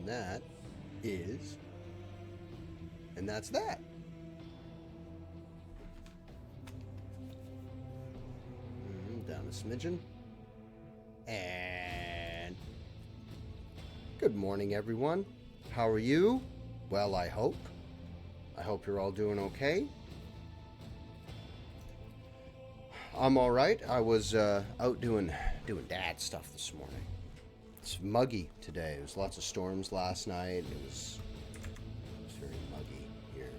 And that is... And that's that. Down a smidgen. And... Good morning, everyone. How are you? Well, I hope. I hope you're all doing okay. I'm alright. I was out doing dad stuff this morning. It's muggy today. There was lots of storms last night. It was very muggy here.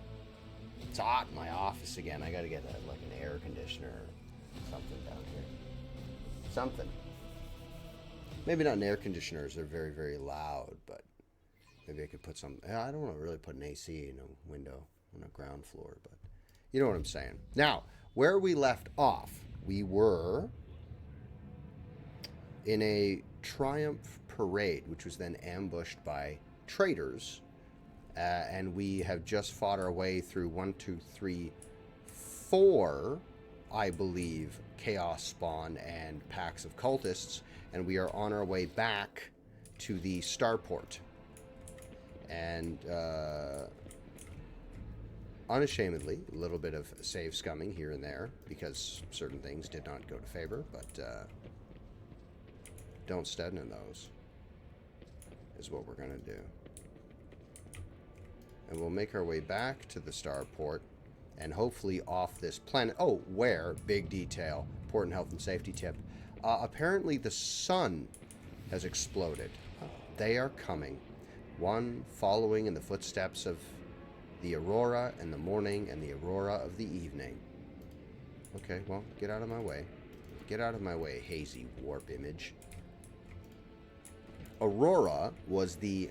It's hot in my office again. I gotta get like an air conditioner or something down here. Something. Maybe not an air conditioner, as they're very, very loud, but maybe I could put some... I don't want to really put an AC in a window on a ground floor, but you know what I'm saying. Now, where we left off, we were in a triumph parade, which was then ambushed by traitors, and we have just fought our way through 4, I believe, chaos spawn and packs of cultists, and we are on our way back to the starport. And unashamedly, a little bit of save scumming here and there, because certain things did not go to favor, but don't stead in those, is what we're going to do. And we'll make our way back to the starport, and hopefully off this planet. Oh, where? Big detail. Important health and safety tip. Apparently the sun has exploded. They are coming. One following in the footsteps of the Aurora in the morning and the Aurora of the evening. Okay, well, get out of my way. Get out of my way, hazy warp image. Aurora was the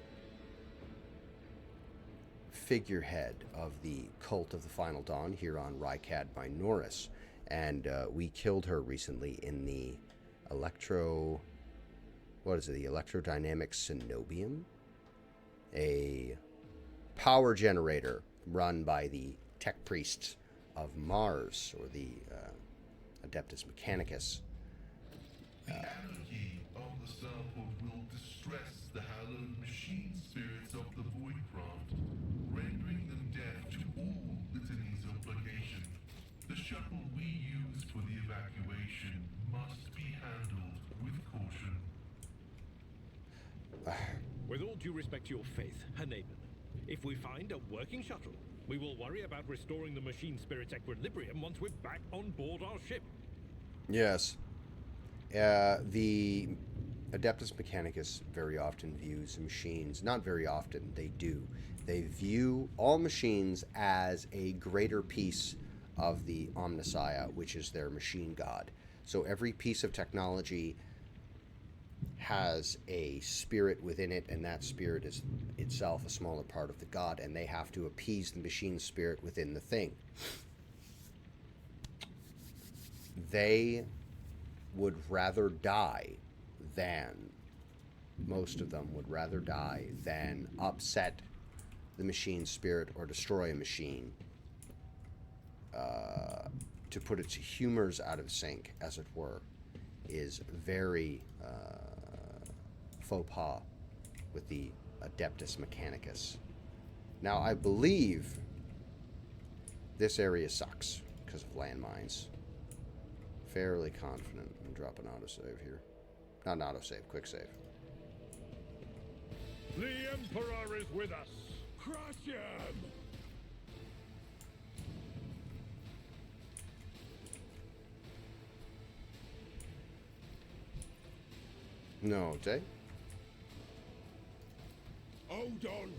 figurehead of the cult of the Final Dawn here on Rycad by Norris, and we killed her recently in the the electrodynamic cenobium, a power generator run by the tech priests of Mars, or the Adeptus Mechanicus. The anarchy of the starport will distress the hallowed machine spirits of the Voidcraft, rendering them deaf to all litanies of placation. The shuttle we use for the evacuation must be handled with caution. With all due respect to your faith, Hanaben, if we find a working shuttle, we will worry about restoring the machine spirit's equilibrium once we're back on board our ship. Yes. The Adeptus Mechanicus very often views machines, not very often, they do. They view all machines as a greater piece of the Omnissiah, which is their machine god. So every piece of technology has a spirit within it, and that spirit is itself a smaller part of the god, and they have to appease the machine spirit within the thing. They would rather die than, most of them would rather die than upset the machine spirit or destroy a machine, to put its humors out of sync, as it were, is very faux pas with the Adeptus Mechanicus. Now, I believe this area sucks because of landmines. Fairly confident. I'm dropping autosave here. Not an autosave, quick save. The Emperor is with us. Crush him! No, Jay? Hold on.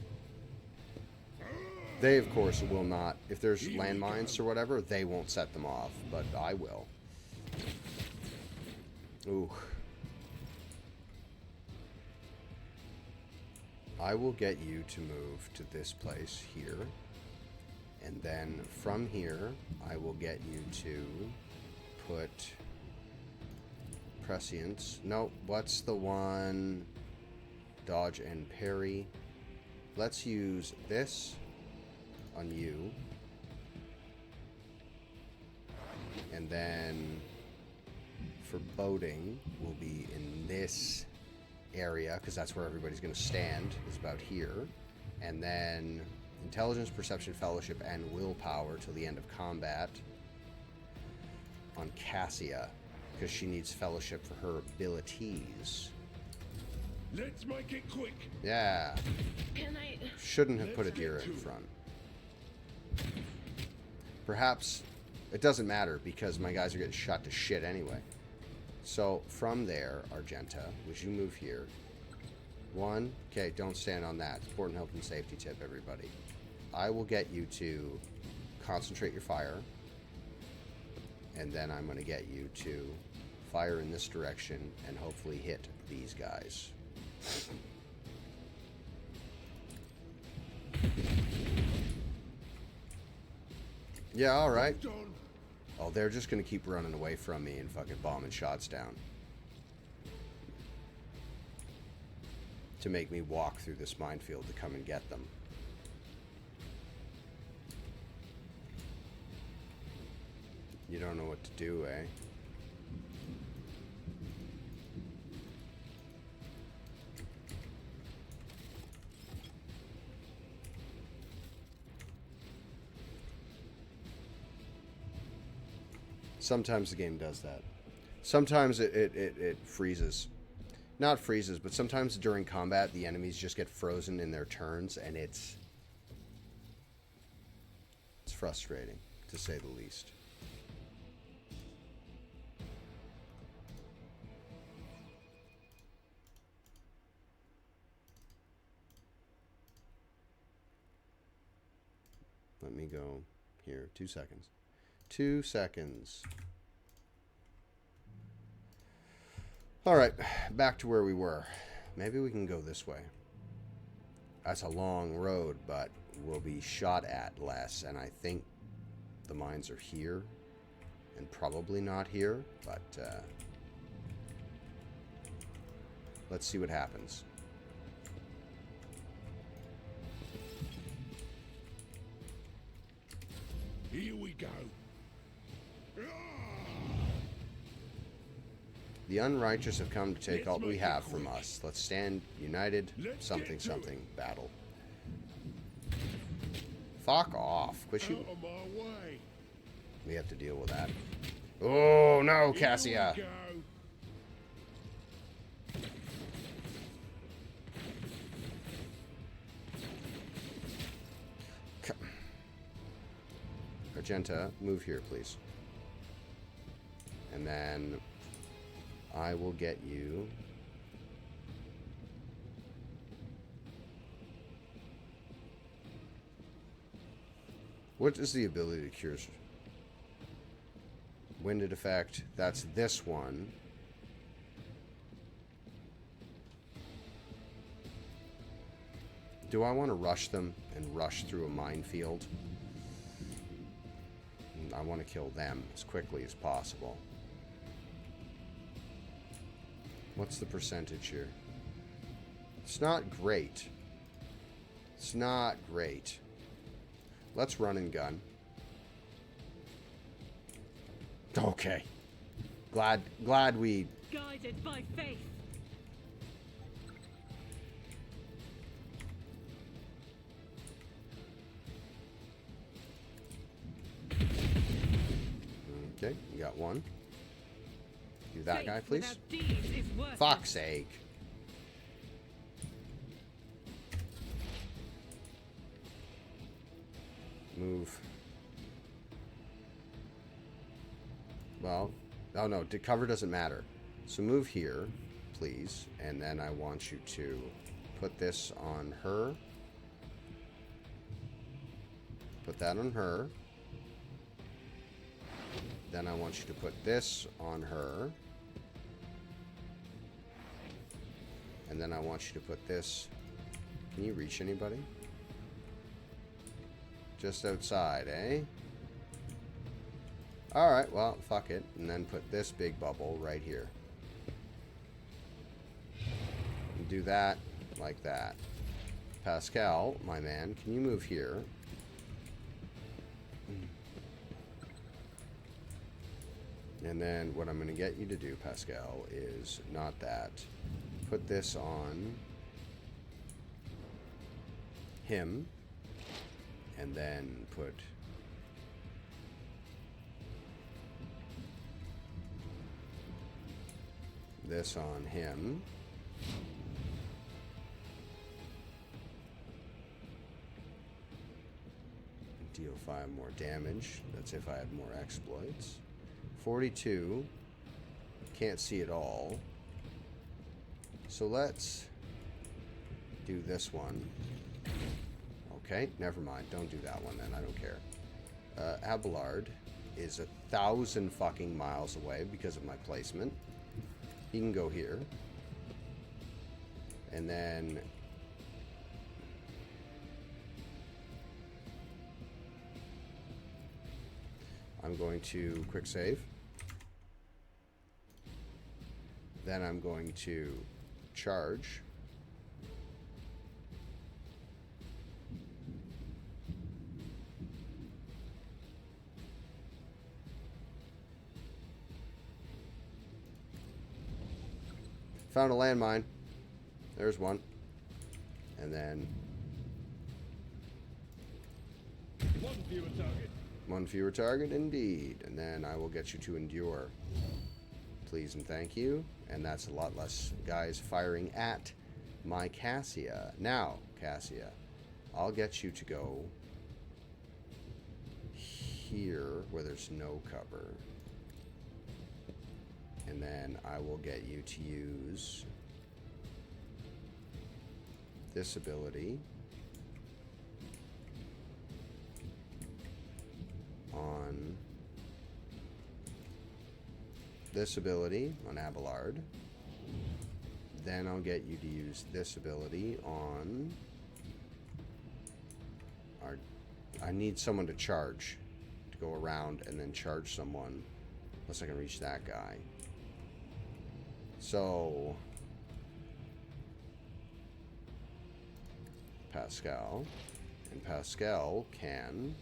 They, of course, will not. If there's landmines or whatever, they won't set them off, but I will. Ooh. I will get you to move to this place here. And then from here, I will get you to put prescience. No, what's the one? Dodge and parry. Let's use this on you. And then foreboding will be in this area, because that's where everybody's going to stand, is about here. And then intelligence, perception, fellowship, and willpower till the end of combat on Cassia, because she needs fellowship for her abilities. Let's make it quick. Yeah. Can I... Shouldn't have put a deer in front. Perhaps it doesn't matter because my guys are getting shot to shit anyway. So from there, Argenta, would you move here? One. Okay, don't stand on that. Important health and safety tip, everybody. I will get you to concentrate your fire. And then I'm going to get you to fire in this direction and hopefully hit these guys. Yeah, alright. Oh, they're just going to keep running away from me and fucking bombing shots down. To make me walk through this minefield to come and get them. You don't know what to do, eh? Sometimes the game does that. Sometimes it freezes. Not freezes, but sometimes during combat the enemies just get frozen in their turns, and it's frustrating, to say the least. Let me go here. 2 seconds. 2 seconds. Alright, back to where we were. Maybe we can go this way. That's a long road, but we'll be shot at less, and I think the mines are here, and probably not here, but let's see what happens. Here we go. The unrighteous have come to take all we have from us. Let's stand united. Something, something. Battle. Fuck off. Quit shooting. Out of my way. We have to deal with that. Oh, no, Cassia. Here we go. Argenta, move here, please. And then I will get you. What is the ability to cure? Winded effect. That's this one. Do I want to rush them and rush through a minefield? I want to kill them as quickly as possible. What's the percentage here? It's not great. It's not great. Let's run and gun. Okay. Glad we... Guided by faith. Okay, we got one. Do that Faith guy, please. without deeds is worthless. Fuck's sake. Move. Well, oh no, cover doesn't matter. So move here, please, and then I want you to put this on her. Put that on her. Then I want you to put this on her. And then I want you to put this... Can you reach anybody? Just outside, eh? Alright, well, fuck it. And then put this big bubble right here. And do that like that. Pascal, my man, can you move here? And then what I'm going to get you to do, Pascal, is not that. put this on him, and then put this on him. Deal 5 more damage. That's if I had more exploits. 42. Can't see it all. So let's do this one. Okay, never mind. Don't do that one then. I don't care. Abelard is 1,000 fucking miles away because of my placement. He can go here. And then I'm going to quick save. Then I'm going to charge. Found a landmine. There's one. And then One fewer target. one fewer target indeed. And then I will get you to endure. Please and thank you. And that's a lot less guys firing at my Cassia. Now, Cassia, I'll get you to go here where there's no cover. And then I will get you to use this ability on this ability on Abelard. Then I'll get you to use this ability on our... I need someone to charge, to go around and then charge someone, unless I can reach that guy. So Pascal, and Pascal can...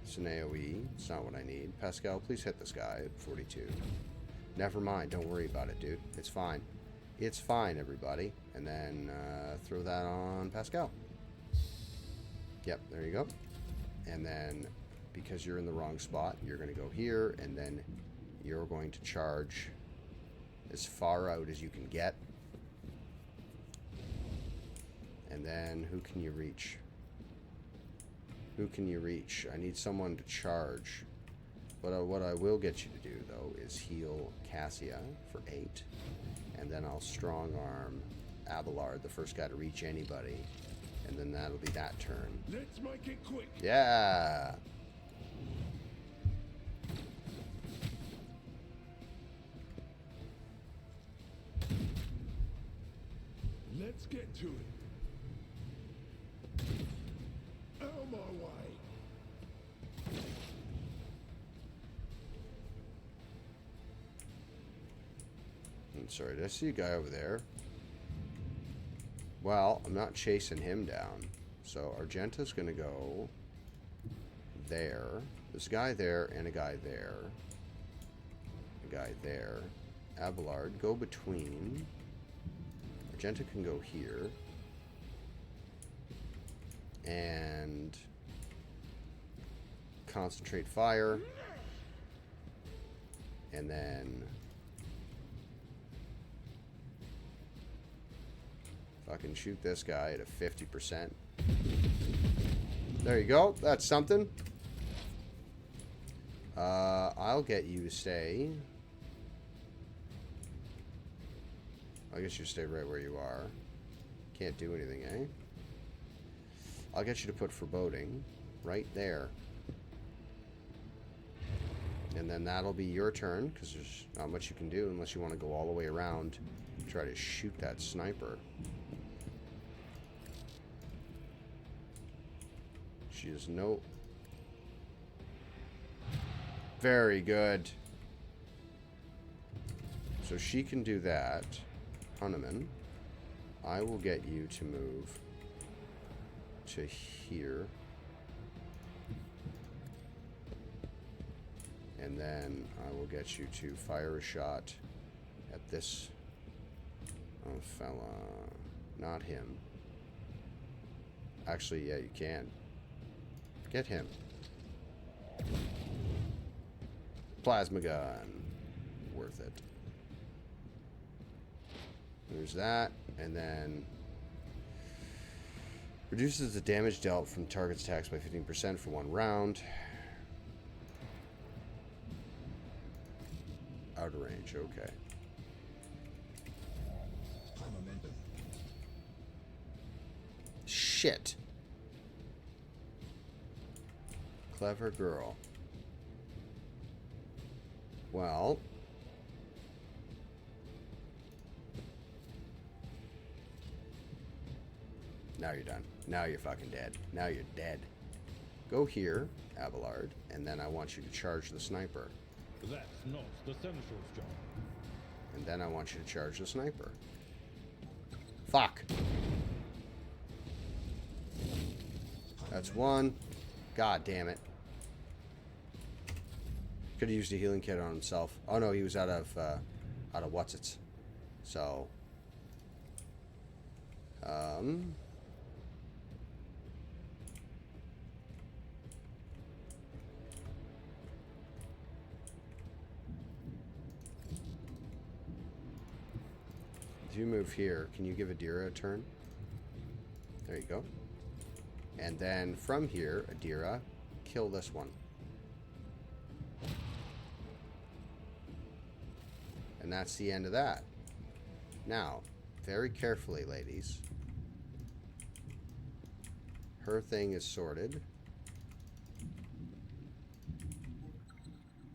It's an AoE. It's not what I need. Pascal, please hit this guy at 42. Never mind. Don't worry about it, dude. It's fine. It's fine, everybody. And then throw that on Pascal. Yep, there you go. And then, because you're in the wrong spot, you're going to go here, and then you're going to charge as far out as you can get. And then, who can you reach? Who can you reach? I need someone to charge. But what I will get you to do, though, is heal Cassia for 8. And then I'll strong arm Abelard, the first guy to reach anybody. And then that'll be that turn. Let's make it quick. Yeah! Let's get to it. Out of my way. I'm sorry, did I see a guy over there? Well, I'm not chasing him down. So Argenta's gonna go there. There's a guy there and a guy there. A guy there. Abelard, go between. Argenta can go here. And concentrate fire. And then fucking shoot this guy at a 50%. There you go. That's something. I'll get you to stay. I guess you stay right where you are. Can't do anything, eh? I'll get you to put foreboding right there. And then that'll be your turn, because there's not much you can do unless you want to go all the way around and try to shoot that sniper. She is no... Very good. So she can do that. Hunneman, I will get you to move to here. And then I will get you to fire a shot at this Oh, fella. Not him. Actually, yeah, you can. Get him. Plasma gun. Worth it. There's that. And then... reduces the damage dealt from target's attacks by 15% for 1 round. Out of range, okay. Shit. Clever girl. Well. Now you're done. Now you're fucking dead. Now you're dead. Go here, Abelard, and then I want you to charge the sniper. That's not the Seneschal's job. And then I want you to charge the sniper. Fuck. That's one. God damn it. Could have used a healing kit on himself. Oh no, he was out of what's-its. So. If you move here, can you give Adira a turn? There you go. And then from here, Adira, kill this one. And that's the end of that. Now, very carefully, ladies. Her thing is sorted.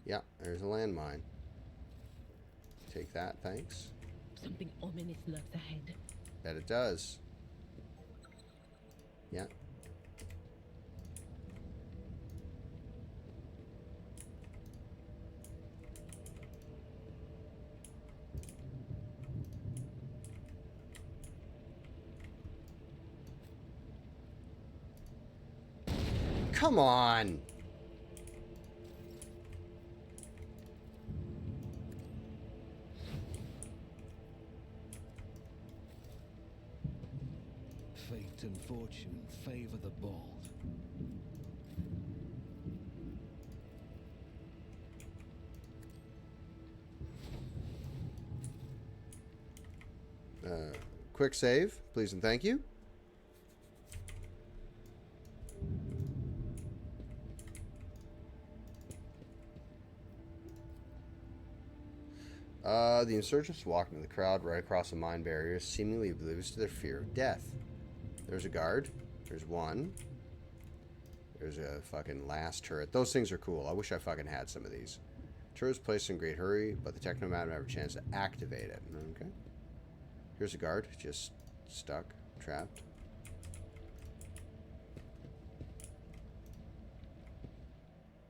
Yeah, there's a landmine. Take that, thanks. Something ominous lurks ahead. Bet it does. Yeah. Come on. Fate and fortune favor the bold. Quick save, please and thank you. The insurgents walked into the crowd right across the mine barriers, seemingly oblivious to their fear of death. There's a guard. There's one. There's a fucking last turret. Those things are cool. I wish I fucking had some of these. Turret was placed in great hurry, but the technomat never had a chance to activate it. Okay. Here's a guard, just stuck, trapped.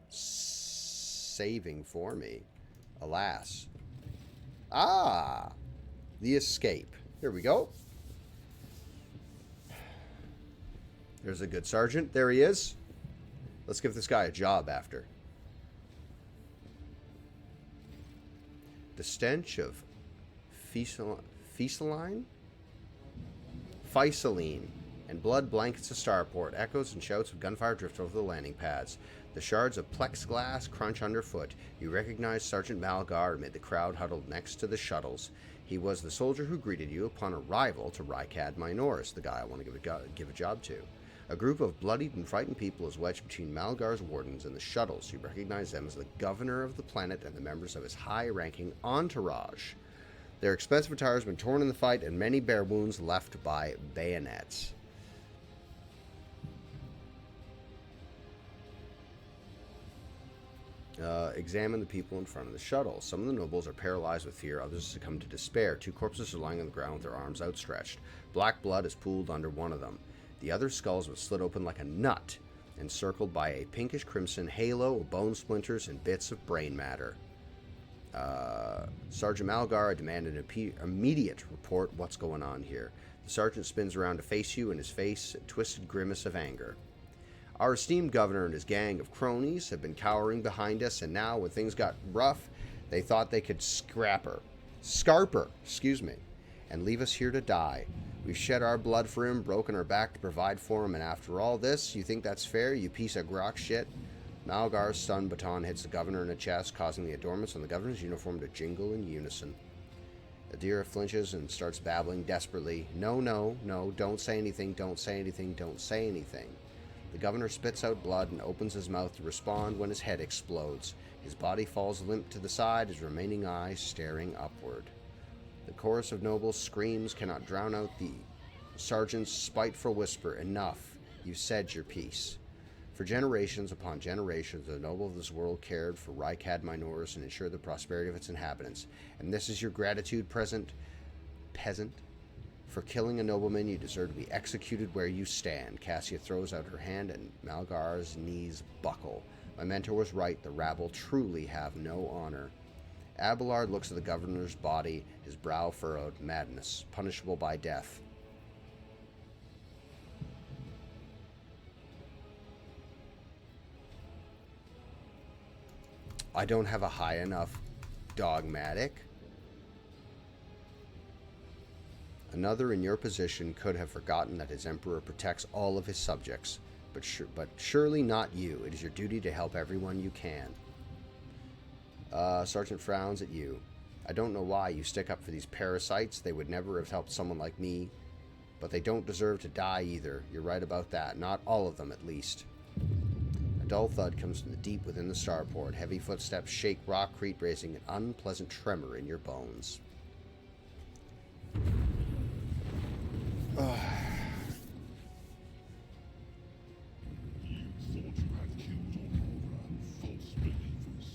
Saving for me. Alas. Ah! The escape. Here we go. There's a good sergeant. There he is. Let's give this guy a job after. The stench of Fisaline and blood blankets the starport. Echoes and shouts of gunfire drift over the landing pads. The shards of plexiglass crunch underfoot. You recognize Sergeant Malgar amid the crowd huddled next to the shuttles. He was the soldier who greeted you upon arrival to Rykad Minoris, the guy I want to give a job to. A group of bloodied and frightened people is wedged between Malgar's wardens and the shuttles. You recognize them as the governor of the planet and the members of his high-ranking entourage. Their expensive attire has been torn in the fight and many bare wounds left by bayonets. Examine the people in front of the shuttle. Some of the nobles are paralyzed with fear, others succumb to despair. 2 corpses are lying on the ground with their arms outstretched. Black blood is pooled under one of them. The other skulls were slit open like a nut, encircled by a pinkish-crimson halo of bone splinters and bits of brain matter. Sergeant Malgar, I demand an immediate report. What's going on here? The sergeant spins around to face you, and his face a twisted grimace of anger. Our esteemed governor and his gang of cronies have been cowering behind us, and now when things got rough, they thought they could scarper, excuse me. and leave us here to die. We've shed our blood for him, broken our back to provide for him, and after all this, you think that's fair, you piece of grok shit? Malgar's stun baton hits the governor in the chest, causing the adornments on the governor's uniform to jingle in unison. Adira flinches and starts babbling desperately. No, no, no, don't say anything, don't say anything, don't say anything. The governor spits out blood and opens his mouth to respond when his head explodes. His body falls limp to the side, his remaining eyes staring upward. The chorus of nobles' screams cannot drown out the sergeant's spiteful whisper, "Enough, you've said your piece." For generations upon generations, the nobles of this world cared for Rykad Minoris and ensured the prosperity of its inhabitants. And this is your gratitude present, peasant? For killing a nobleman, you deserve to be executed where you stand. Cassia throws out her hand and Malgar's knees buckle. My mentor was right, the rabble truly have no honor. Abelard looks at the governor's body, his brow furrowed. Madness, punishable by death. I don't have a high enough dogmatic. Another in your position could have forgotten that his emperor protects all of his subjects, but surely not you. It is your duty to help everyone you can. Sergeant frowns at you. I don't know why you stick up for these parasites. They would never have helped someone like me, but they don't deserve to die either. You're right about that. Not all of them, at least. A dull thud comes from the deep within the starport. Heavy footsteps shake rockcrete, raising an unpleasant tremor in your bones. You thought you had killed Aurora, false believers.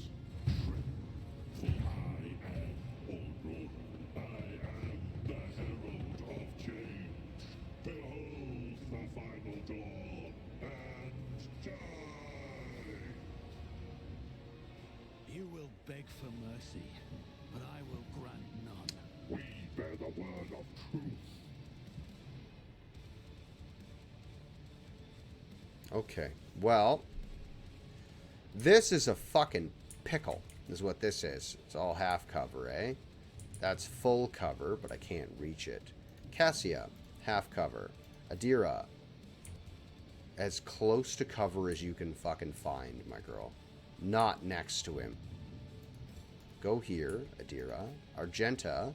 For I am Aurora. I am the herald of change. Behold the final dawn, and die! You will beg for mercy, but I will grant none. We bear the word of truth. Okay, well, this is a fucking pickle, is what this is. It's all half cover, eh? That's full cover, but I can't reach it. Cassia, half cover. Adira, as close to cover as you can fucking find, my girl. Not next to him. Go here, Adira. Argenta.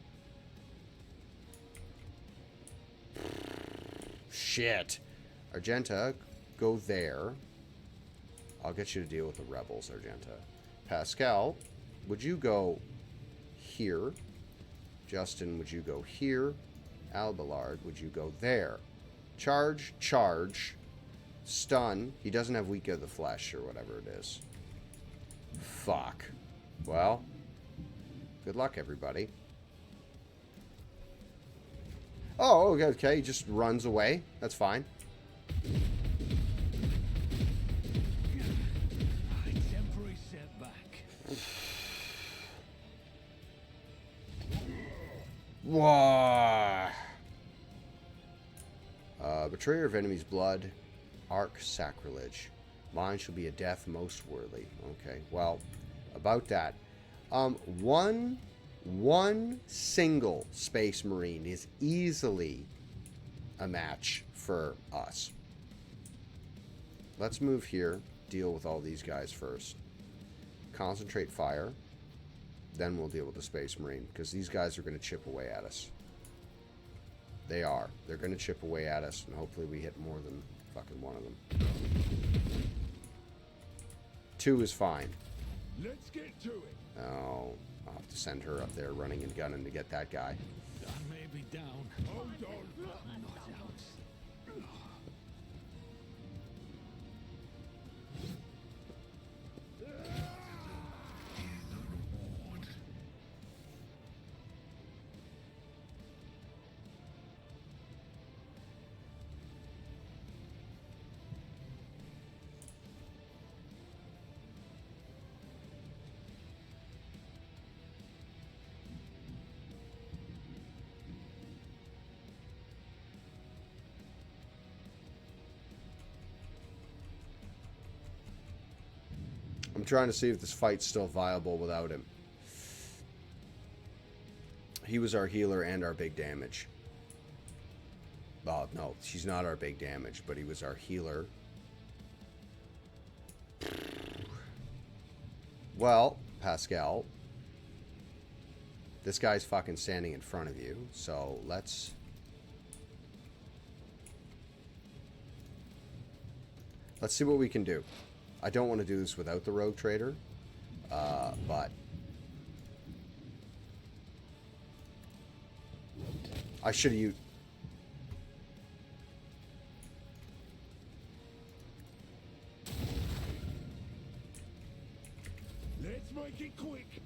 Shit. Argenta, go there. I'll get you to deal with the rebels, Argenta. Pascal, would you go here? Justin, would you go here? Albillard, would you go there? Charge, charge. Stun. He doesn't have weak of the flesh or whatever it is. Fuck. Well, good luck, everybody. Oh, okay. He just runs away. That's fine. Temporary setback. Whoa. Betrayer of enemy's blood. Arc sacrilege. Mine shall be a death most worthy. Okay, well, about that. One single Space Marine is easily a match for us. Let's move here, deal with all these guys first. Concentrate fire. Then we'll deal with the Space Marine, because these guys are going to chip away at us. They are. They're going to chip away at us, and hopefully we hit more than fucking one of them. 2 is fine. Let's get to it. Oh, I'll have to send her up there running and gunning to get that guy. I may be down. Hold on. Not out. I'm trying to see if this fight's still viable without him. He was our healer and our big damage. Well, no, she's not our big damage, but he was our healer. Well, Pascal, this guy's fucking standing in front of you, so let's see what we can do. I don't want to do this without the rogue trader, but I should have used... Let's make it quick.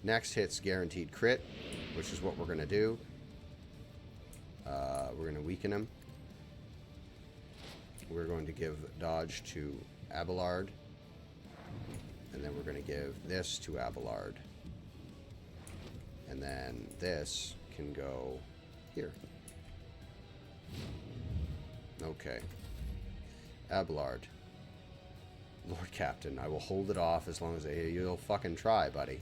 Next hit's guaranteed crit, which is what we're going to do. We're going to weaken him. We're going to give dodge to Abelard. And then we're going to give this to Abelard. And then this can go here. Okay. Abelard. Lord Captain, I will hold it off as long as you'll fucking try, buddy.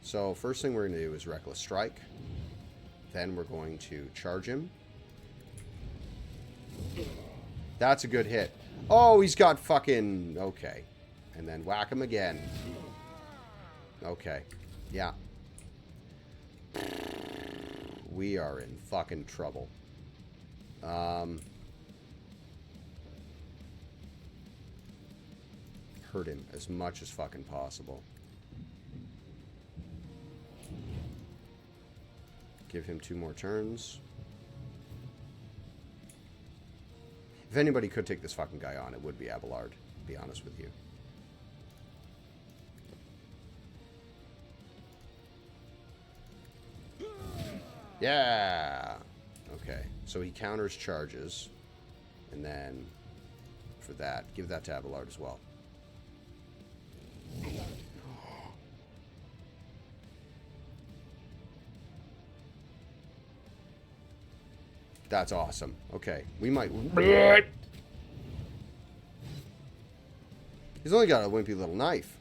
So, first thing we're going to do is Reckless Strike. Then we're going to charge him. That's a good hit. Oh, he's got fucking... Okay. And then whack him again. Okay. Yeah. We are in fucking trouble. Hurt him as much as fucking possible. Give him 2 more turns. If anybody could take this fucking guy on, it would be Abelard, to be honest with you. Yeah! Okay, so he counters charges. And then, for that, give that to Abelard as well. That's awesome. Okay, we might... He's only got a wimpy little knife.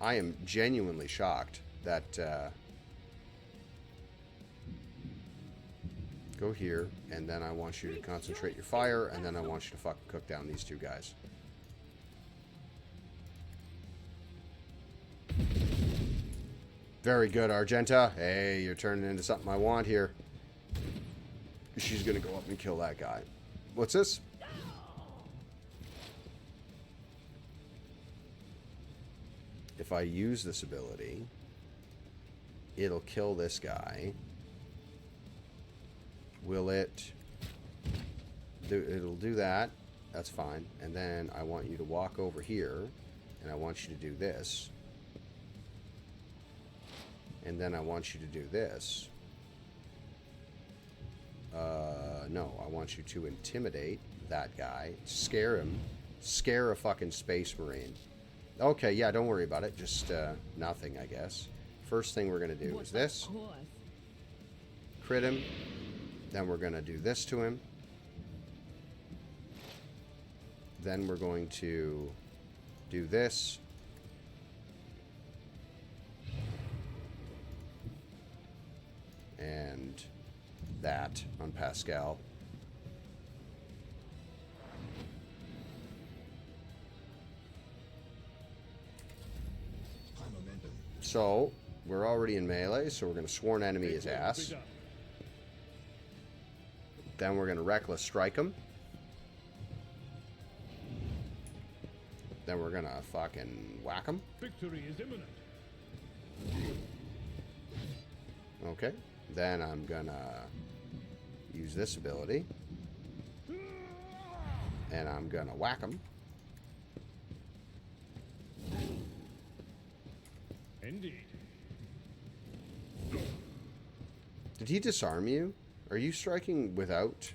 I am genuinely shocked that... Go here, and then I want you to concentrate your fire, and then I want you to fucking cook down these 2 guys. Very good, Argenta. Hey, you're turning into something I want here. She's gonna go up and kill that guy. What's this? If I use this ability, it'll kill this guy. Will it do... It'll do that. That's fine. And then I want you to walk over here, and I want you to do this. And then I want you to do this. No, I want you to intimidate that guy. Scare him. Scare a fucking space marine. Okay, yeah, don't worry about it. Just, nothing, I guess. First thing we're gonna do is this. Crit him. Then we're gonna do this to him. Then we're going to do this. And that on Pascal. So, we're already in melee, so we're going to Sworn Enemy his ass. Then we're going to Reckless Strike him. Then we're going to fucking whack him. Victory is imminent. Okay. Then I'm gonna use this ability. And I'm gonna whack him. Indeed. Did he disarm you? Are you striking without...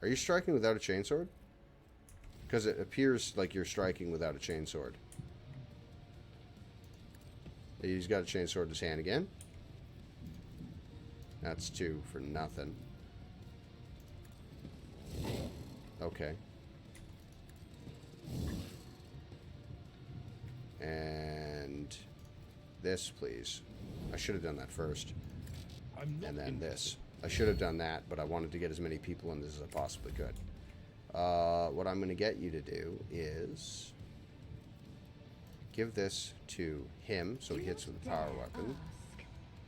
Are you striking without a chainsword? Because it appears like you're striking without a chainsword. He's got a chainsword in his hand again. That's 2 for nothing. Okay. And this, please. I should have done that first. And then this. I should have done that, but I wanted to get as many people in this as I possibly could. What I'm going to get you to do is give this to him so he hits with a power weapon.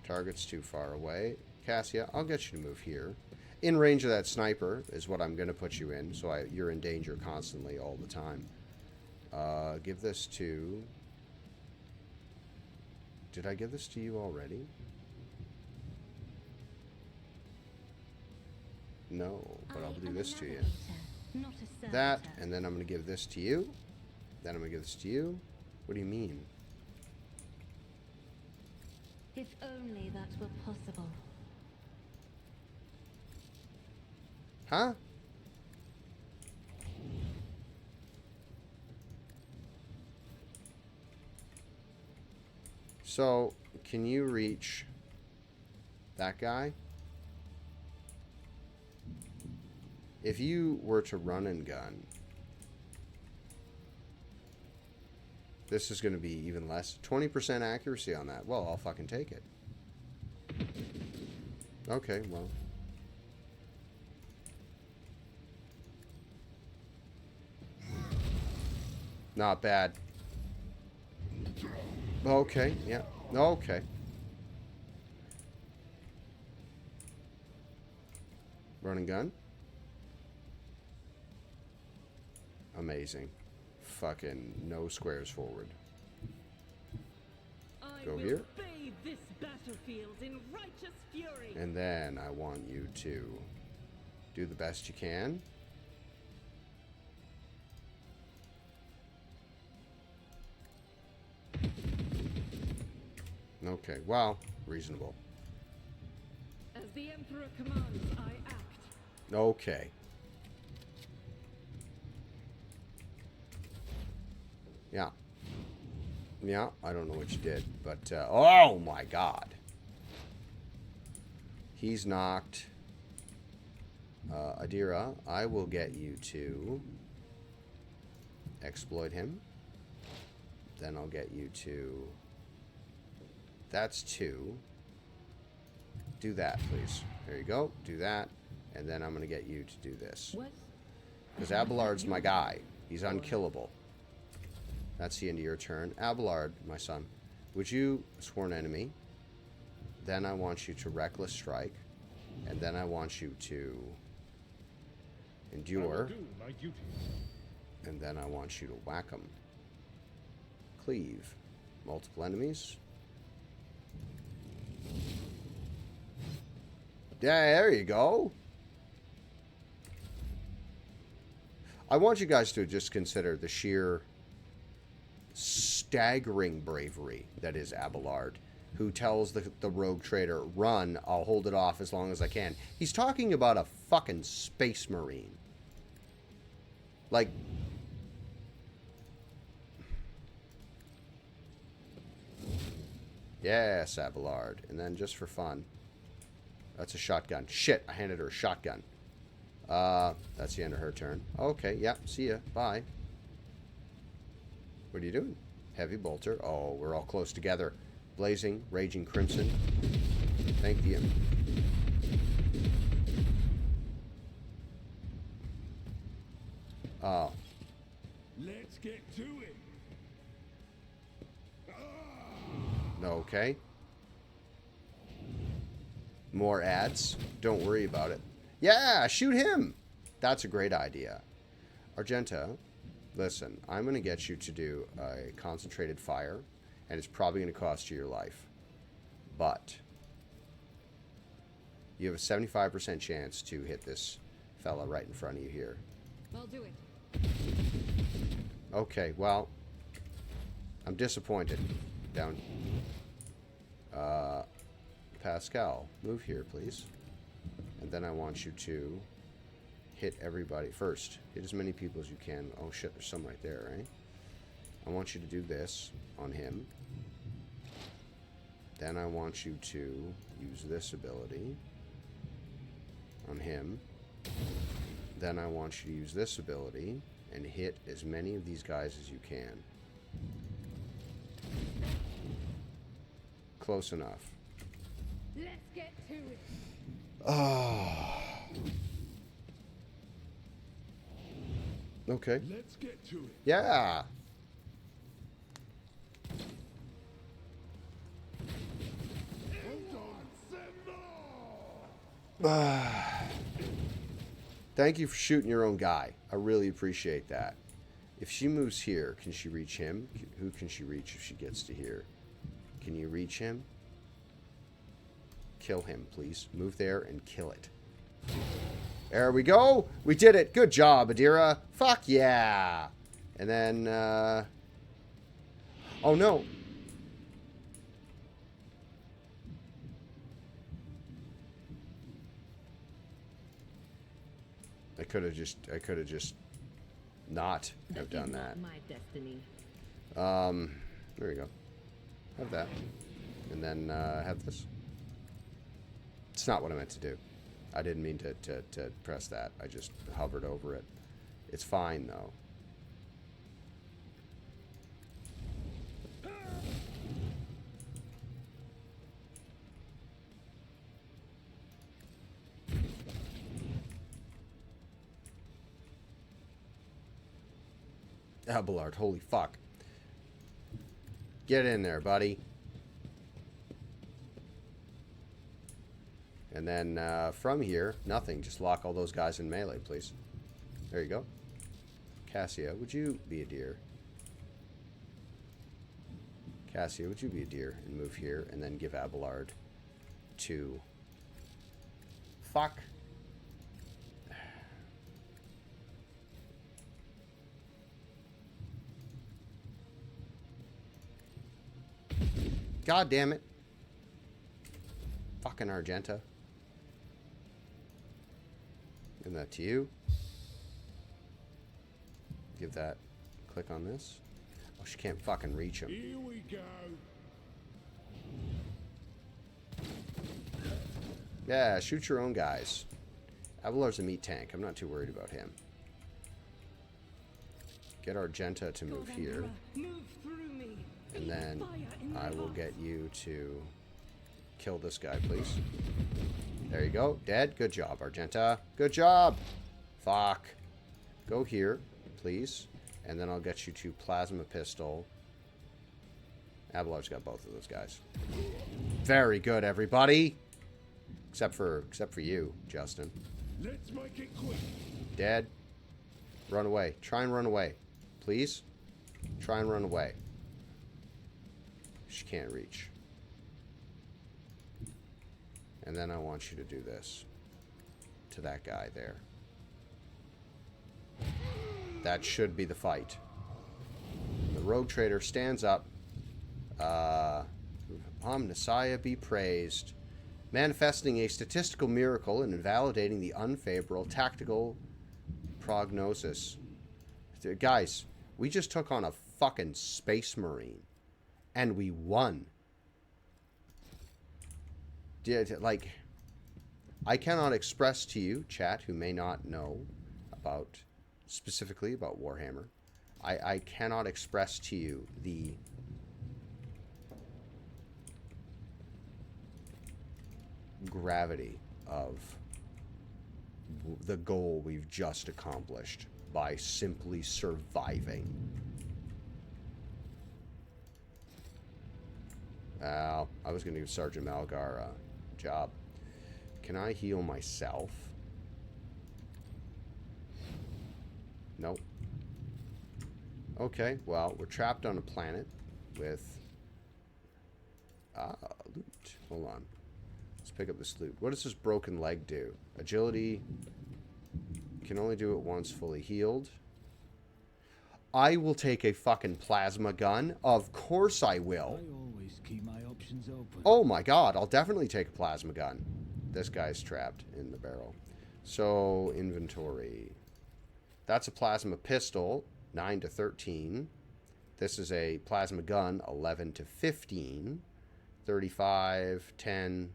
Target's too far away. Cassia, I'll get you to move here. In range of that sniper is what I'm going to put you in, so you're in danger constantly all the time. Give this to... Did I give this to you already? No, but I'll do this to you. That, and then I'm going to give this to you. Then I'm going to give this to you. What do you mean? If only that were possible. Huh? So, can you reach that guy? If you were to run and gun, this is going to be even less. 20% accuracy on that. Well, I'll fucking take it. Okay, well. Not bad. Okay, yeah. Okay. Run and gun. Amazing. Fucking no squares forward. Go here. Bathe this battlefield in righteous fury. And then I want you to do the best you can. Okay, well, reasonable. As the Emperor commands, I act. Okay. Yeah. Yeah, I don't know what you did, but, oh my god. He's knocked. Adira, I will get you to exploit him. Then I'll get you to... That's 2. Do that, please. There you go. Do that. And then I'm going to get you to do this. Because Abelard's my guy. He's unkillable. That's the end of your turn. Abelard, my son, would you sworn enemy? Then I want you to reckless strike. And then I want you to endure. And then I want you to whack him. Cleave. Multiple enemies. Yeah, there you go. I want you guys to just consider the sheer staggering bravery that is Abelard, who tells the rogue trader, run, I'll hold it off as long as I can. He's talking about a fucking space marine. Like... Yes, Abelard. And then just for fun... That's a shotgun. Shit, I handed her a shotgun. That's the end of her turn. Okay, yeah, see ya. Bye. What are you doing? Heavy bolter. Oh, we're all close together. Blazing, raging crimson. Thank you. Oh. Let's get to it. Okay. More ads. Don't worry about it. Yeah, shoot him. That's a great idea. Argenta, listen, I'm going to get you to do a concentrated fire, and it's probably going to cost you your life. But you have a 75% chance to hit this fella right in front of you here. I'll do it. Okay, well, I'm disappointed. Down. Pascal, move here, please. And then I want you to hit everybody first. Hit as many people as you can. Oh shit, there's some right there, right? I want you to do this on him. Then I want you to use this ability on him. Then I want you to use this ability and hit as many of these guys as you can. close enough. Let's get to it. Oh. Okay. Let's get to it. Yeah. Thank you for shooting your own guy. I really appreciate that. If she moves here, can she reach him? Who can she reach if she gets to here? Can you reach him? Kill him, please. Move there and kill it. There we go. We did it. Good job, Adira. Fuck yeah. And then, oh no. I could have just not have done that. My destiny. There we go. Have that. And then, have this. It's not what I meant to do. I didn't mean to press that. I just hovered over it. It's fine, though. Abelard, holy fuck. Get in there, buddy. And then from here, nothing. Just lock all those guys in melee, please. There you go. Cassia, would you be a deer? Cassia, would you be a deer and move here and then give Abelard to... Fuck. God damn it. Fucking Argenta. Give that to you. Give that. Click on this. Oh, she can't fucking reach him. Here we go. Yeah, shoot your own guys. Abelard's a meat tank. I'm not too worried about him. Get Argenta to move here. Move through me. And then I will get you to kill this guy, please. There you go. Dead. Good job, Argenta. Good job. Fuck. Go here, please. And then I'll get you to Plasma Pistol. Abelard's got both of those guys. Very good, everybody. Except for you, Justin. Let's make it quick. Dead. Run away. Try and run away. Please. Try and run away. She can't reach. And then I want you to do this. To that guy there. That should be the fight. The rogue trader stands up. Omnissiah be praised. Manifesting a statistical miracle and invalidating the unfavorable tactical prognosis. Guys, we just took on a fucking space marine. And we won. Like, I cannot express to you, chat, who may not know about, specifically about Warhammer, I cannot express to you the gravity of the goal we've just accomplished by simply surviving. I was going to give Sergeant Malgar a job. Can I heal myself? Nope. Okay, well, we're trapped on a planet with... loot. Hold on. Let's pick up this loot. What does this broken leg do? Agility. Can only do it once fully healed. I will take a fucking plasma gun. Of course I will. I always keep my options open. Oh my god, I'll definitely take a plasma gun. This guy's trapped in the barrel. So, inventory. That's a plasma pistol, 9 to 13. This is a plasma gun, 11 to 15. 35, 10.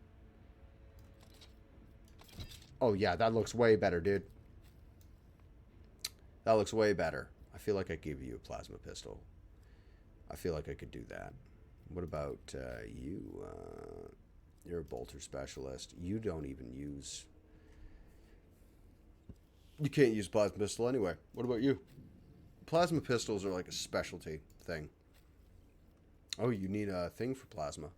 Oh yeah, that looks way better, dude. That looks way better. I feel like I give you a plasma pistol. I feel like I could do that. What about you? You're a bolter specialist. You don't even use... You can't use plasma pistol anyway. What about you? Plasma pistols are like a specialty thing. Oh, you need a thing for plasma.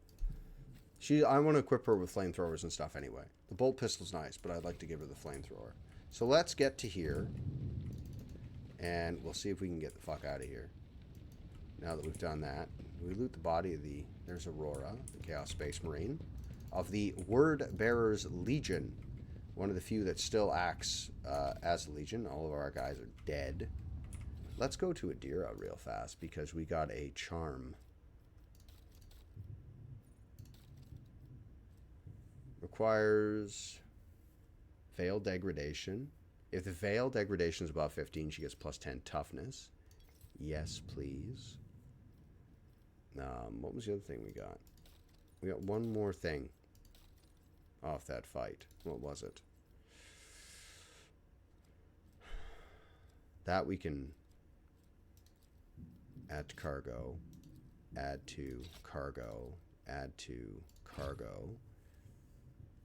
I want to equip her with flamethrowers and stuff anyway. The bolt pistol's nice, but I'd like to give her the flamethrower. So let's get to here. And we'll see if we can get the fuck out of here. Now that we've done that. We loot the body of the... There's Aurora, the Chaos Space Marine. Of the Word Bearers Legion. One of the few that still acts as a Legion. All of our guys are dead. Let's go to Adira real fast because we got a charm. Requires Veil Degradation. If the Veil Degradation is above 15, she gets plus 10 toughness. Yes, please. What was the other thing we got? We got one more thing off that fight. What was it? That we can add to cargo, add to cargo, add to cargo.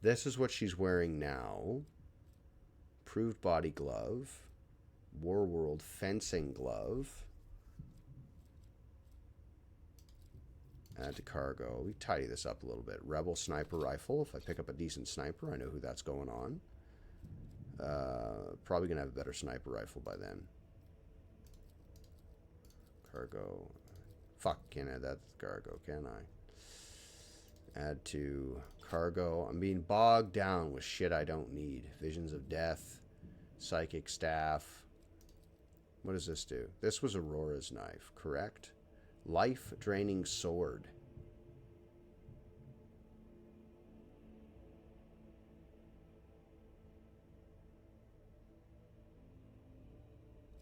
This is what she's wearing now. Proved body glove. Warworld fencing glove. Add to cargo. We tidy this up a little bit. Rebel sniper rifle. If I pick up a decent sniper, I know who that's going on. Probably going to have a better sniper rifle by then. Cargo. Fuck, can't add that to cargo, can I? Add to cargo. I'm being bogged down with shit I don't need. Visions of death. Psychic staff. What does this do? This was Aurora's knife, correct? Life-draining sword.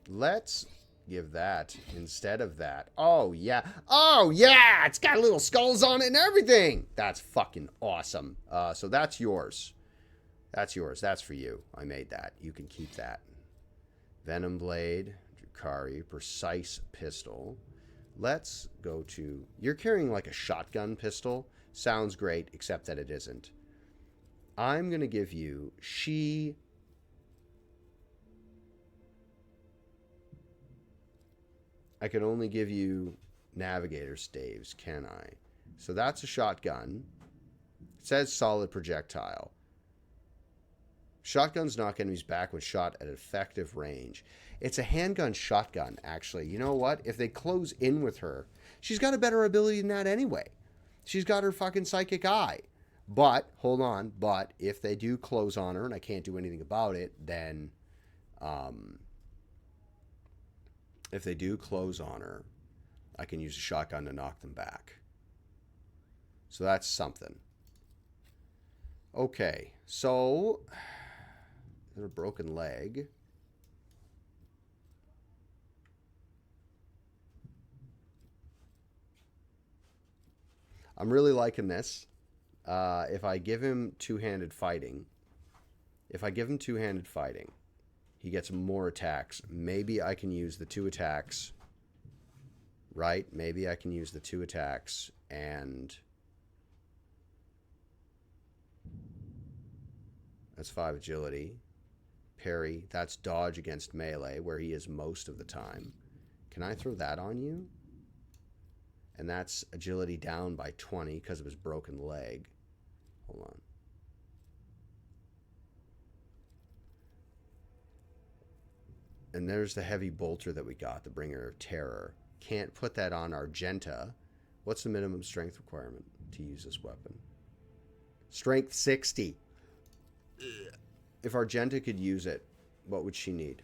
Let's give that instead of that. Oh, yeah. Oh, yeah! It's got little skulls on it and everything! That's fucking awesome. So that's yours. That's yours. That's for you. I made that. You can keep that. Venom Blade. Drukhari. Precise Pistol. Let's go to... You're carrying like a shotgun pistol. Sounds great, except that it isn't. I'm going to give you... I can only give you navigator staves, can I? So that's a shotgun. It says solid projectile. Shotguns knock enemies back when shot at effective range. It's a handgun shotgun, actually. You know what? If they close in with her, she's got a better ability than that anyway. She's got her fucking psychic eye. But, hold on, but if they do close on her and I can't do anything about it, then... if they do close on her, I can use a shotgun to knock them back. So that's something. Okay, so... a broken leg. I'm really liking this. If I give him two-handed fighting, he gets more attacks. Maybe I can use the 2 attacks. Right? Maybe I can use the 2 attacks and... That's 5 agility. Parry. That's dodge against melee, where he is most of the time. Can I throw that on you? And that's agility down by 20 because of his broken leg. Hold on. And there's the heavy bolter that we got, the bringer of terror. Can't put that on Argenta. What's the minimum strength requirement to use this weapon? Strength 60. If Argenta could use it, what would she need?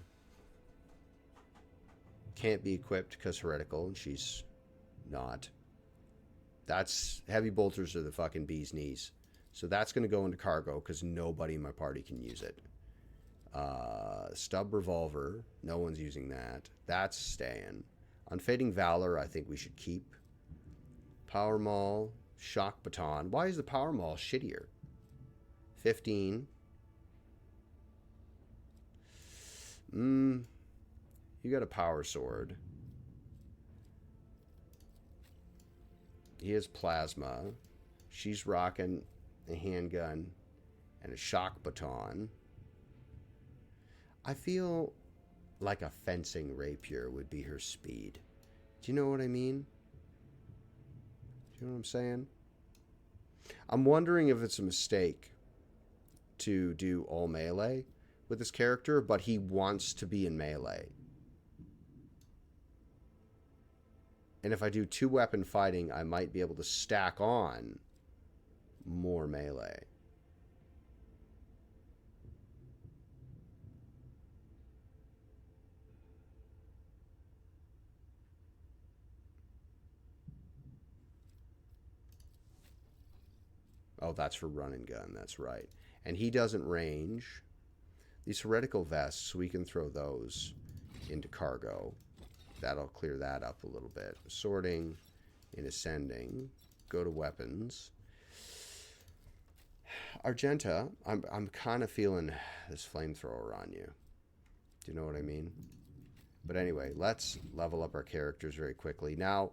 Can't be equipped because heretical, and she's not. That's... heavy bolters are the fucking bee's knees. So that's going to go into cargo because nobody in my party can use it. Stub revolver. No one's using that. That's staying. Unfading Valor, I think we should keep. Power Maul. Shock Baton. Why is the Power Maul shittier? 15. You got a power sword. He has plasma. She's rocking a handgun and a shock baton. I feel like a fencing rapier would be her speed. Do you know what I mean? Do you know what I'm saying? I'm wondering if it's a mistake to do all melee with this character, but he wants to be in melee. And if I do 2-weapon fighting, I might be able to stack on more melee. Oh, that's for run and gun. That's right. And he doesn't range. These heretical vests, we can throw those into cargo. That'll clear that up a little bit. Sorting in ascending. Go to weapons. Argenta, I'm kind of feeling this flamethrower on you. Do you know what I mean? But anyway, let's level up our characters very quickly. Now,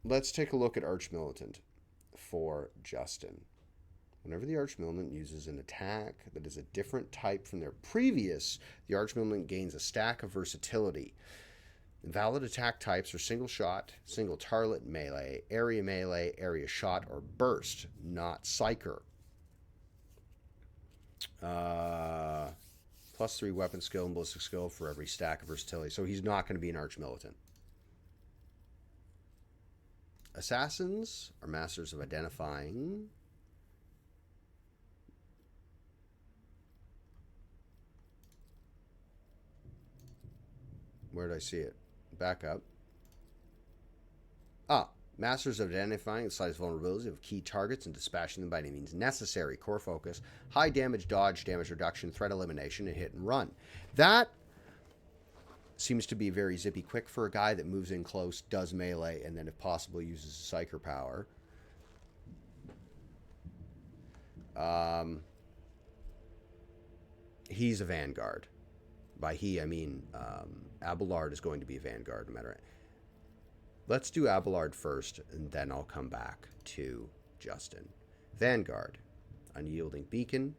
let's take a look at Archmilitant for Justin. Whenever the Archmilitant uses an attack that is a different type from their previous, the Archmilitant gains a stack of versatility. Valid attack types are single shot, single target melee, area shot, or burst, not psyker. +3 weapon skill and ballistic skill for every stack of versatility. So he's not going to be an Archmilitant. Assassins are masters of identifying. Where did I see it? Back up. Masters of identifying the slightest vulnerabilities of key targets and dispatching them by any means necessary. Core focus, high damage, dodge, damage reduction, threat elimination, and hit and run. That seems to be very zippy quick for a guy that moves in close, does melee, and then if possible uses psyker power. He's a vanguard. By he, I mean Abelard is going to be a vanguard no matter what. Let's do Abelard first, and then I'll come back to Justin. Vanguard. Unyielding Beacon.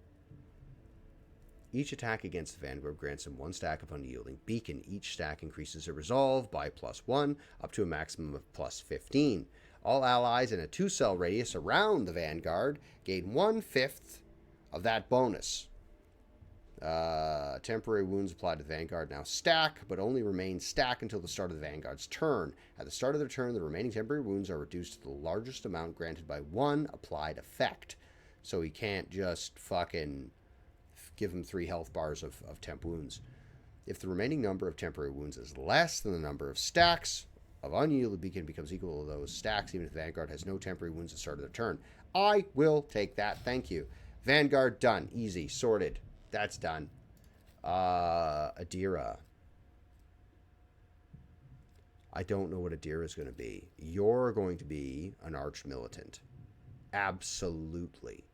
Each attack against the Vanguard grants him 1 stack of Unyielding Beacon. Each stack increases their resolve by +1, up to a maximum of +15. All allies in a 2-cell radius around the Vanguard gain 1/5 of that bonus. Temporary wounds applied to the Vanguard now stack, but only remain stack until the start of the Vanguard's turn. At the start of their turn, the remaining temporary wounds are reduced to the largest amount granted by 1 applied effect. So he can't just fucking give him 3 health bars of temp wounds. If the remaining number of temporary wounds is less than the number of stacks of Unyielded Beacon becomes equal to those stacks, even if the Vanguard has no temporary wounds at the start of their turn. I will take that. Thank you. Vanguard done. Easy. Sorted. That's done. Adira. I don't know what Adira is going to be. You're going to be an Archmilitant. Absolutely.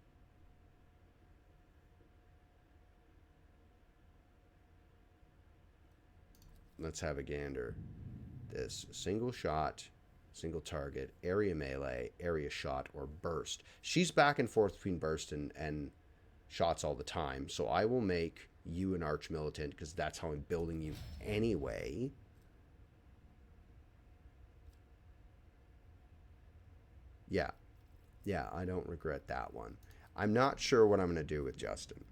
Let's have a gander. This single shot, single target, area melee, area shot, or burst. She's back and forth between burst and shots all the time, so I will make you an Archmilitant because that's how I'm building you anyway. Yeah, I don't regret that one. I'm not sure what I'm going to do with Justin.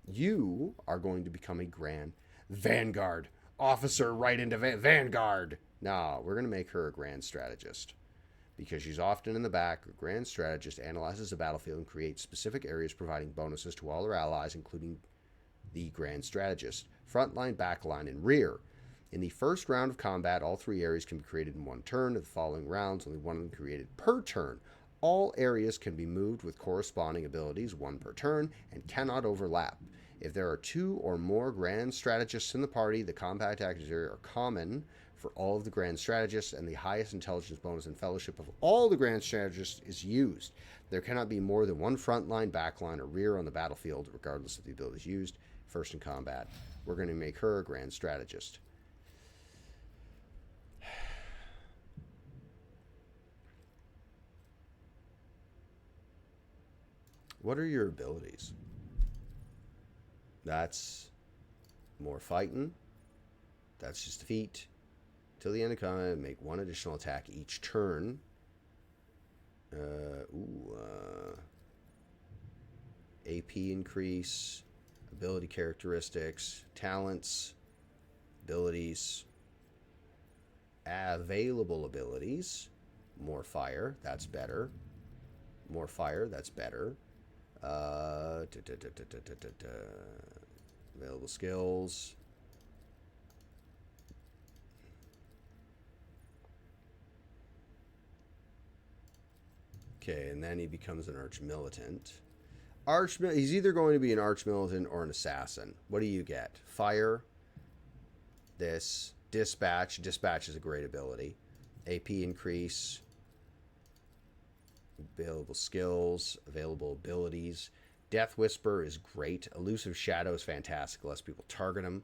You are going to become a Grand Vanguard officer right into Vanguard. No, we're going to make her a Grand Strategist. Because she's often in the back, a Grand Strategist analyzes the battlefield and creates specific areas providing bonuses to all her allies, including the Grand Strategist. Frontline, backline, and rear. In the first round of combat, all 3 areas can be created in 1 turn. In the following rounds, only 1 of them created per turn. All areas can be moved with corresponding abilities, 1 per turn, and cannot overlap. If there are 2 or more Grand Strategists in the party, the combat tactics area are common for all of the Grand Strategists, and the highest intelligence bonus and fellowship of all the Grand Strategists is used. There cannot be more than 1 frontline, backline, or rear on the battlefield, regardless of the abilities used. First in combat, we're going to make her a Grand Strategist. What are your abilities? That's more fighting. That's just feet. Till the end of combat, make one additional attack each turn. AP increase, ability characteristics, talents, abilities, available abilities. More fire, that's better. More fire, that's better. Available skills. Okay, and then he becomes an arch-militant. He's either going to be an arch-militant or an assassin. What do you get? Fire. This. Dispatch. Dispatch is a great ability. AP increase. Available skills. Available abilities. Death Whisper is great. Elusive Shadow is fantastic. Less people target him.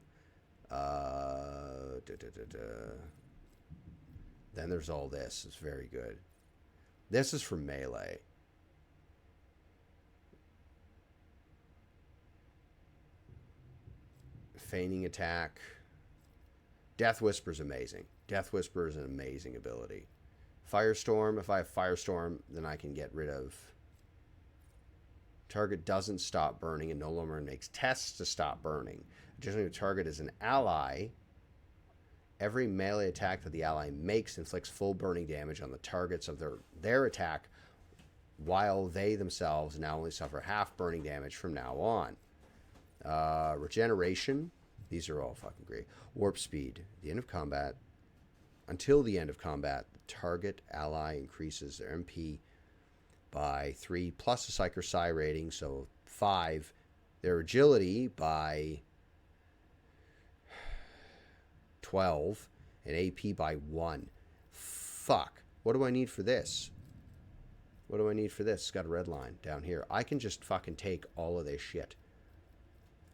Then there's all this. It's very good. This is for melee. Feigning attack. Death Whisper is amazing. Death Whisper is an amazing ability. Firestorm. If I have Firestorm, then I can get rid of... Target doesn't stop burning and no longer makes tests to stop burning. Additionally, the target is an ally. Every melee attack that the ally makes inflicts full burning damage on the targets of their attack, while they themselves now only suffer half burning damage from now on. Regeneration. These are all fucking great. Warp speed. The end of combat. Until the end of combat, the target ally increases their MP by 3 plus a Psych or Psi rating, so 5. Their agility by 12 and AP by 1. Fuck. What do I need for this? What do I need for this? It's got a red line down here. I can just fucking take all of this shit.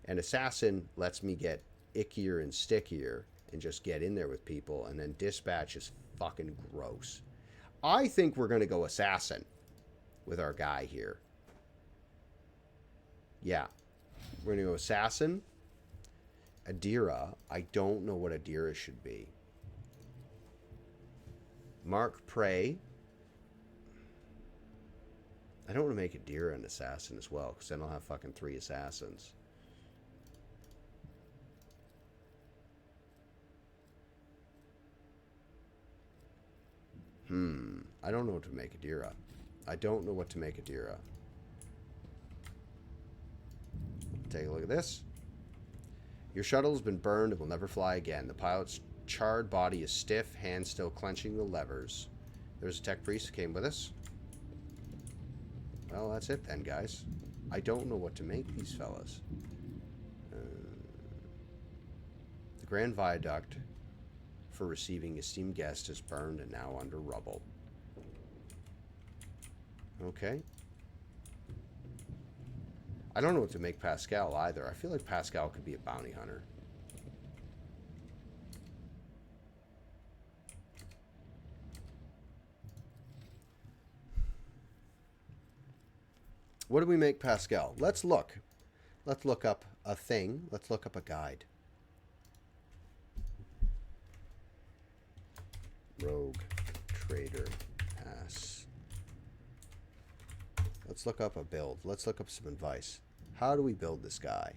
And Assassin lets me get ickier and stickier and just get in there with people. And then Dispatch is fucking gross. I think we're going to go Assassin with our guy here. Yeah. We're going to go Assassin. Adira. I don't know what Adira should be. Mark Prey. I don't want to make Adira an assassin as well, because then I'll have fucking 3 assassins. I don't know what to make Adira. I don't know what to make Adira. Take a look at this. Your shuttle has been burned and will never fly again. The pilot's charred body is stiff, hands still clenching the levers. There's a tech priest who came with us. Well, that's it then, guys. I don't know what to make these fellas. The Grand Viaduct for receiving esteemed guest is burned and now under rubble. Okay. I don't know what to make Pascal either. I feel like Pascal could be a bounty hunter. What do we make Pascal? Let's look. Let's look up a thing. Let's look up a guide. Rogue Trader Pass. Let's look up a build. Let's look up some advice. How do we build this guy?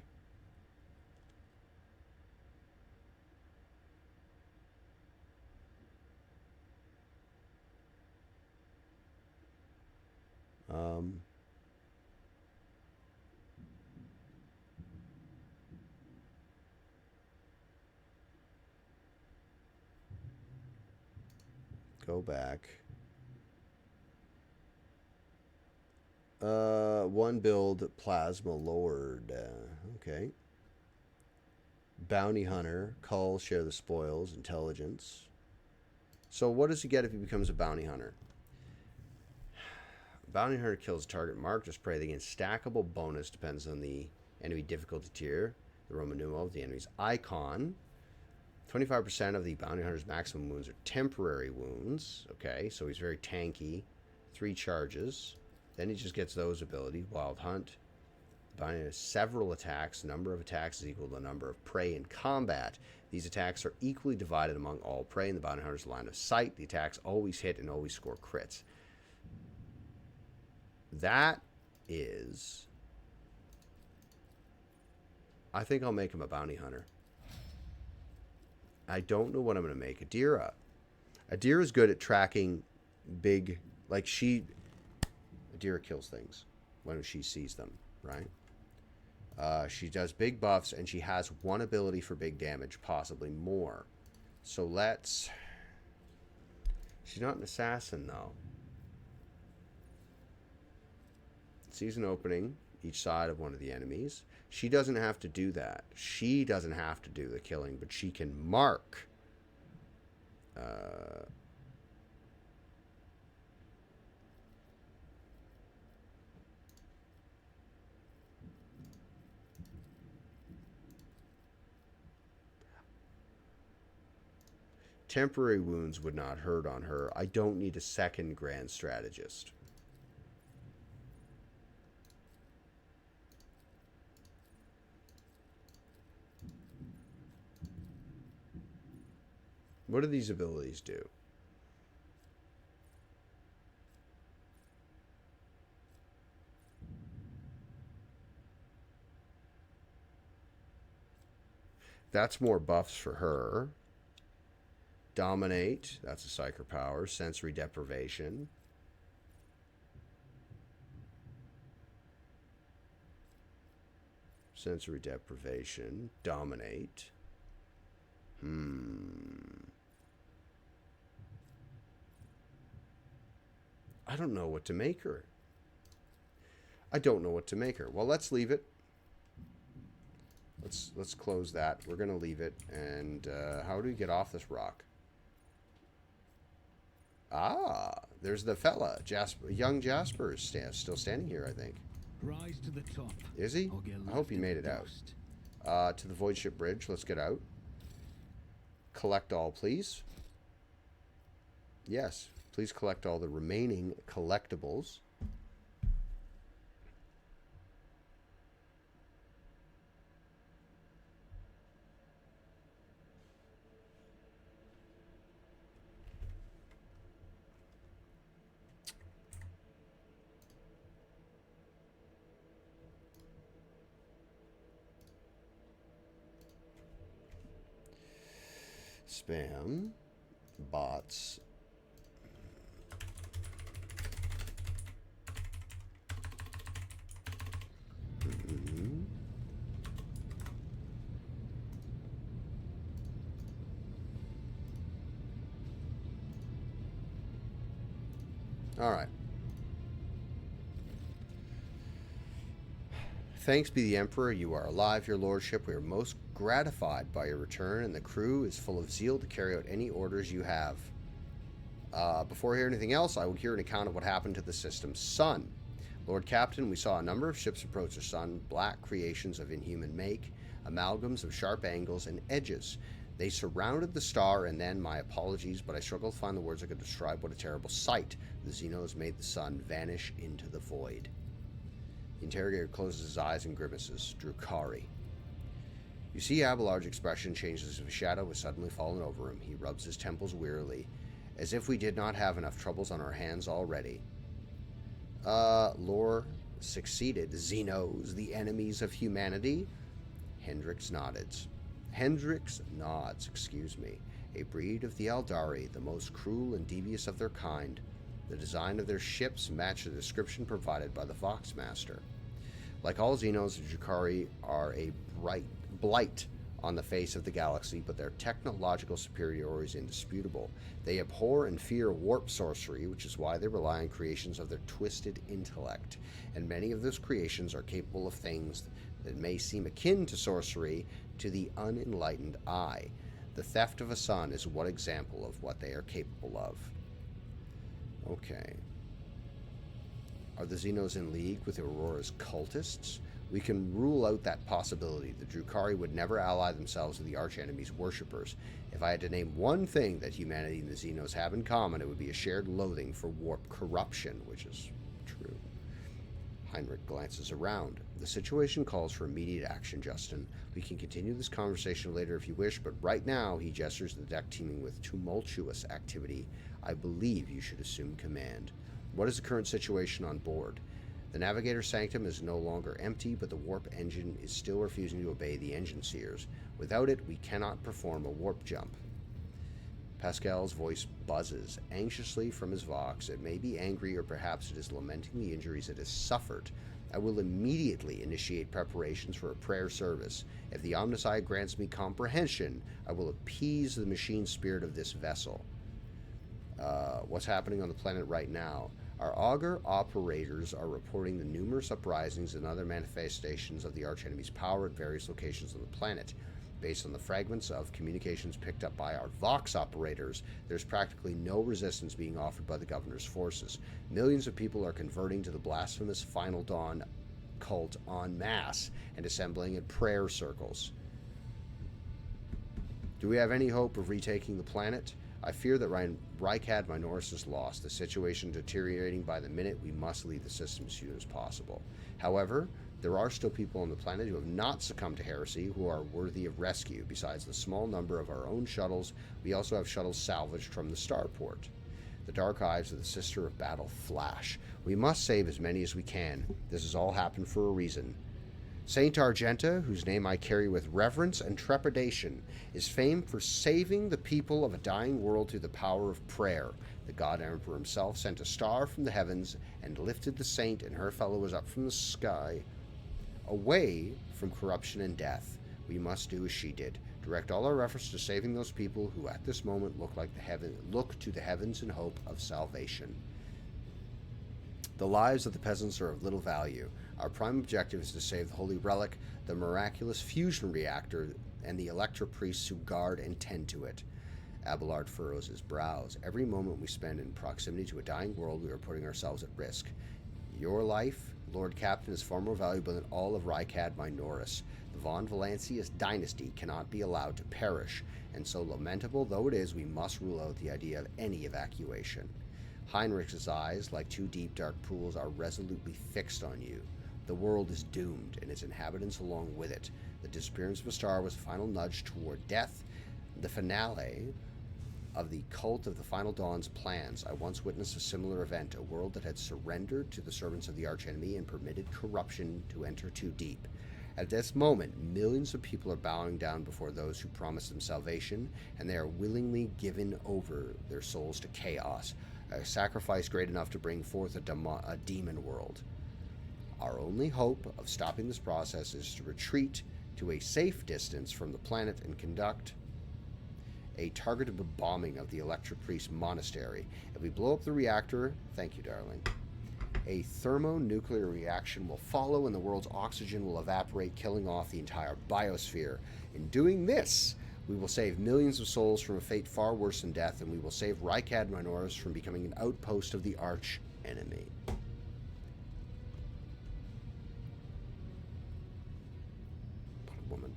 Go back. One build Plasma Lord. Okay. Bounty Hunter. Cull, share the spoils. Intelligence. So what does he get if he becomes a bounty hunter? Bounty Hunter kills target marked. Just pray they gain stackable bonus. Depends on the enemy difficulty tier. The Roman numeral of the enemy's icon. 25% of the bounty hunter's maximum wounds are temporary wounds. Okay, so he's very tanky. 3 charges. Then he just gets those ability. Wild Hunt. The bounty hunter has several attacks. The number of attacks is equal to the number of prey in combat. These attacks are equally divided among all prey in the bounty hunter's line of sight. The attacks always hit and always score crits. That is... I think I'll make him a bounty hunter. I don't know what I'm going to make Adira. Adira is good at tracking big... Like, Adira kills things when she sees them, right? She does big buffs, and she has one ability for big damage, possibly more. So let's... She's not an assassin, though. Sees an opening each side of one of the enemies. She doesn't have to do that. She doesn't have to do the killing, but she can mark. Temporary wounds would not hurt on her. I don't need a second grand strategist. What do these abilities do? That's more buffs for her. Dominate, that's a psyker power. Sensory deprivation. Sensory deprivation. Dominate. I don't know what to make her. I don't know what to make her. Well, let's leave it. Let's close that. We're going to leave it. And how do we get off this rock? Ah, there's the fella. Jasper, young Jasper is still standing here, I think. Rise to the top. Is he? I hope he made it out. To the Void Ship Bridge. Let's get out. Collect all, please. Yes, please collect all the remaining collectibles. Spam, bots. All right. Thanks be the Emperor, you are alive, your lordship. We are most gratified by your return, and the crew is full of zeal to carry out any orders you have. Before I hear anything else, I will hear an account of what happened to the system's sun. Lord Captain, we saw a number of ships approach the sun, black creations of inhuman make, amalgams of sharp angles and edges. They surrounded the star, and then, my apologies, but I struggle to find the words I could describe what a terrible sight. The xenos made the sun vanish into the void. The interrogator closes his eyes and grimaces. Drukari. You see Abelard's expression changes as if a shadow has suddenly fallen over him. He rubs his temples wearily, as if we did not have enough troubles on our hands already. Lore succeeded. Xenos, the enemies of humanity? Hendrix nods. Excuse me. A breed of the Aldari, the most cruel and devious of their kind. The design of their ships match the description provided by the Foxmaster. Like all Xenos, the Drukari are a blight on the face of the galaxy, but their technological superiority is indisputable. They abhor and fear warp sorcery, which is why they rely on creations of their twisted intellect. And many of those creations are capable of things that may seem akin to sorcery to the unenlightened eye. The theft of a sun is one example of what they are capable of. Okay. Are the Xenos in league with Aurora's cultists? We can rule out that possibility. The Drukari would never ally themselves with the archenemy's worshippers. If I had to name one thing that humanity and the Xenos have in common, it would be a shared loathing for warp corruption, which is true. Heinrich glances around. The situation calls for immediate action, Justin. We can continue this conversation later if you wish, but right now, he gestures to the deck teeming with tumultuous activity. I believe you should assume command. What is the current situation on board? The Navigator Sanctum is no longer empty, but the warp engine is still refusing to obey the engine seers. Without it, we cannot perform a warp jump. Pascal's voice buzzes anxiously from his vox. It may be angry, or perhaps it is lamenting the injuries it has suffered. I will immediately initiate preparations for a prayer service. If the Omnisci grants me comprehension, I will appease the machine spirit of this vessel. What's happening on the planet right now? Our augur operators are reporting the numerous uprisings and other manifestations of the archenemy's power at various locations on the planet. Based on the fragments of communications picked up by our Vox operators, there's practically no resistance being offered by the governor's forces. Millions of people are converting to the blasphemous Final Dawn cult en masse and assembling in prayer circles. Do we have any hope of retaking the planet? I fear that Rykad Minoris is lost. The situation deteriorating by the minute. We must leave the system as soon as possible. However, there are still people on the planet who have not succumbed to heresy who are worthy of rescue. Besides the small number of our own shuttles, we also have shuttles salvaged from the starport. The dark eyes of the Sister of Battle flash. We must save as many as we can. This has all happened for a reason. Saint Argenta, whose name I carry with reverence and trepidation, is famed for saving the people of a dying world through the power of prayer. The God Emperor himself sent a star from the heavens and lifted the saint and her followers up from the sky, away from corruption and death. We must do as she did. Direct all our efforts to saving those people who at this moment look to the heavens in hope of salvation. The lives of the peasants are of little value. Our prime objective is to save the Holy Relic, the miraculous fusion reactor, and the Electra priests who guard and tend to it. Abelard furrows his brows. Every moment we spend in proximity to a dying world, we are putting ourselves at risk. Your life, Lord Captain, is far more valuable than all of Rykad Minoris. The von Valancius dynasty cannot be allowed to perish, and so lamentable though it is, we must rule out the idea of any evacuation. Heinrich's eyes, like two deep dark pools, are resolutely fixed on you. The world is doomed, and its inhabitants along with it. The disappearance of a star was a final nudge toward death, the finale of the cult of the Final Dawn's plans. I once witnessed a similar event, a world that had surrendered to the servants of the archenemy and permitted corruption to enter too deep. At this moment, millions of people are bowing down before those who promised them salvation, and they are willingly given over their souls to chaos, a sacrifice great enough to bring forth a demon world. Our only hope of stopping this process is to retreat to a safe distance from the planet and conduct a targeted bombing of the Electra Priest Monastery. If we blow up the reactor, thank you, darling, a thermonuclear reaction will follow and the world's oxygen will evaporate, killing off the entire biosphere. In doing this, we will save millions of souls from a fate far worse than death, and we will save Rykad Minoris from becoming an outpost of the arch enemy. What a woman.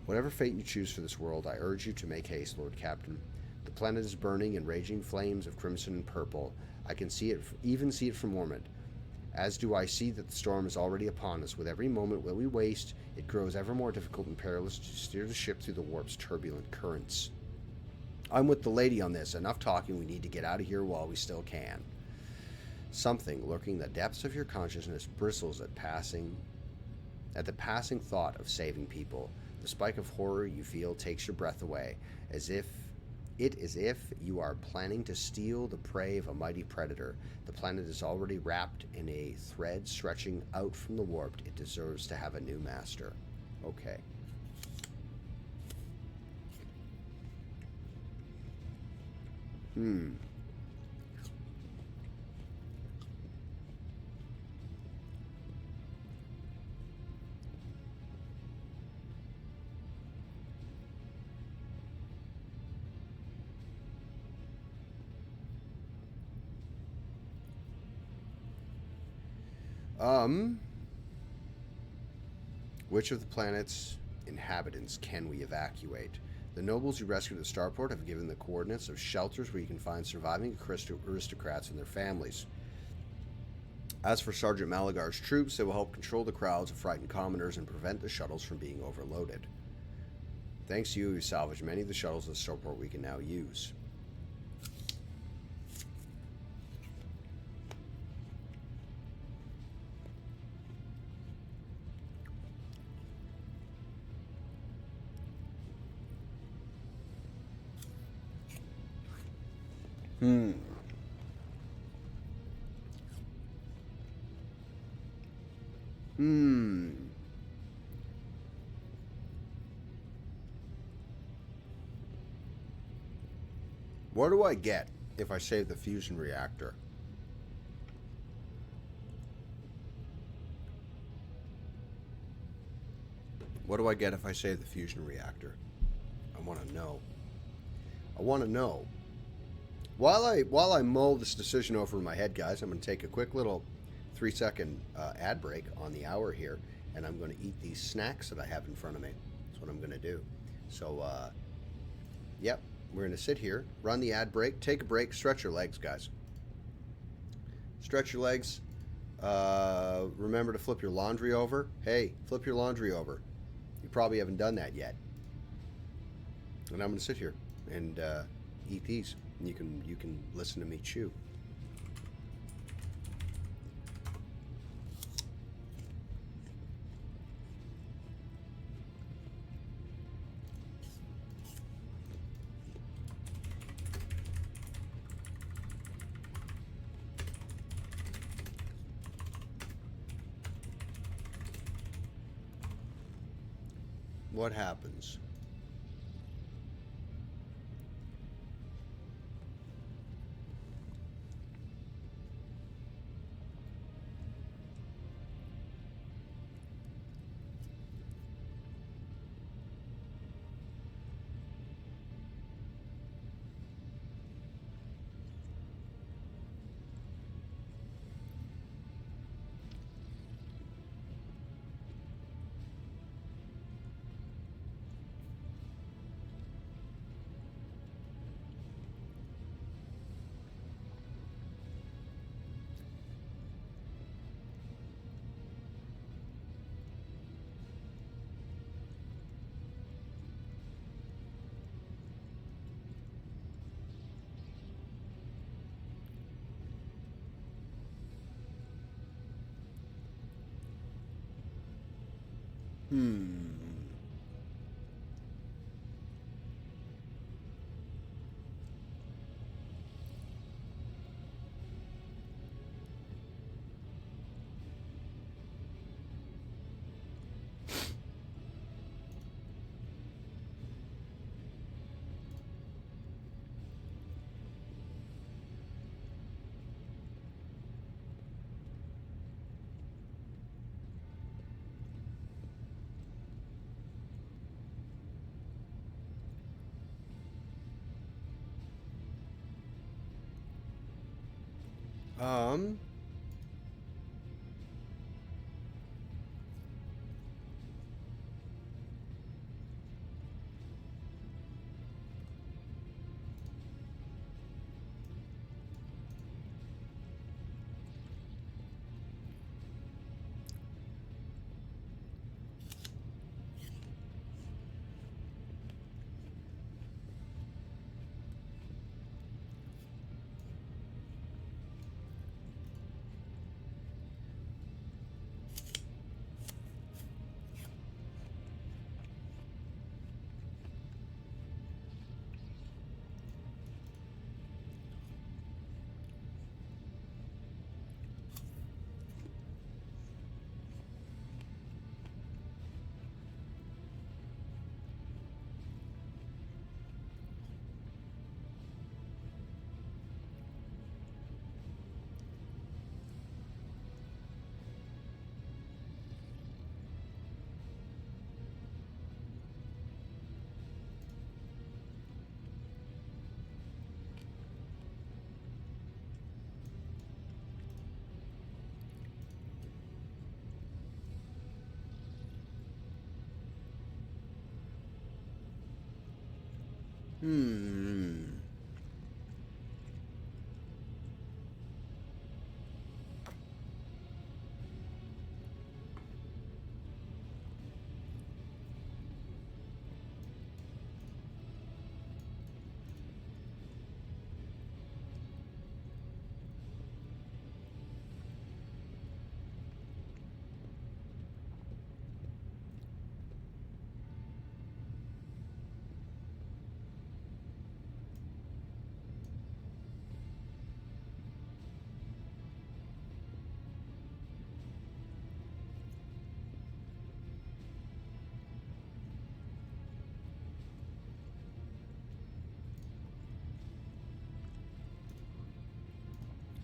Whatever fate you choose for this world, I urge you to make haste, Lord Captain. The planet is burning in raging flames of crimson and purple. I can see it, even see it from orbit. As do I see that the storm is already upon us. With every moment that we waste, it grows ever more difficult and perilous to steer the ship through the warp's turbulent currents. I'm with the lady on this. Enough talking. We need to get out of here while we still can. Something lurking in the depths of your consciousness bristles at the passing thought of saving people. The spike of horror you feel takes your breath away, as if you are planning to steal the prey of a mighty predator. The planet is already wrapped in a thread stretching out from the warp. It deserves to have a new master. Okay. Which of the planet's inhabitants can we evacuate? The nobles you rescued at the starport have given the coordinates of shelters where you can find surviving aristocrats and their families. As for Sergeant Malagar's troops, they will help control the crowds of frightened commoners and prevent the shuttles from being overloaded. Thanks to you, we salvaged many of the shuttles at the starport we can now use. What do I get if I save the fusion reactor? What do I get if I save the fusion reactor? I want to know. I want to know. While I mull this decision over in my head, guys, I'm going to take a quick little 3-second ad break on the hour here, and I'm going to eat these snacks that I have in front of me. That's what I'm going to do. So, yep, we're going to sit here, run the ad break, take a break, stretch your legs, guys. Stretch your legs. Remember to flip your laundry over. Hey, flip your laundry over. You probably haven't done that yet. And I'm going to sit here and eat these. And you can listen to me chew. What happens? Um,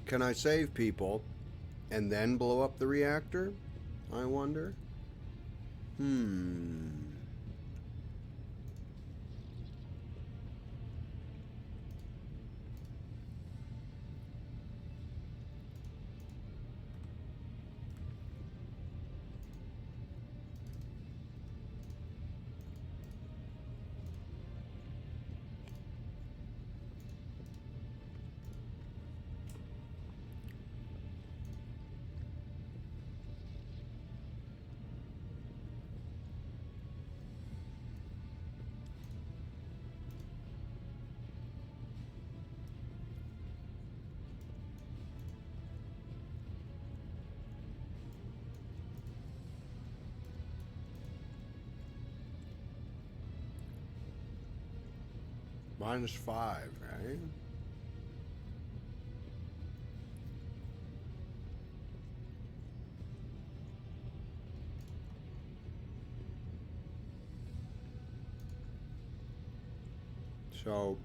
Can I save people and then blow up the reactor? I wonder. -5, right? So,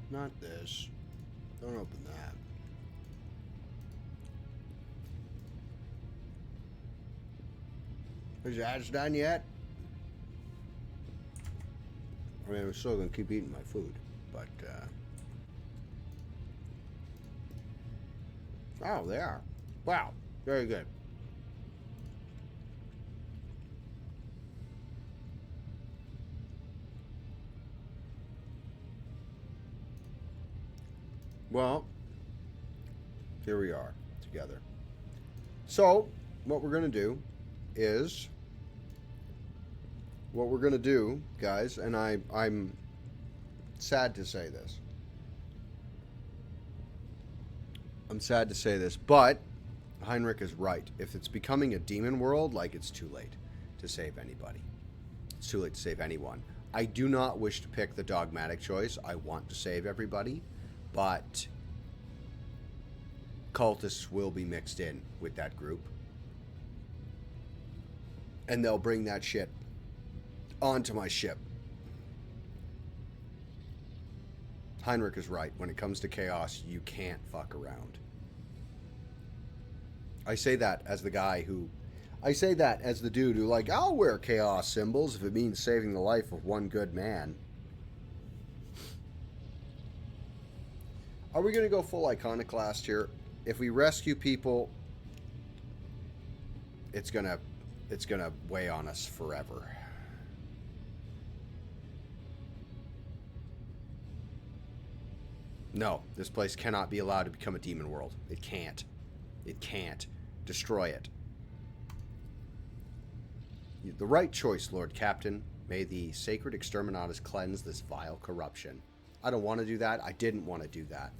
not this. Don't open that. Is your ads done yet? I mean, I'm still gonna keep eating my food, but oh, they are. Wow, very good. Well, here we are together. So, what we're gonna do is, guys, and I'm sad to say this. I'm sad to say this, but Heinrich is right. If it's becoming a demon world, like, it's too late to save anybody. It's too late to save anyone. I do not wish to pick the dogmatic choice. I want to save everybody, but cultists will be mixed in with that group. And they'll bring that shit onto my ship. Heinrich is right. When it comes to chaos, you can't fuck around. I say that as the dude who, like, I'll wear chaos symbols if it means saving the life of one good man. Are we going to go full iconoclast here? If we rescue people, it's gonna weigh on us forever. No, this place cannot be allowed to become a demon world. It can't. It can't. Destroy it. The right choice, Lord Captain. May the sacred exterminatus cleanse this vile corruption. I don't want to do that. I didn't want to do that.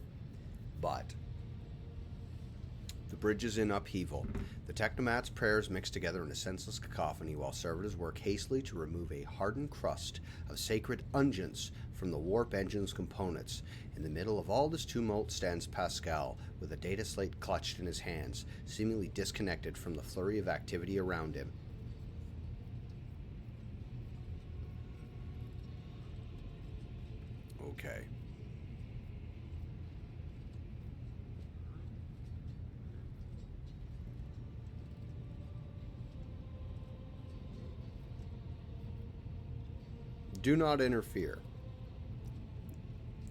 But the bridge is in upheaval. The technomat's prayers mix together in a senseless cacophony while servitors work hastily to remove a hardened crust of sacred unguents from the warp engine's components. In the middle of all this tumult stands Pascal, with a data slate clutched in his hands, seemingly disconnected from the flurry of activity around him. Okay. Do not interfere.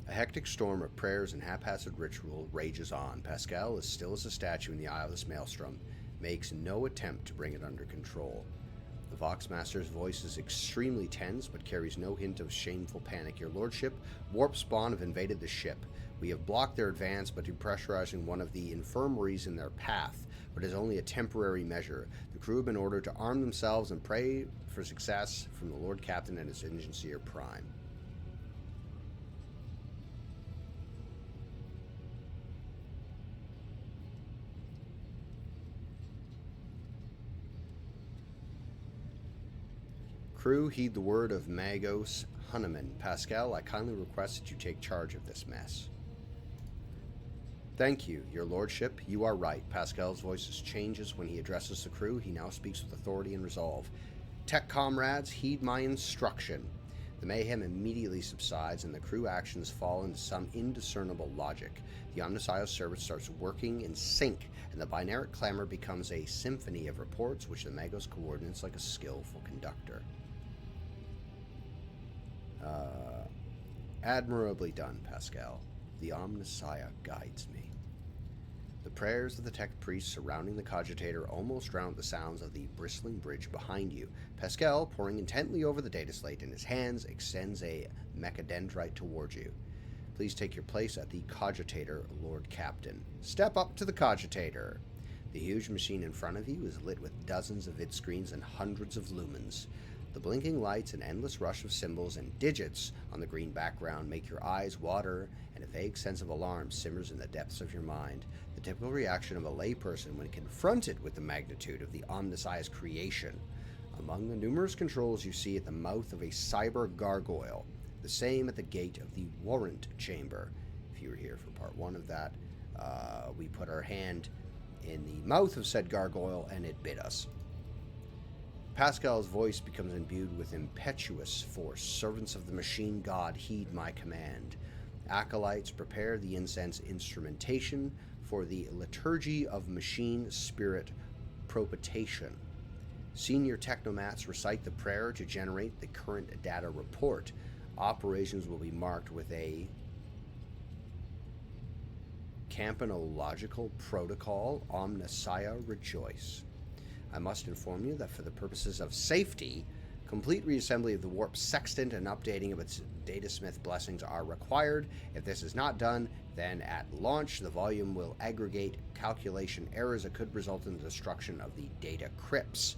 A hectic storm of prayers and haphazard ritual rages on. Pascal, as still as a statue in the eye of this maelstrom, makes no attempt to bring it under control. The Voxmaster's voice is extremely tense, but carries no hint of shameful panic. Your lordship, warp spawn have invaded the ship. We have blocked their advance by depressurizing one of the infirmaries in their path. but is only a temporary measure. The crew have been ordered to arm themselves and pray for success from the Lord Captain and his Engineer Prime. Crew, heed the word of Magos Hunneman. Pascal, I kindly request that you take charge of this mess. Thank you, your lordship. You are right. Pascal's voice changes when he addresses the crew. He now speaks with authority and resolve. Tech comrades, heed my instruction. The mayhem immediately subsides and the crew actions fall into some indiscernible logic. The Omnissiah's service starts working in sync, and the binaric clamor becomes a symphony of reports which the Magos coordinates like a skillful conductor. Admirably done, Pascal. The Omnissiah guides me. The prayers of the tech priests surrounding the cogitator almost drown the sounds of the bristling bridge behind you. Pascal, poring intently over the data slate in his hands, extends a mechadendrite towards you. Please take your place at the cogitator, Lord Captain. Step up to the cogitator. The huge machine in front of you is lit with dozens of vid screens and hundreds of lumens. The blinking lights and endless rush of symbols and digits on the green background make your eyes water, and a vague sense of alarm simmers in the depths of your mind. The typical reaction of a layperson when confronted with the magnitude of the Omnissiah's creation. Among the numerous controls you see at the mouth of a cyber gargoyle, the same at the gate of the warrant chamber. If you were here for part 1 of that, we put our hand in the mouth of said gargoyle and it bit us. Pascal's voice becomes imbued with impetuous force. Servants of the machine god, heed my command. Acolytes, prepare the incense instrumentation for the liturgy of machine spirit propitiation. Senior technomats recite the prayer to generate the current data report. Operations will be marked with a campanological protocol. Omnissiah rejoice. I must inform you that for the purposes of safety, complete reassembly of the warp sextant and updating of its datasmith blessings are required. If this is not done, then at launch the volume will aggregate calculation errors that could result in the destruction of the data crypts.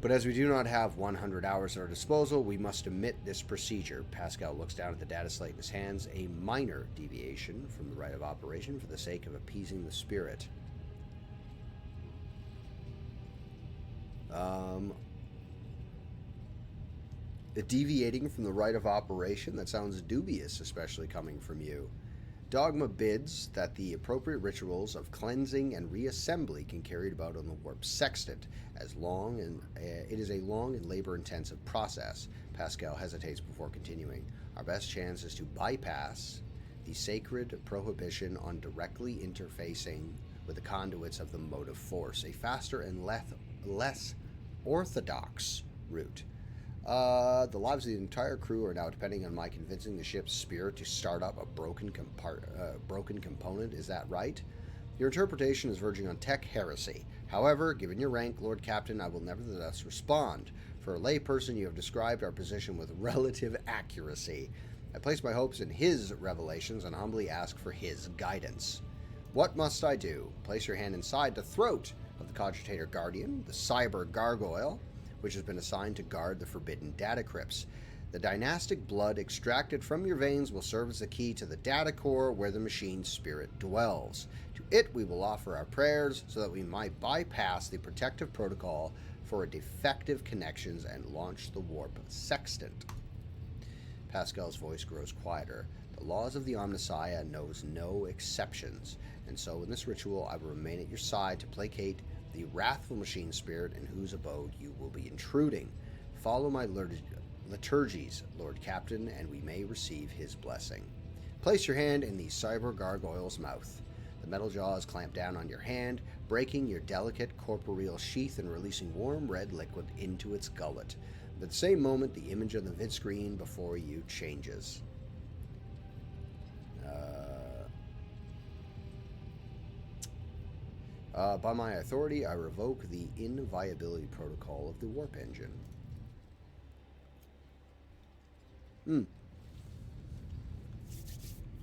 But as we do not have 100 hours at our disposal, we must omit this procedure. Pascal looks down at the data slate in his hands, a minor deviation from the rite of operation for the sake of appeasing the spirit. Deviating from the rite of operation? That sounds dubious, especially coming from you. Dogma bids that the appropriate rituals of cleansing and reassembly can carried about on the warp sextant, it is a long and labor-intensive process. Pascal hesitates before continuing. Our best chance is to bypass the sacred prohibition on directly interfacing with the conduits of the motive force, a faster and less orthodox route. The lives of the entire crew are now depending on my convincing the ship's spirit to start up a broken component. Is that right? Your interpretation is verging on tech heresy. However, given your rank, Lord Captain, I will nevertheless respond. For a layperson, you have described our position with relative accuracy. I place my hopes in his revelations and humbly ask for his guidance. What must I do? Place your hand inside the throat of the cogitator guardian, the cyber gargoyle, which has been assigned to guard the forbidden data crypts. The dynastic blood extracted from your veins will serve as the key to the data core where the machine spirit dwells. To it we will offer our prayers so that we might bypass the protective protocol for defective connections and launch the warp sextant. Pascal's voice grows quieter. The laws of the Omnissiah knows no exceptions, and so in this ritual I will remain at your side to placate the wrathful machine spirit in whose abode you will be intruding. Follow my liturgies, Lord Captain, and we may receive his blessing. Place your hand in the cyber gargoyle's mouth. The metal jaws clamp down on your hand, breaking your delicate corporeal sheath and releasing warm red liquid into its gullet. But at the same moment, the image on the vid screen before you changes. By my authority, I revoke the inviolability protocol of the warp engine.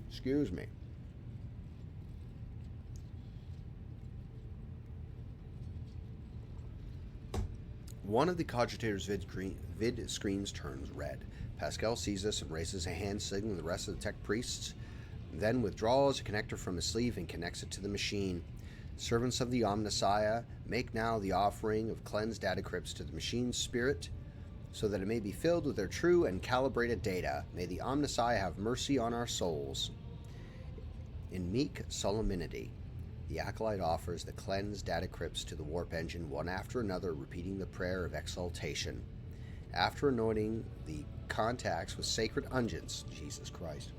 Excuse me. One of the cogitator's vid screens turns red. Pascal sees this and raises a hand, signaling the rest of the tech priests, then withdraws a connector from his sleeve and connects it to the machine. Servants of the Omnissiah, make now the offering of cleansed data crypts to the machine's spirit, so that it may be filled with their true and calibrated data. May the Omnissiah have mercy on our souls. In meek solemnity, the Acolyte offers the cleansed data crypts to the warp engine one after another, repeating the prayer of exaltation. After anointing the contacts with sacred unguents, Jesus Christ,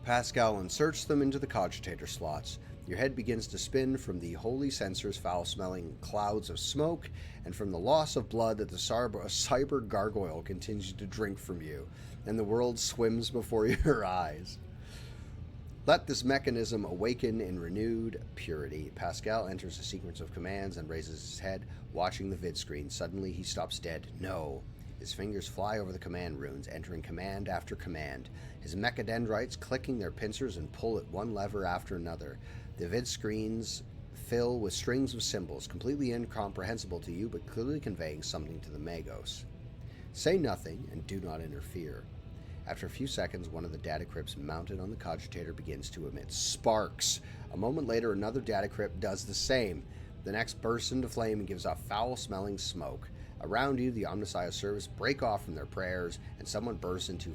Pascal inserts them into the cogitator slots. Your head begins to spin from the holy sensors, foul-smelling clouds of smoke, and from the loss of blood that the cyber gargoyle continues to drink from you, and the world swims before your eyes. Let this mechanism awaken in renewed purity. Pascal enters a sequence of commands and raises his head, watching the vid screen. Suddenly, he stops dead. No. His fingers fly over the command runes, entering command after command. His mechadendrites clicking their pincers and pull at one lever after another. The vid screens fill with strings of symbols, completely incomprehensible to you, but clearly conveying something to the Magos. Say nothing and do not interfere. After a few seconds, one of the data crypts mounted on the cogitator begins to emit sparks. A moment later, another data crypt does the same. The next bursts into flame and gives off foul-smelling smoke. Around you, the Omnissiah servants break off from their prayers, and someone bursts into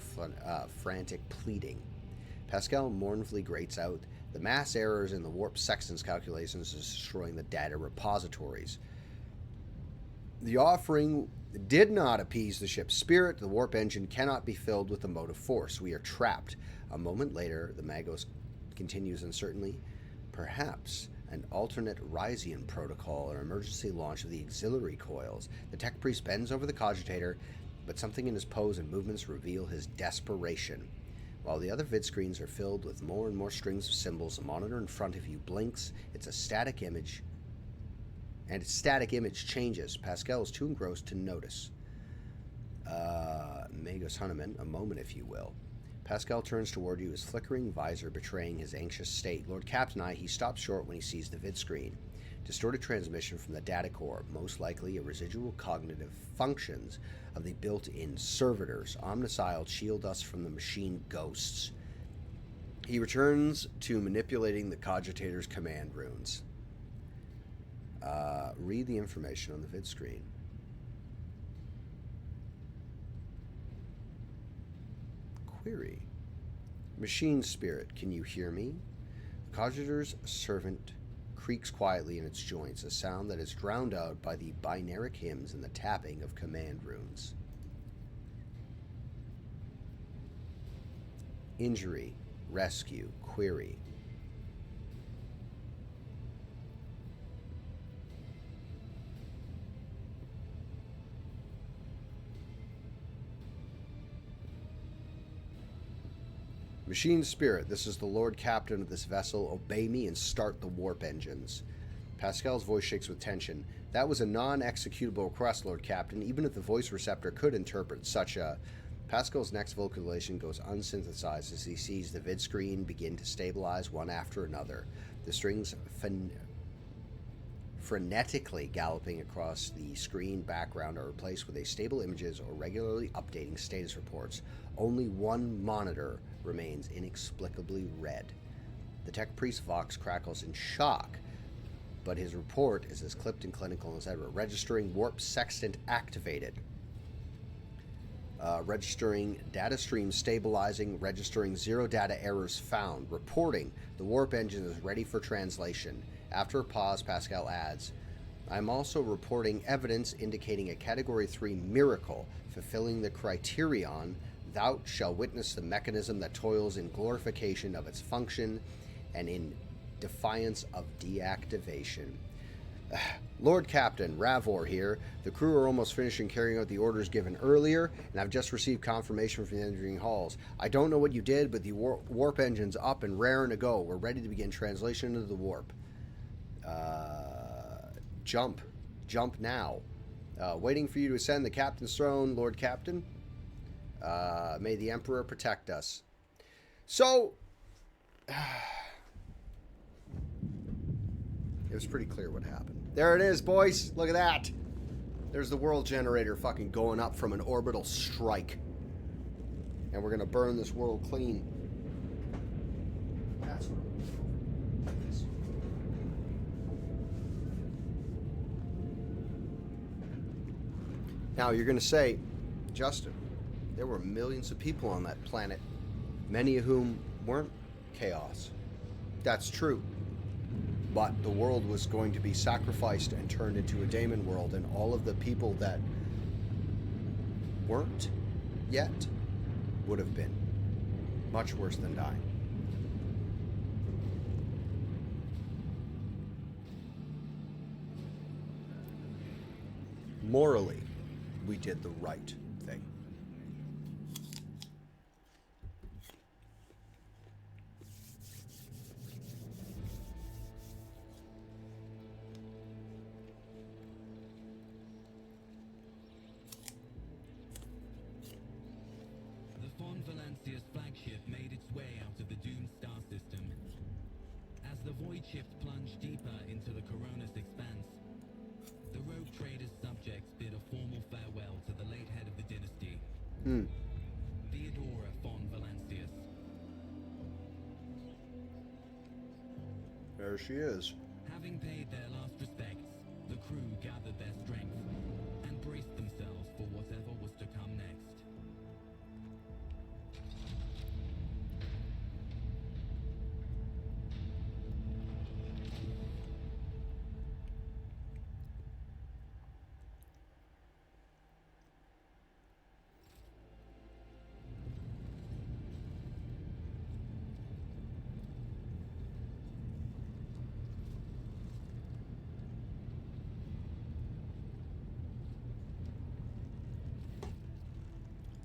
frantic pleading. Pascal mournfully grates out, the mass errors in the warp sextant's calculations is destroying the data repositories. The offering did not appease the ship's spirit. The warp engine cannot be filled with the motive force. We are trapped. A moment later, the Magos continues uncertainly. Perhaps an alternate Rysian protocol or emergency launch of the auxiliary coils. The tech priest bends over the cogitator, but something in his pose and movements reveal his desperation. While the other vid screens are filled with more and more strings of symbols, the monitor in front of you blinks. It's a static image, and its static image changes. Pascal is too engrossed to notice. Magos Hunneman, a moment if you will. Pascal turns toward you, his flickering visor betraying his anxious state. Lord Captain he stops short when he sees the vid screen. Distorted transmission from the data core, most likely a residual cognitive functions of the built-in servitors. Omnissiah shield us from the machine ghosts. He returns to manipulating the cogitator's command runes. Read the information on the vid screen. Query. Machine spirit, can you hear me? The cogitator's servant creaks quietly in its joints, a sound that is drowned out by the binaric hymns and the tapping of command runes. Injury. Rescue. Query. Machine spirit, this is the Lord Captain of this vessel. Obey me and start the warp engines. Pascal's voice shakes with tension. That was a non-executable request, Lord Captain, even if the voice receptor could interpret such a... Pascal's next vocalization goes unsynthesized as he sees the vid screen begin to stabilize one after another. The strings frenetically galloping across the screen background are replaced with stable images or regularly updating status reports. Only one monitor remains inexplicably red. The tech priest Vox crackles in shock, but his report is as clipped and clinical as ever. Registering warp sextant activated. Registering data stream stabilizing. Registering 0 data errors found. Reporting the warp engine is ready for translation. After a pause, Pascal adds, I'm also reporting evidence indicating a Category 3 miracle, fulfilling the criterion, thou shalt witness the mechanism that toils in glorification of its function and in defiance of deactivation. Lord Captain, Ravor here. The crew are almost finishing carrying out the orders given earlier, and I've just received confirmation from the entering halls. I don't know what you did, but the warp engine's up and raring to go. We're ready to begin translation into the warp. Jump. Jump now. Waiting for you to ascend the captain's throne, Lord Captain. May the Emperor protect us. So, it was pretty clear what happened. There it is, boys. Look at that. There's the world generator fucking going up from an orbital strike. And we're gonna burn this world clean. That's what it is. Now you're gonna say, Justin, there were millions of people on that planet, many of whom weren't chaos. That's true. But the world was going to be sacrificed and turned into a daemon world, and all of the people that weren't yet would have been much worse than dying. Morally, we did the right thing. The Valancius flagship made its way out of the doomed star system. As the void shift plunged deeper into the Koronus Expanse, the rogue trader's subjects bid a formal farewell to the late head of the dynasty, Theodora von Valancius. There she is. Having paid their last respects, the crew gathered their strength and braced themselves for whatever was to come next.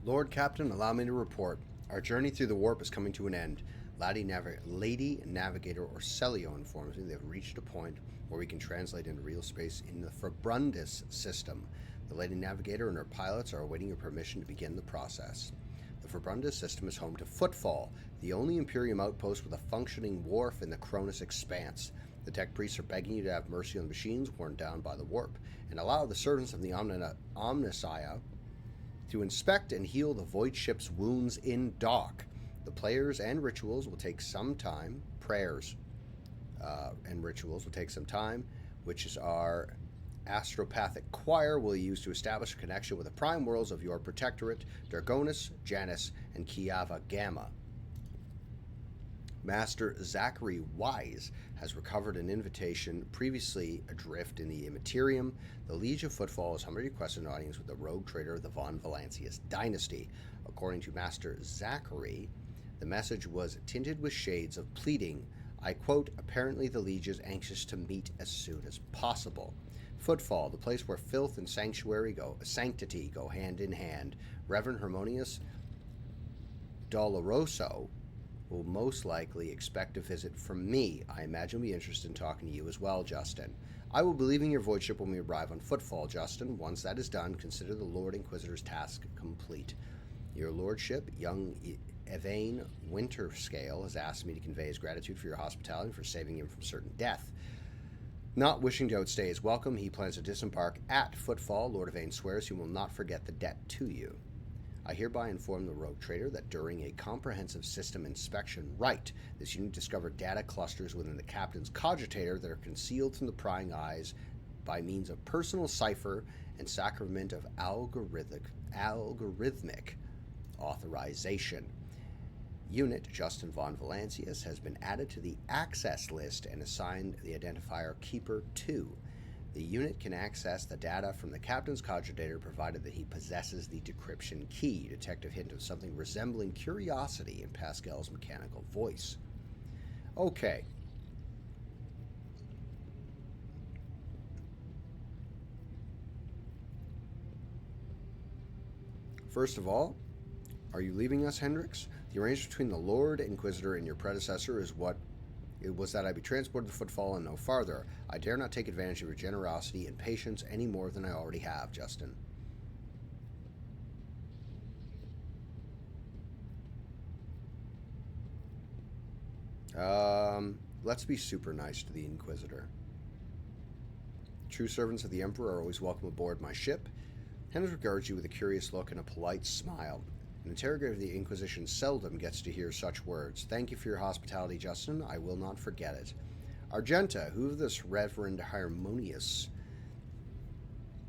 Lord Captain, allow me to report. Our journey through the warp is coming to an end. Lady Navigator or Celio informs me they've reached a point where we can translate into real space in the Fabrundus system. The Lady Navigator and her pilots are awaiting your permission to begin the process. The Fabrundus system is home to Footfall, the only Imperium outpost with a functioning wharf in the Koronus Expanse. The tech priests are begging you to have mercy on the machines worn down by the warp, and allow the servants of the Omnissiah to inspect and heal the void ship's wounds in dock. The prayers and rituals will take some time, which is our astropathic choir will use to establish a connection with the prime worlds of your protectorate, Dargonus, Janus, and Kiava Gamma. Master Zachary Wise has recovered an invitation previously adrift in the Immaterium. The Liege of Footfall has humbly requested an audience with the rogue trader of the von Valancius dynasty. According to Master Zachary, the message was tinted with shades of pleading. I quote, apparently the Liege is anxious to meet as soon as possible. Footfall, the place where filth and sanctity go hand in hand. Reverend Harmonius Doloroso will most likely expect a visit from me. I imagine he'll be interested in talking to you as well, Justin. I will be leaving your void ship when we arrive on Footfall, Justin. Once that is done, consider the Lord Inquisitor's task complete. Your Lordship, young Evane Winterscale, has asked me to convey his gratitude for your hospitality and for saving him from certain death. Not wishing to outstay his welcome, he plans to disembark at Footfall. Lord Evane swears he will not forget the debt to you. I hereby inform the rogue trader that during a comprehensive system inspection this unit discovered data clusters within the captain's cogitator that are concealed from the prying eyes by means of personal cipher and sacrament of algorithmic authorization. Unit Justin von Valancius has been added to the access list and assigned the identifier Keeper 2. The unit can access the data from the captain's cogitator provided that he possesses the decryption key. Detective hint of something resembling curiosity in Pascal's mechanical voice. Okay. First of all, are you leaving us, Hendrix? The arrangement between the Lord Inquisitor and your predecessor is what it was that I be transported to Footfall and no farther. I dare not take advantage of your generosity and patience any more than I already have, Justin. Let's be super nice to the Inquisitor. True servants of the Emperor are always welcome aboard my ship. Hennes regards you with a curious look and a polite smile. An interrogator of the Inquisition seldom gets to hear such words. Thank you for your hospitality, Justin. I will not forget it. Argenta, who is this Reverend Harmonious?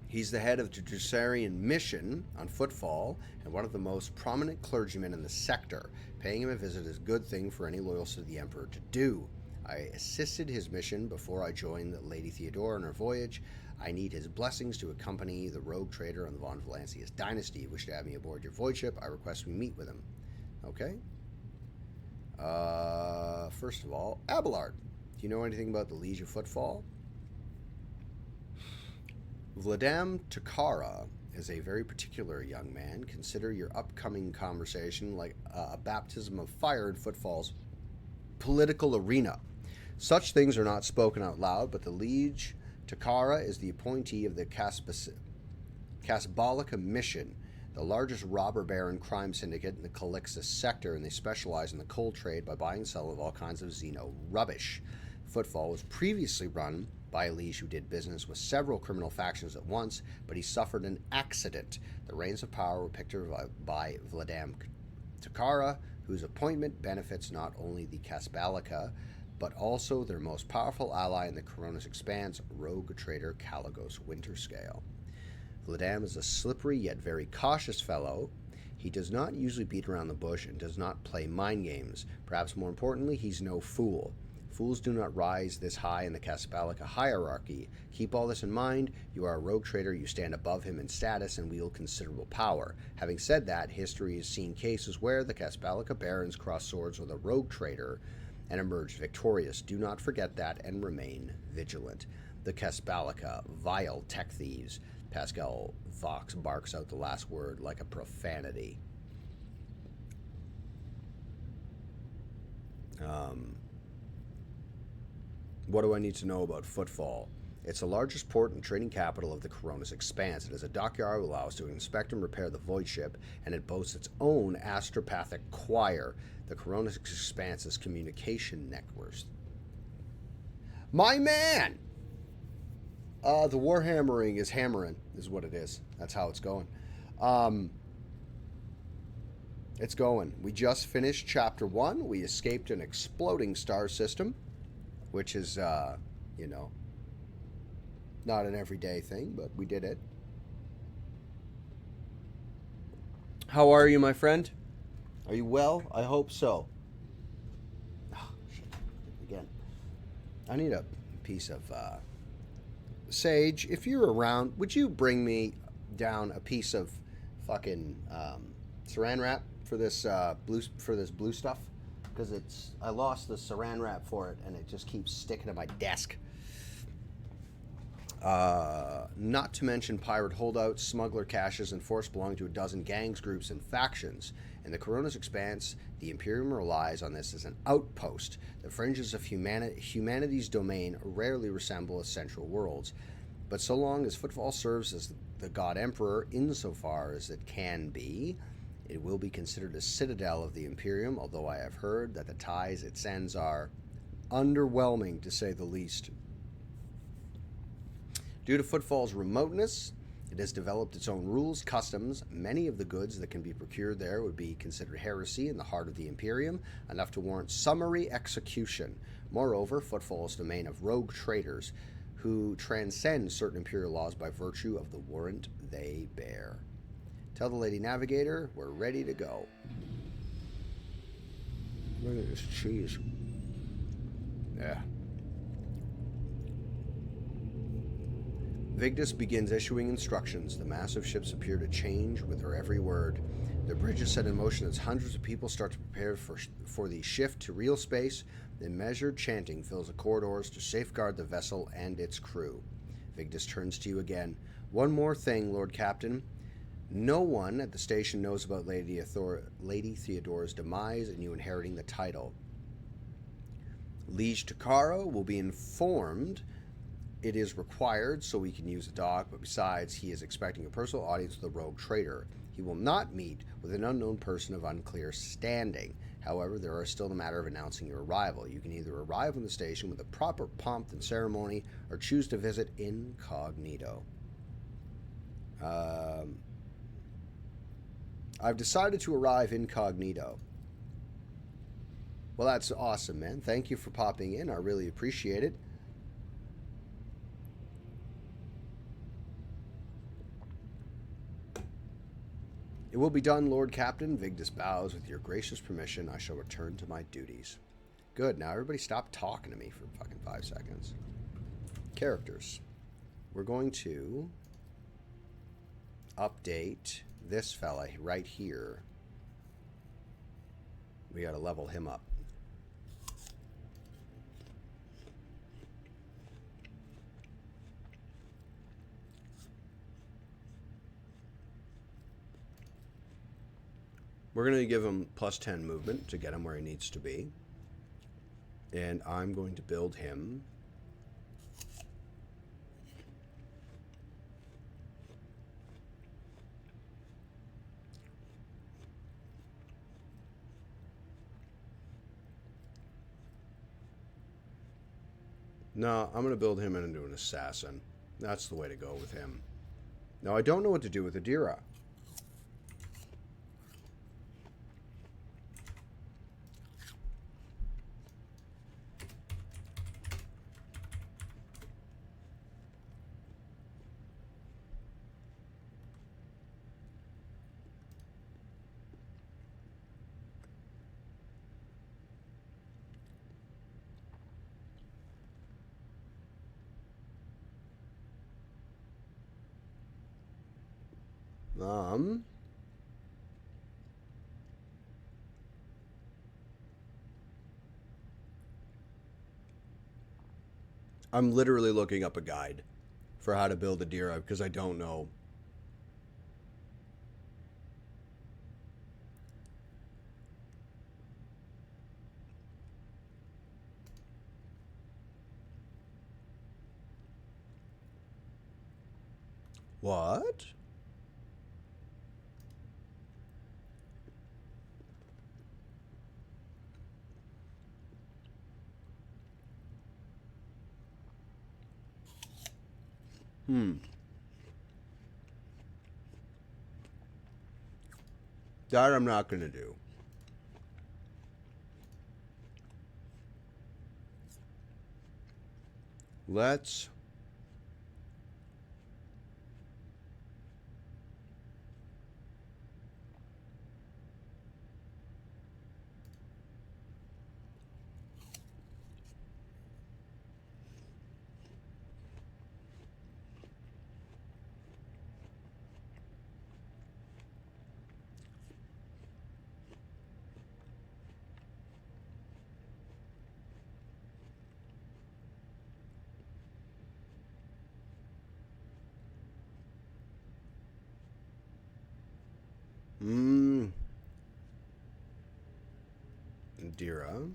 He's the head of the Drusarian mission on Footfall and one of the most prominent clergymen in the sector. Paying him a visit is a good thing for any loyal to the Emperor to do. I assisted his mission before I joined Lady Theodora on her voyage. I need his blessings to accompany the rogue trader on the von Valancius dynasty. You wish to have me aboard your void ship? I request we meet with him. Okay. First of all, Abelard. Do you know anything about the Liege of Footfall? Vladam Takara is a very particular young man. Consider your upcoming conversation like a baptism of fire in Footfall's political arena. Such things are not spoken out loud, but the Liege Takara is the appointee of the Casbalica mission, the largest robber baron crime syndicate in the Calixus sector, and they specialize in the coal trade by buying and selling of all kinds of xeno rubbish. Footfall was previously run by a liege who did business with several criminal factions at once, but he suffered an accident. The reins of power were picked up by Vladam Takara, whose appointment benefits not only the Casbalica, but also their most powerful ally in the Koronus Expanse, rogue trader Caligos Winterscale. Vladam is a slippery yet very cautious fellow. He does not usually beat around the bush and does not play mind games. Perhaps more importantly, he's no fool. Fools do not rise this high in the Casbalica hierarchy. Keep all this in mind. You are a rogue trader, you stand above him in status and wield considerable power. Having said that, history has seen cases where the Casbalica barons crossed swords with a rogue trader and emerged victorious. Do not forget that and remain vigilant. The Casbalica, vile tech thieves. Pascal Vox barks out the last word like a profanity. What do I need to know about Footfall? It's the largest port and trading capital of the Koronus Expanse. It is a dockyard that allows to inspect and repair the void ship, and it boasts its own astropathic choir, the Koronus Expanse's communication network. My man! The warhammering is hammering, is what it is. That's how it's going. It's going. We just finished Chapter 1. We escaped an exploding star system, which is, you know, not an everyday thing, but we did it. How are you, my friend? Are you well? I hope so. Oh, shit. Again. I need a piece of, Sage, if you're around, would you bring me down a piece of fucking, saran wrap for this, blue stuff? Because I lost the saran wrap for it, and it just keeps sticking to my desk. Not to mention pirate holdouts, smuggler caches, and force belonging to a dozen gangs, groups, and factions. In the Koronus Expanse, the Imperium relies on this as an outpost. The fringes of humanity's domain rarely resemble essential worlds. But so long as Footfall serves as the God Emperor, insofar as it can be, it will be considered a citadel of the Imperium, although I have heard that the ties it sends are underwhelming, to say the least. Due to Footfall's remoteness, it has developed its own rules, customs. Many of the goods that can be procured there would be considered heresy in the heart of the Imperium, enough to warrant summary execution. Moreover, Footfall is the domain of rogue traders who transcend certain Imperial laws by virtue of the warrant they bear. Tell the Lady Navigator we're ready to go. Look at this cheese. Yeah. Vigdis begins issuing instructions. The massive ships appear to change with her every word. The bridge is set in motion as hundreds of people start to prepare for the shift to real space. Then measured chanting fills the corridors to safeguard the vessel and its crew. Vigdis turns to you again. One more thing, Lord Captain. No one at the station knows about Lady Theodora's demise and you inheriting the title. Liege Takara will be informed it is required so we can use the dock, but besides, he is expecting a personal audience with a rogue trader. He will not meet with an unknown person of unclear standing. However, there are still the matter of announcing your arrival. You can either arrive on the station with a proper pomp and ceremony or choose to visit incognito. I've decided to arrive incognito. Well, that's awesome, man. Thank you for popping in. I really appreciate it. It will be done, Lord Captain. Vigdis bows. With your gracious permission, I shall return to my duties. Good. Now everybody stop talking to me for fucking 5 seconds. Characters. We're going to update this fella right here. We got to level him up. We're going to give him plus 10 movement to get him where he needs to be. And I'm going to build him No, I'm going to build him into an assassin. That's the way to go with him. Now, I don't know what to do with Adira. I'm literally looking up a guide for how to build Adira because I don't know. What? That I'm not going to do. Let's Adira.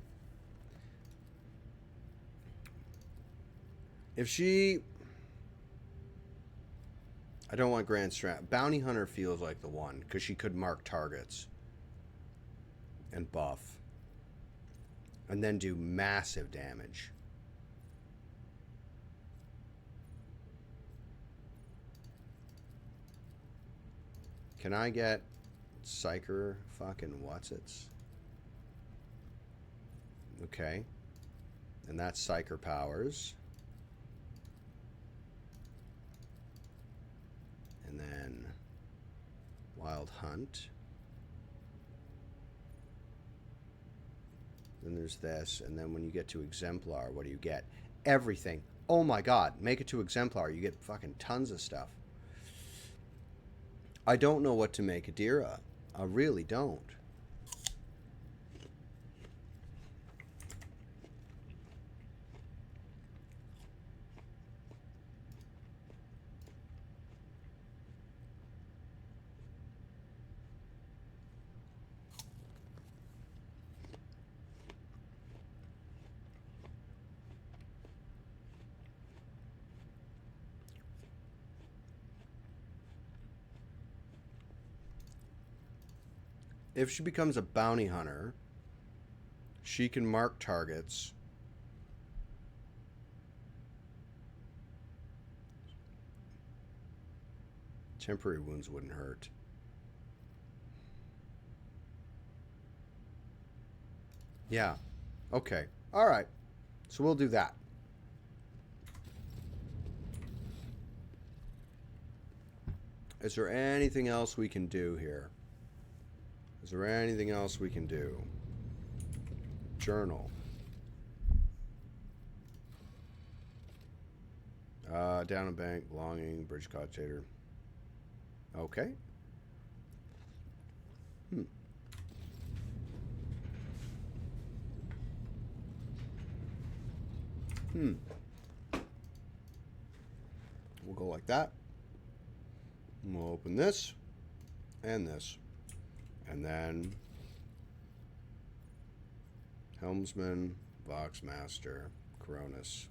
If she... I don't want Grand Strat. Bounty Hunter feels like the one, because she could mark targets and buff. And then do massive damage. Can I get Psyker fucking what's-its? Okay. And that's Psyker powers. And then Wild Hunt. Then there's this. And then when you get to Exemplar, what do you get? Everything. Oh my god. Make it to Exemplar. You get fucking tons of stuff. I don't know what to make Adira. I really don't. If she becomes a bounty hunter, She can mark targets. Temporary wounds wouldn't hurt. Yeah. Okay. All right. So we'll do that. Is there anything else we can do here? Is there anything else we can do? Journal. Down a bank, belonging, bridge cogitator. Okay. We'll go like that. And we'll open this and this. And then Helmsman, Voxmaster, Koronus,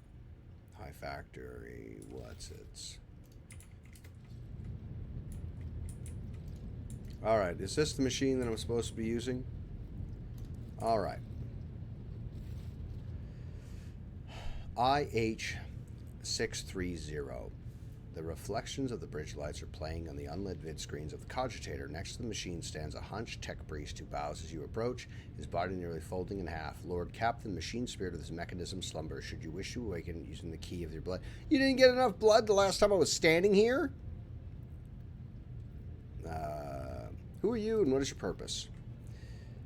High Factory, what's it? Alright, is this the machine that I'm supposed to be using? Alright. IH630. The reflections of the bridge lights are playing on the unlit vid screens of the cogitator. Next to the machine stands a hunched tech priest who bows as you approach, his body nearly folding in half. Lord Captain, the machine spirit of this mechanism slumbers. Should you wish to awaken using the key of your blood. You didn't get enough blood the last time I was standing here? Who are you and what is your purpose?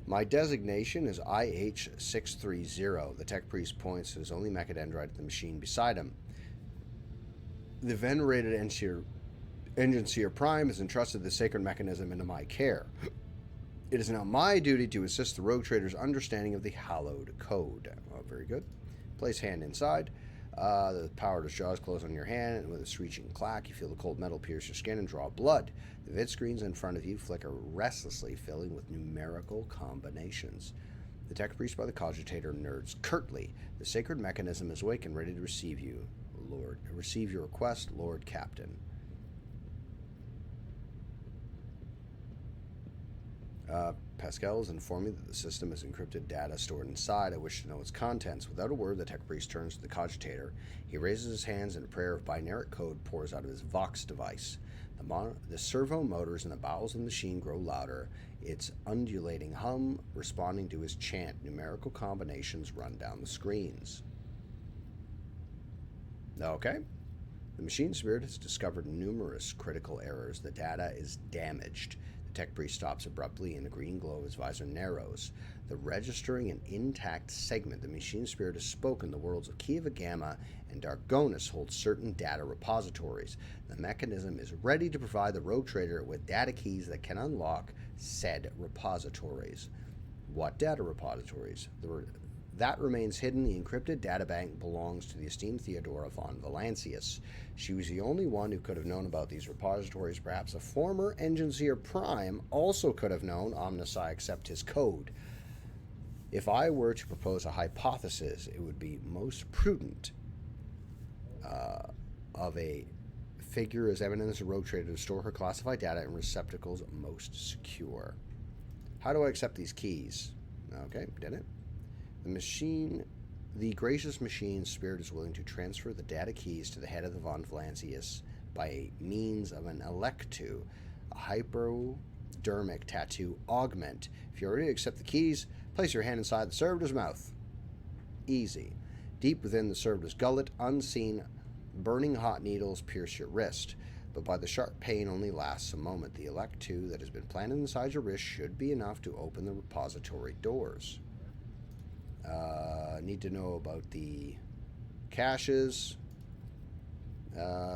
My designation is IH630. The tech priest points to his only mechadendrite at the machine beside him. The venerated Engineer Prime has entrusted the sacred mechanism into my care. It is now my duty to assist the rogue trader's understanding of the hallowed code. Oh, very good. Place hand inside. The powered jaws close on your hand, and with a screeching clack, you feel the cold metal pierce your skin and draw blood. The vid screens in front of you flicker restlessly, filling with numerical combinations. The tech priest by the cogitator nerds curtly. The sacred mechanism is awake and ready to receive you, Lord. Receive your request, Lord Captain. Pascal has informed me that the system has encrypted data stored inside. I wish to know its contents. Without a word, the tech priest turns to the cogitator. He raises his hands and a prayer of binaric code pours out of his Vox device. The servo motors in the bowels of the machine grow louder, its undulating hum responding to his chant. Numerical combinations run down the screens. Okay. The machine spirit has discovered numerous critical errors. The data is damaged. The tech priest stops abruptly and the green glow of his visor narrows. The registering an intact segment, the machine spirit has spoken. The worlds of Kiva Gamma and Dargonus hold certain data repositories. The mechanism is ready to provide the rogue trader with data keys that can unlock said repositories. What data repositories? That remains hidden. The encrypted databank belongs to the esteemed Theodora von Valancius. She was the only one who could have known about these repositories. Perhaps a former Engineer Prime also could have known. Omnis I accept his code. If I were to propose a hypothesis, it would be most prudent of a figure as eminent as a rogue trader to store her classified data in receptacles most secure. How do I accept these keys? Okay, did it? The gracious machine spirit is willing to transfer the data keys to the head of the von Valancius by means of an electu, a hypodermic tattoo augment. If you're ready to accept the keys, place your hand inside the servitor's mouth. Easy. Deep within the servitor's gullet, unseen, burning hot needles pierce your wrist, but by the sharp pain only lasts a moment. The electu that has been planted inside your wrist should be enough to open the repository doors. Need to know about the caches.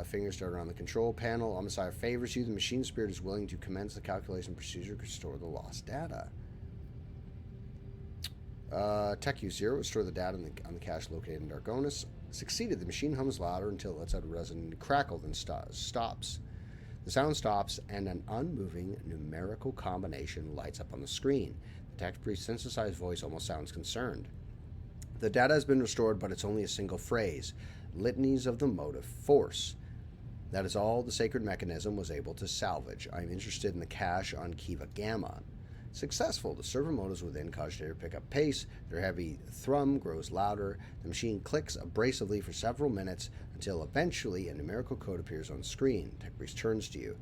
Fingers start around the control panel. Omicide favors you. The machine spirit is willing to commence the calculation procedure to restore the lost data. Tech U0, restore the data on the cache located in Dargonus. Succeeded. The machine hums louder until it lets out a resonant crackle, then stops. The sound stops, and an unmoving numerical combination lights up on the screen. The tech priest's synthesized voice almost sounds concerned. The data has been restored, but it's only a single phrase. Litanies of the motive force. That is all the sacred mechanism was able to salvage. I'm interested in the cache on Kiva Gamma. Successful. The servo motors within cogitator pick up pace. Their heavy thrum grows louder. The machine clicks abrasively for several minutes until eventually a numerical code appears on screen. Tech Priest turns to you.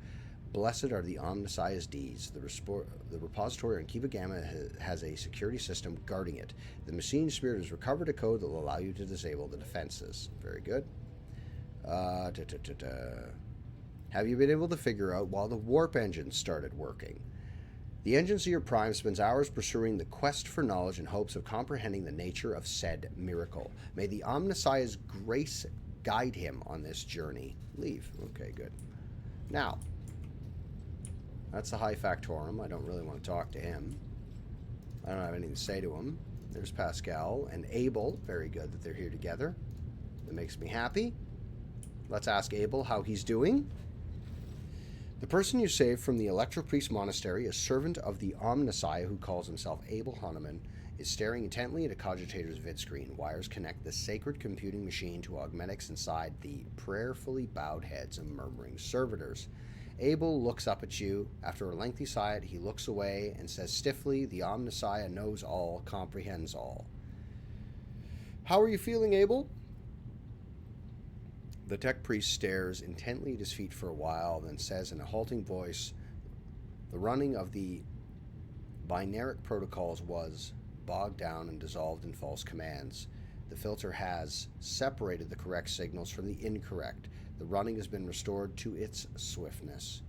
Blessed are the Omnissiah's deeds. The repository on Kiva Gamma has a security system guarding it. The machine spirit has recovered a code that will allow you to disable the defenses. Very good. Have you been able to figure out why the warp engine started working? The engine seer Prime spends hours pursuing the quest for knowledge in hopes of comprehending the nature of said miracle. May the Omnissiah's grace guide him on this journey. Leave. Okay, good. Now, that's the High Factorum. I don't really want to talk to him. I don't have anything to say to him. There's Pascal and Abel. Very good that they're here together. That makes me happy. Let's ask Abel how he's doing. The person you saved from the Electropriest Monastery, a servant of the Omnissiah who calls himself Abel Hahnemann, is staring intently at a cogitator's vid screen. Wires connect the sacred computing machine to augmentics inside the prayerfully bowed heads of murmuring servitors. Abel looks up at you. After a lengthy sigh, he looks away and says stiffly, "The Omnissiah knows all, comprehends all." How are you feeling, Abel? The tech priest stares intently at his feet for a while, then says in a halting voice, "The running of the binaric protocols was bogged down and dissolved in false commands. The filter has separated the correct signals from the incorrect. The running has been restored to its swiftness."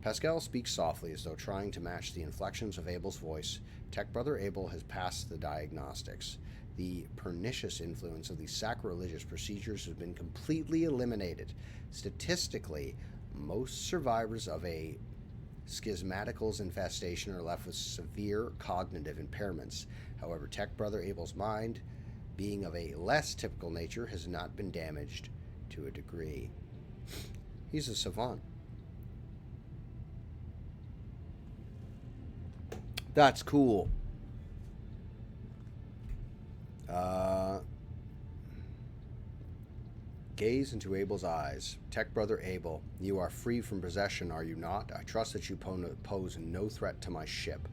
Pascal speaks softly as though trying to match the inflections of Abel's voice. Tech Brother Abel has passed the diagnostics. The pernicious influence of these sacrilegious procedures has been completely eliminated. Statistically, most survivors of a schismatical's infestation are left with severe cognitive impairments. However, Tech Brother Abel's mind, being of a less typical nature, has not been damaged to a degree. He's a savant. That's cool. Gaze into Abel's eyes. Tech Brother Abel, you are free from possession, are you not? I trust that you pose no threat to my ship.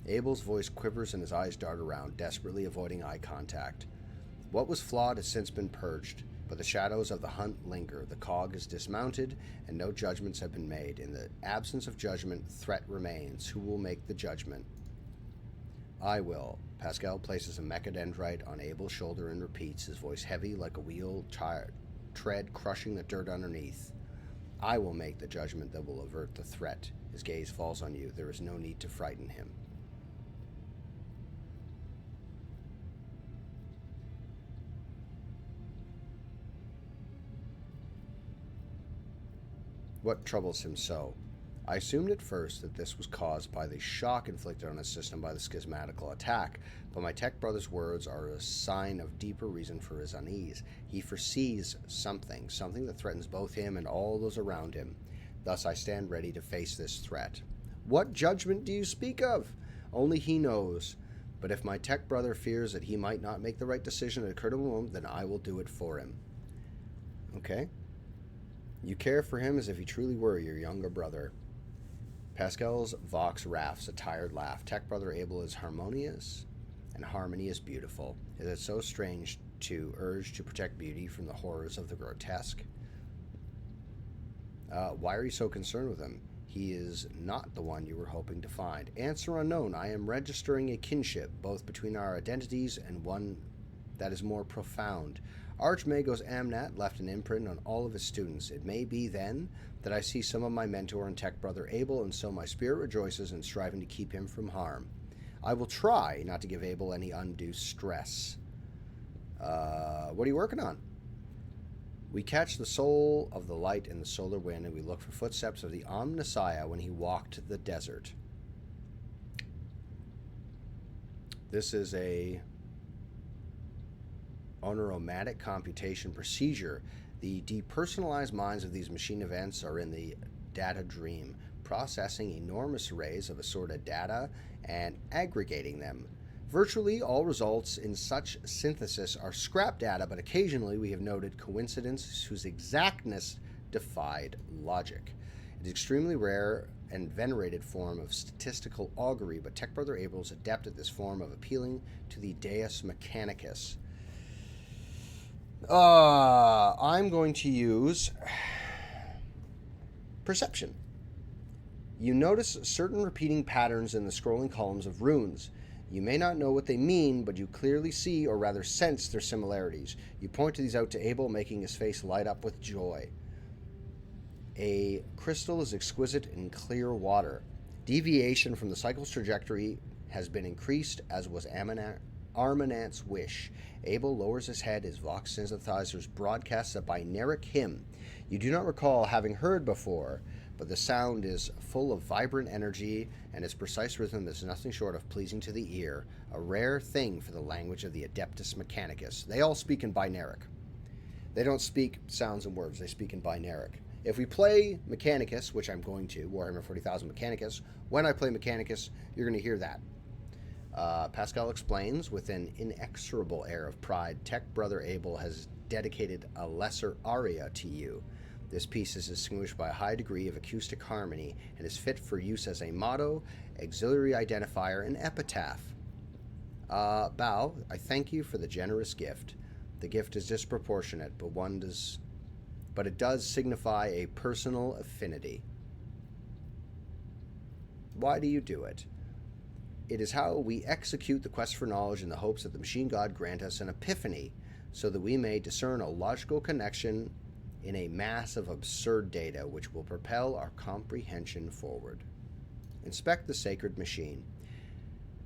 Abel's voice quivers and his eyes dart around, desperately avoiding eye contact. What was flawed has since been purged, but the shadows of the hunt linger. The cog is dismounted, and no judgments have been made. In the absence of judgment, threat remains. Who will make the judgment? I will. Pascal places a mechadendrite on Abel's shoulder and repeats, his voice heavy like a wheel tread crushing the dirt underneath. I will make the judgment that will avert the threat. His gaze falls on you. There is no need to frighten him. What troubles him so? I assumed at first that this was caused by the shock inflicted on his system by the schismatical attack, but my tech brother's words are a sign of deeper reason for his unease. He foresees something that threatens both him and all those around him. Thus I stand ready to face this threat. What judgment do you speak of? Only he knows. But if my tech brother fears that he might not make the right decision at a critical moment, then I will do it for him. Okay. You care for him as if he truly were your younger brother. Pascal's vox rafts a tired laugh. Tech Brother Abel is harmonious, and harmony is beautiful. Is it so strange to urge to protect beauty from the horrors of the grotesque? Why are you so concerned with him? He is not the one you were hoping to find. Answer unknown. I am registering a kinship, both between our identities and one that is more profound. Archmagos Amnat left an imprint on all of his students. It may be, then, that I see some of my mentor and tech brother Abel, and so my spirit rejoices in striving to keep him from harm. I will try not to give Abel any undue stress. What are you working on? We catch the soul of the light in the solar wind, and we look for footsteps of the Omnissiah when he walked the desert. This is a oromatic computation procedure. The depersonalized minds of these machine events are in the data dream, processing enormous arrays of assorted data and aggregating them. Virtually all results in such synthesis are scrap data, but occasionally we have noted coincidences whose exactness defied logic. It is extremely rare and venerated form of statistical augury, but Tech Brother Abel is adept at this form of appealing to the Deus Mechanicus. I'm going to use Perception. You notice certain repeating patterns in the scrolling columns of runes. You may not know what they mean, but you clearly see, or rather sense, their similarities. You point these out to Abel, making his face light up with joy. A crystal is exquisite in clear water. Deviation from the cycle's trajectory has been increased, as was Armanat's wish. Abel lowers his head as Vox synthesizers broadcasts a binaric hymn you do not recall having heard before, but the sound is full of vibrant energy, and its precise rhythm is nothing short of pleasing to the ear, a rare thing for the language of the Adeptus Mechanicus. They all speak in binaric. They don't speak sounds and words, they speak in binaric. If we play Mechanicus, which I'm going to, Warhammer 40,000 Mechanicus, when I play Mechanicus, you're going to hear that. Pascal explains, with an inexorable air of pride, Tech Brother Abel has dedicated a lesser aria to you. This piece is distinguished by a high degree of acoustic harmony and is fit for use as a motto, auxiliary identifier, and epitaph. Bow, I thank you for the generous gift. The gift is disproportionate, but it does signify a personal affinity. Why do you do it? It is how we execute the quest for knowledge in the hopes that the machine god grant us an epiphany, so that we may discern a logical connection in a mass of absurd data which will propel our comprehension forward. Inspect the sacred machine.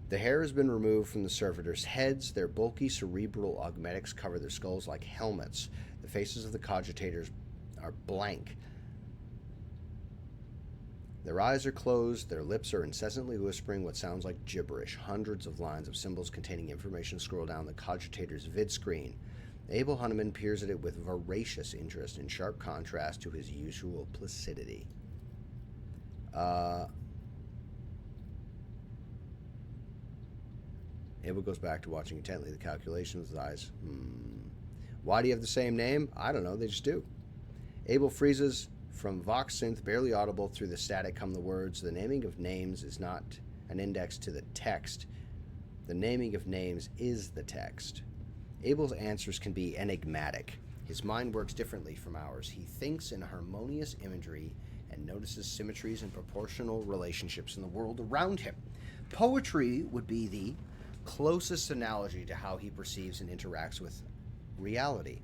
The hair has been removed from the servitors' heads. Their bulky cerebral augmetics cover their skulls like helmets. The faces of the cogitators are blank. Their eyes are closed. Their lips are incessantly whispering what sounds like gibberish. Hundreds of lines of symbols containing information scroll down the cogitator's vid screen. Abel Hunneman peers at it with voracious interest, in sharp contrast to his usual placidity. Abel goes back to watching intently the calculations with his eyes. Why do you have the same name? I don't know, they just do. Abel freezes. From Vox synth, barely audible through the static, come the words, the naming of names is not an index to the text. The naming of names is the text. Abel's answers can be enigmatic. His mind works differently from ours. He thinks in harmonious imagery and notices symmetries and proportional relationships in the world around him. Poetry would be the closest analogy to how he perceives and interacts with reality.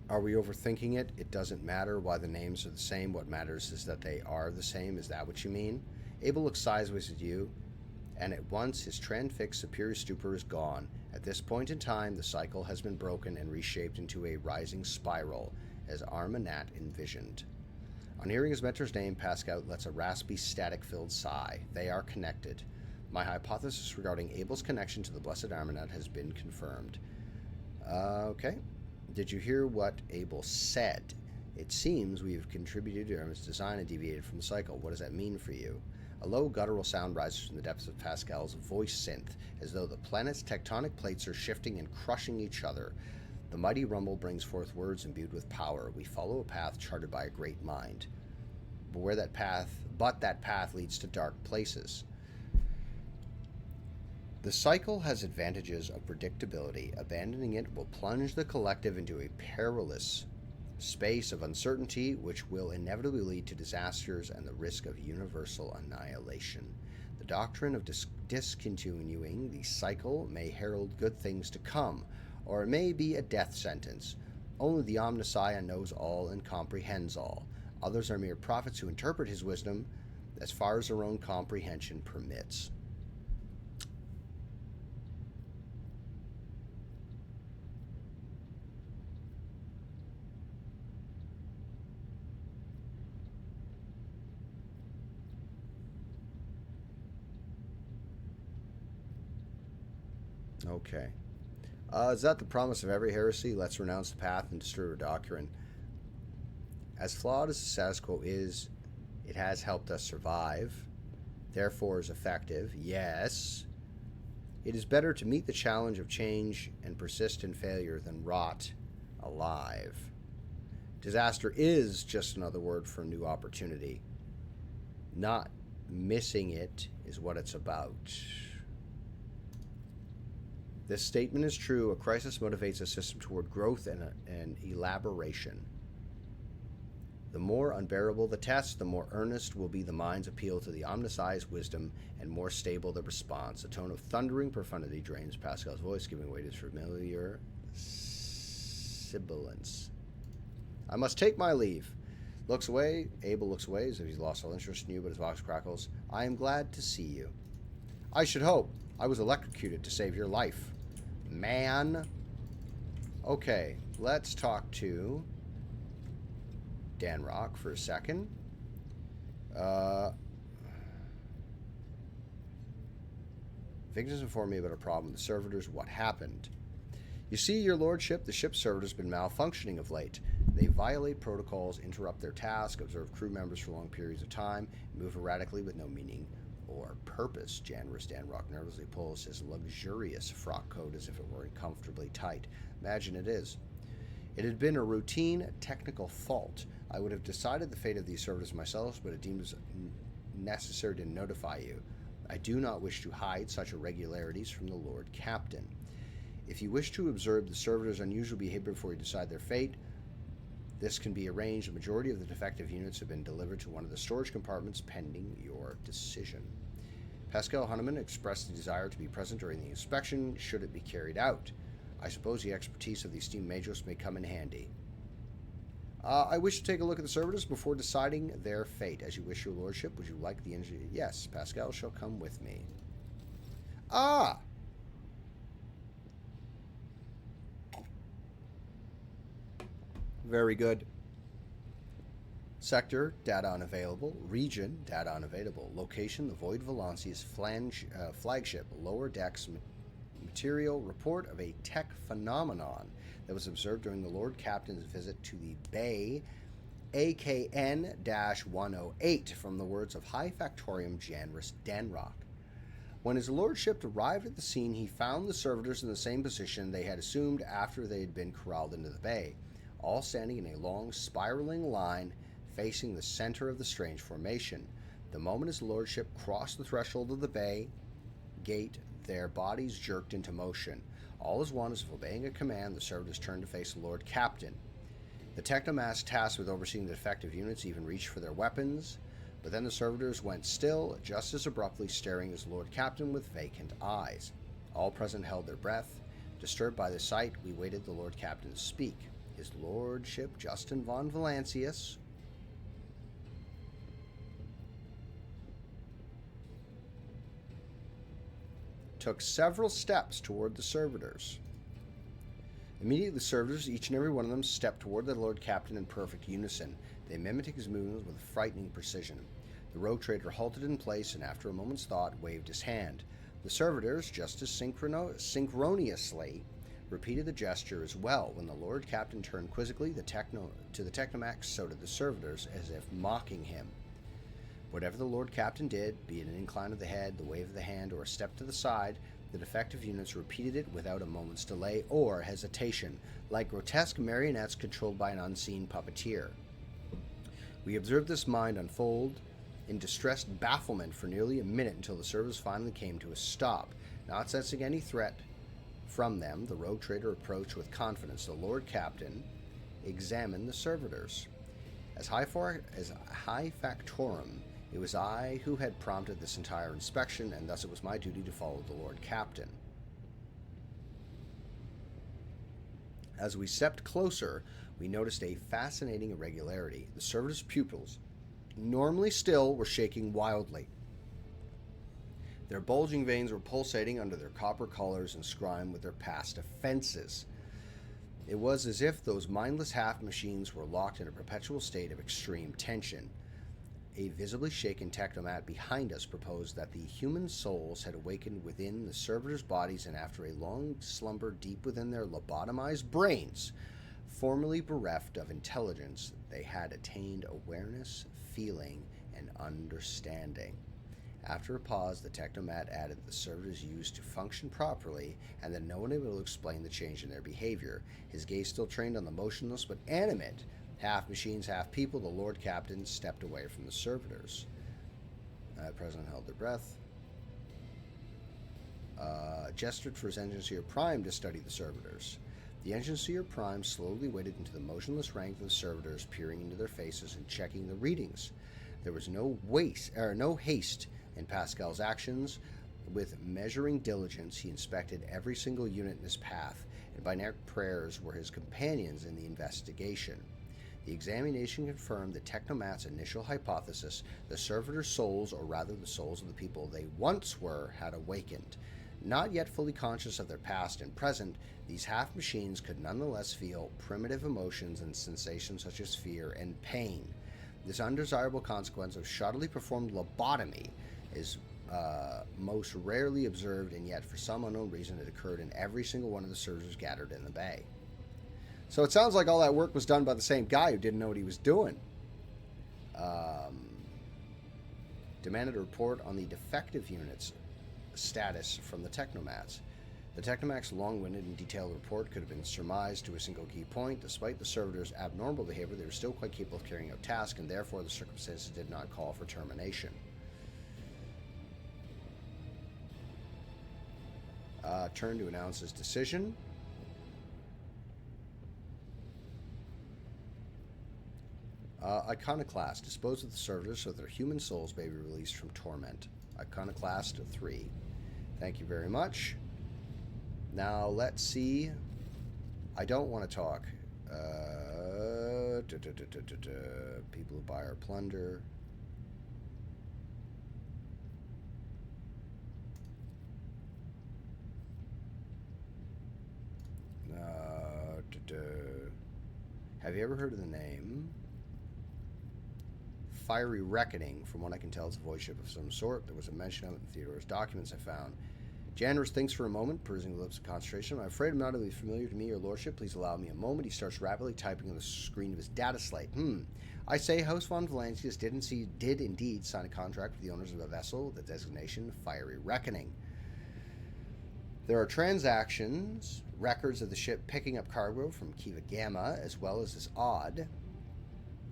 Are we overthinking it? It doesn't matter why the names are the same. What matters is that they are the same. Is that what you mean? Abel looks sideways at you, and at once his transfixed superior stupor is gone. At this point in time, the cycle has been broken and reshaped into a rising spiral, as Armanat envisioned. On hearing his mentor's name, Pascal lets a raspy, static-filled sigh. They are connected. My hypothesis regarding Abel's connection to the blessed Armanat has been confirmed. Okay. Did you hear what Abel said? It seems we have contributed to Armanat's design and deviated from the cycle. What does that mean for you? A low guttural sound rises from the depths of Pascal's voice synth, as though the planet's tectonic plates are shifting and crushing each other. The mighty rumble brings forth words imbued with power. We follow a path charted by a great mind. But that path leads to dark places. The cycle has advantages of predictability. Abandoning it will plunge the collective into a perilous space of uncertainty, which will inevitably lead to disasters and the risk of universal annihilation. The doctrine of discontinuing the cycle may herald good things to come, or it may be a death sentence. Only the Omnissiah knows all and comprehends all. Others are mere prophets who interpret his wisdom as far as their own comprehension permits. Okay. Is that the promise of every heresy? Let's renounce the path and destroy our doctrine. As flawed as the status quo is, it has helped us survive. Therefore is effective. Yes. It is better to meet the challenge of change and persist in failure than rot alive. Disaster is just another word for new opportunity. Not missing it is what it's about. This statement is true. A crisis motivates a system toward growth and elaboration. The more unbearable the test, the more earnest will be the mind's appeal to the omniscience wisdom, and more stable the response. A tone of thundering profundity drains Pascal's voice, giving way to his familiar sibilance. I must take my leave. Looks away. Abel looks away as if he's lost all interest in you, but his voice crackles. I am glad to see you. I should hope. I was electrocuted to save your life. Man. Okay, let's talk to Dan Rock for a second. Victims informed me about a problem with the servitors. What happened? You see, your lordship, the ship's servitors have been malfunctioning of late. They violate protocols, interrupt their task, observe crew members for long periods of time, and move erratically with no meaning or purpose. Dan Rock nervously pulls his luxurious frock coat as if it were uncomfortably tight. Imagine it is. It had been a routine technical fault. I would have decided the fate of these servitors myself, but it deemed it necessary to notify you. I do not wish to hide such irregularities from the Lord Captain. If you wish to observe the servitors' unusual behavior before you decide their fate, this can be arranged. The majority of the defective units have been delivered to one of the storage compartments pending your decision. Pascal Hunneman expressed the desire to be present during the inspection, should it be carried out. I suppose the expertise of the esteemed Majos may come in handy. I wish to take a look at the servitors before deciding their fate. As you wish, your lordship. Would you like the engineer? Yes, Pascal shall come with me. Ah! Very good. Sector, data unavailable. Region, data unavailable. Location, the Void Valancius flagship. Lower decks material. Report of a tech phenomenon that was observed during the Lord Captain's visit to the Bay AKN-108 from the words of High Factorium Janris Danrock. When his lordship arrived at the scene, he found the servitors in the same position they had assumed after they had been corralled into the bay, all standing in a long, spiraling line facing the center of the strange formation. The moment his lordship crossed the threshold of the bay gate, their bodies jerked into motion. All as one, as if obeying a command, the servitors turned to face the Lord Captain. The technomass tasked with overseeing the defective units even reached for their weapons, but then the servitors went still, just as abruptly, staring at the Lord Captain with vacant eyes. All present held their breath. Disturbed by the sight, we waited the Lord Captain to speak. His Lordship Justin von Valancius took several steps toward the servitors. Immediately the servitors, each and every one of them, stepped toward the Lord Captain in perfect unison. They mimicked his movements with frightening precision. The rogue trader halted in place and after a moment's thought waved his hand. The servitors, just as synchronously, repeated the gesture as well. When the Lord Captain turned quizzically to the Technomax, so did the servitors, as if mocking him. Whatever the Lord Captain did, be it an incline of the head, the wave of the hand, or a step to the side, the defective units repeated it without a moment's delay or hesitation, like grotesque marionettes controlled by an unseen puppeteer. We observed this mind unfold in distressed bafflement for nearly a minute until the servitors finally came to a stop. Not sensing any threat from them, the rogue trader approached with confidence. The Lord Captain examined the servitors. As High Factorum, it was I who had prompted this entire inspection, and thus it was my duty to follow the Lord Captain. As we stepped closer, we noticed a fascinating irregularity. The servitors' pupils, normally still, were shaking wildly. Their bulging veins were pulsating under their copper collars and scrying with their past offenses. It was as if those mindless half-machines were locked in a perpetual state of extreme tension. A visibly shaken technomat behind us proposed that the human souls had awakened within the servitors' bodies, and after a long slumber deep within their lobotomized brains, formerly bereft of intelligence, they had attained awareness, feeling, and understanding. After a pause, the technomat added that the servitors used to function properly and that no one able to explain the change in their behavior. His gaze still trained on the motionless but animate, half machines, half people. The Lord Captain stepped away from the servitors. The President held their breath. Gestured for his Engineer Prime to study the servitors. The Engineer Prime slowly waded into the motionless rank of the servitors, peering into their faces and checking the readings. There was no haste in Pascal's actions. With measuring diligence, he inspected every single unit in his path, and by night prayers were his companions in the investigation. The examination confirmed the Technomat's initial hypothesis: the servitors' souls, or rather the souls of the people they once were, had awakened. Not yet fully conscious of their past and present, these half-machines could nonetheless feel primitive emotions and sensations such as fear and pain. This undesirable consequence of shoddily performed lobotomy is most rarely observed, and yet for some unknown reason it occurred in every single one of the servitors gathered in the bay. So it sounds like all that work was done by the same guy who didn't know what he was doing. Demanded a report on the defective unit's status from the Technomats. The Technomats' long-winded and detailed report could have been surmised to a single key point. Despite the servitors' abnormal behavior, they were still quite capable of carrying out tasks, and therefore the circumstances did not call for termination. Turn to announce his decision. Iconoclast. Dispose of the servitors so their human souls may be released from torment. Iconoclast 3. Thank you very much. Now, let's see. I don't want to talk. People who buy our plunder. Have you ever heard of the name? Fiery Reckoning. From what I can tell, it's a voice ship of some sort. There was a mention of it in Theodore's documents I found. Janvers thinks for a moment, perusing the lips of concentration. I'm afraid I'm not really familiar to me, your lordship. Please allow me a moment. He starts rapidly typing on the screen of his data slate. I say House von Valancius did indeed sign a contract with the owners of a vessel with the designation Fiery Reckoning. There are transactions, records of the ship picking up cargo from Kiva Gamma, as well as this odd.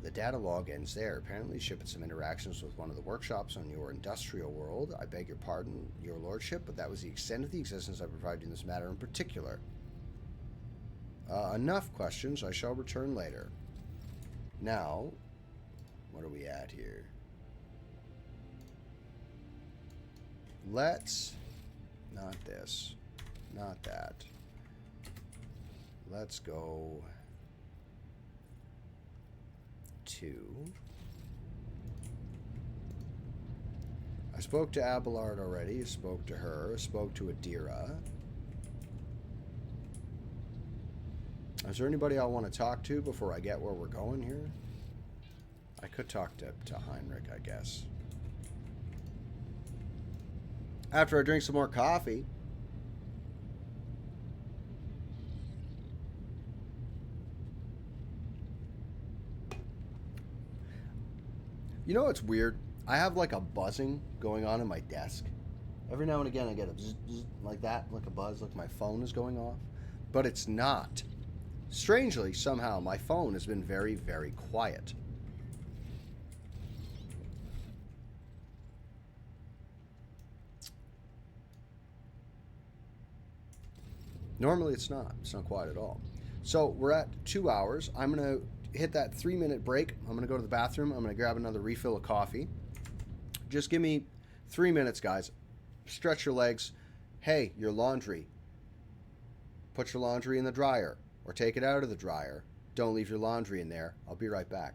The data log ends there. Apparently, the ship had some interactions with one of the workshops on your industrial world. I beg your pardon, your lordship, but that was the extent of the existence I provided in this matter in particular. Enough questions. I shall return later. Now, what are we at here? Let's... Not this. Not that. Let's go... I spoke to Abelard already. I spoke to her. I spoke to Adira. Is there anybody I want to talk to before I get where we're going here? I could talk to Heinrich, I guess. After I drink some more coffee. You know what's weird? I have like a buzzing going on in my desk. Every now and again I get a zzz, zzz, like that, like a buzz, like my phone is going off. But it's not. Strangely, somehow, my phone has been very, very quiet. Normally it's not. It's not quiet at all. So we're at 2 hours. I'm going to hit that 3-minute break. I'm going to go to the bathroom. I'm going to grab another refill of coffee. Just give me 3 minutes, guys. Stretch your legs. Hey, your laundry. Put your laundry in the dryer or take it out of the dryer. Don't leave your laundry in there. I'll be right back.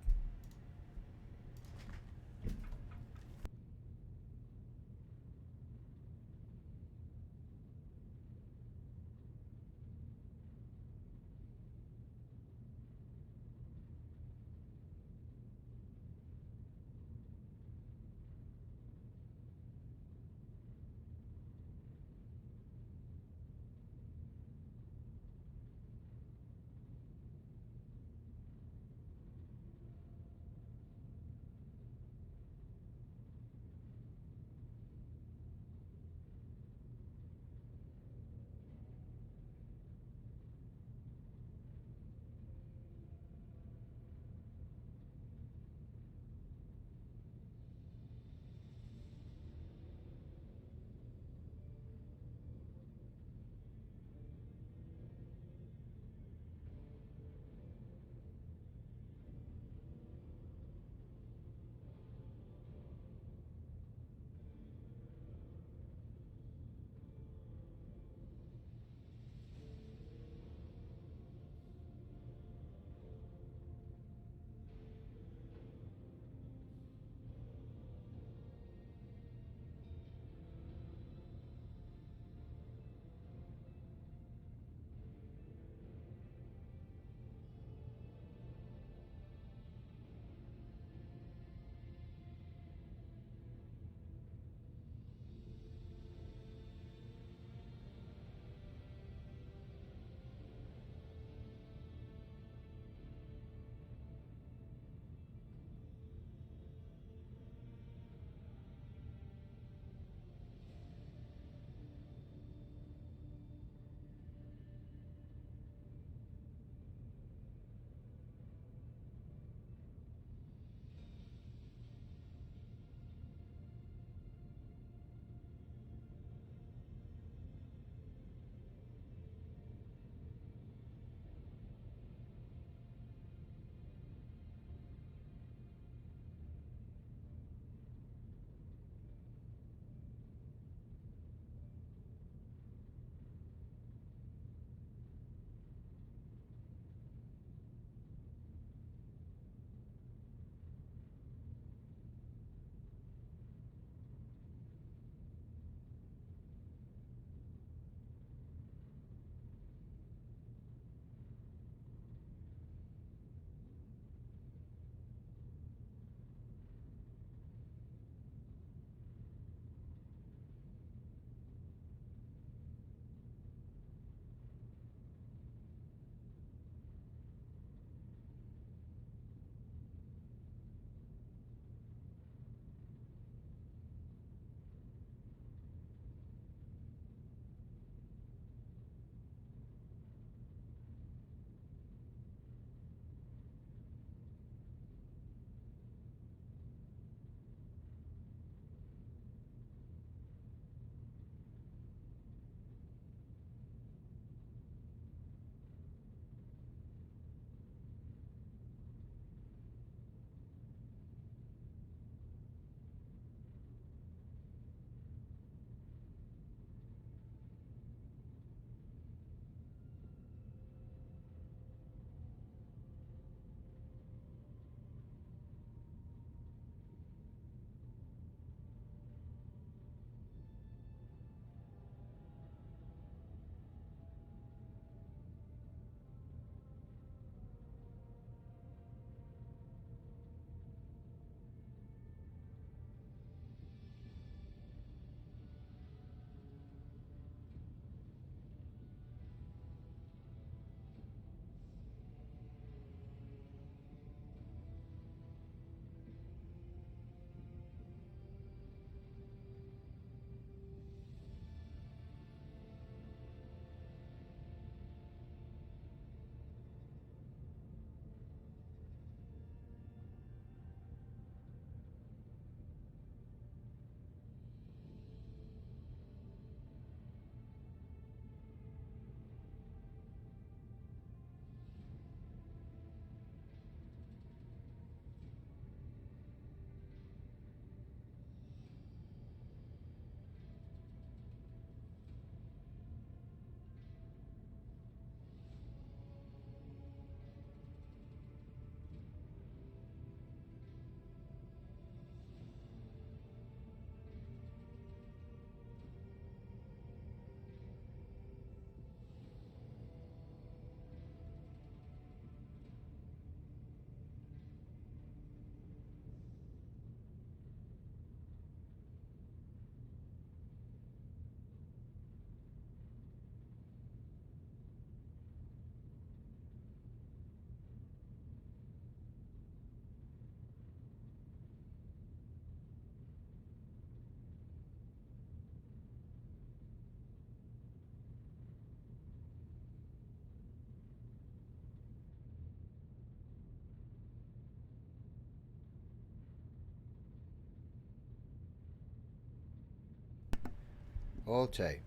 Ote.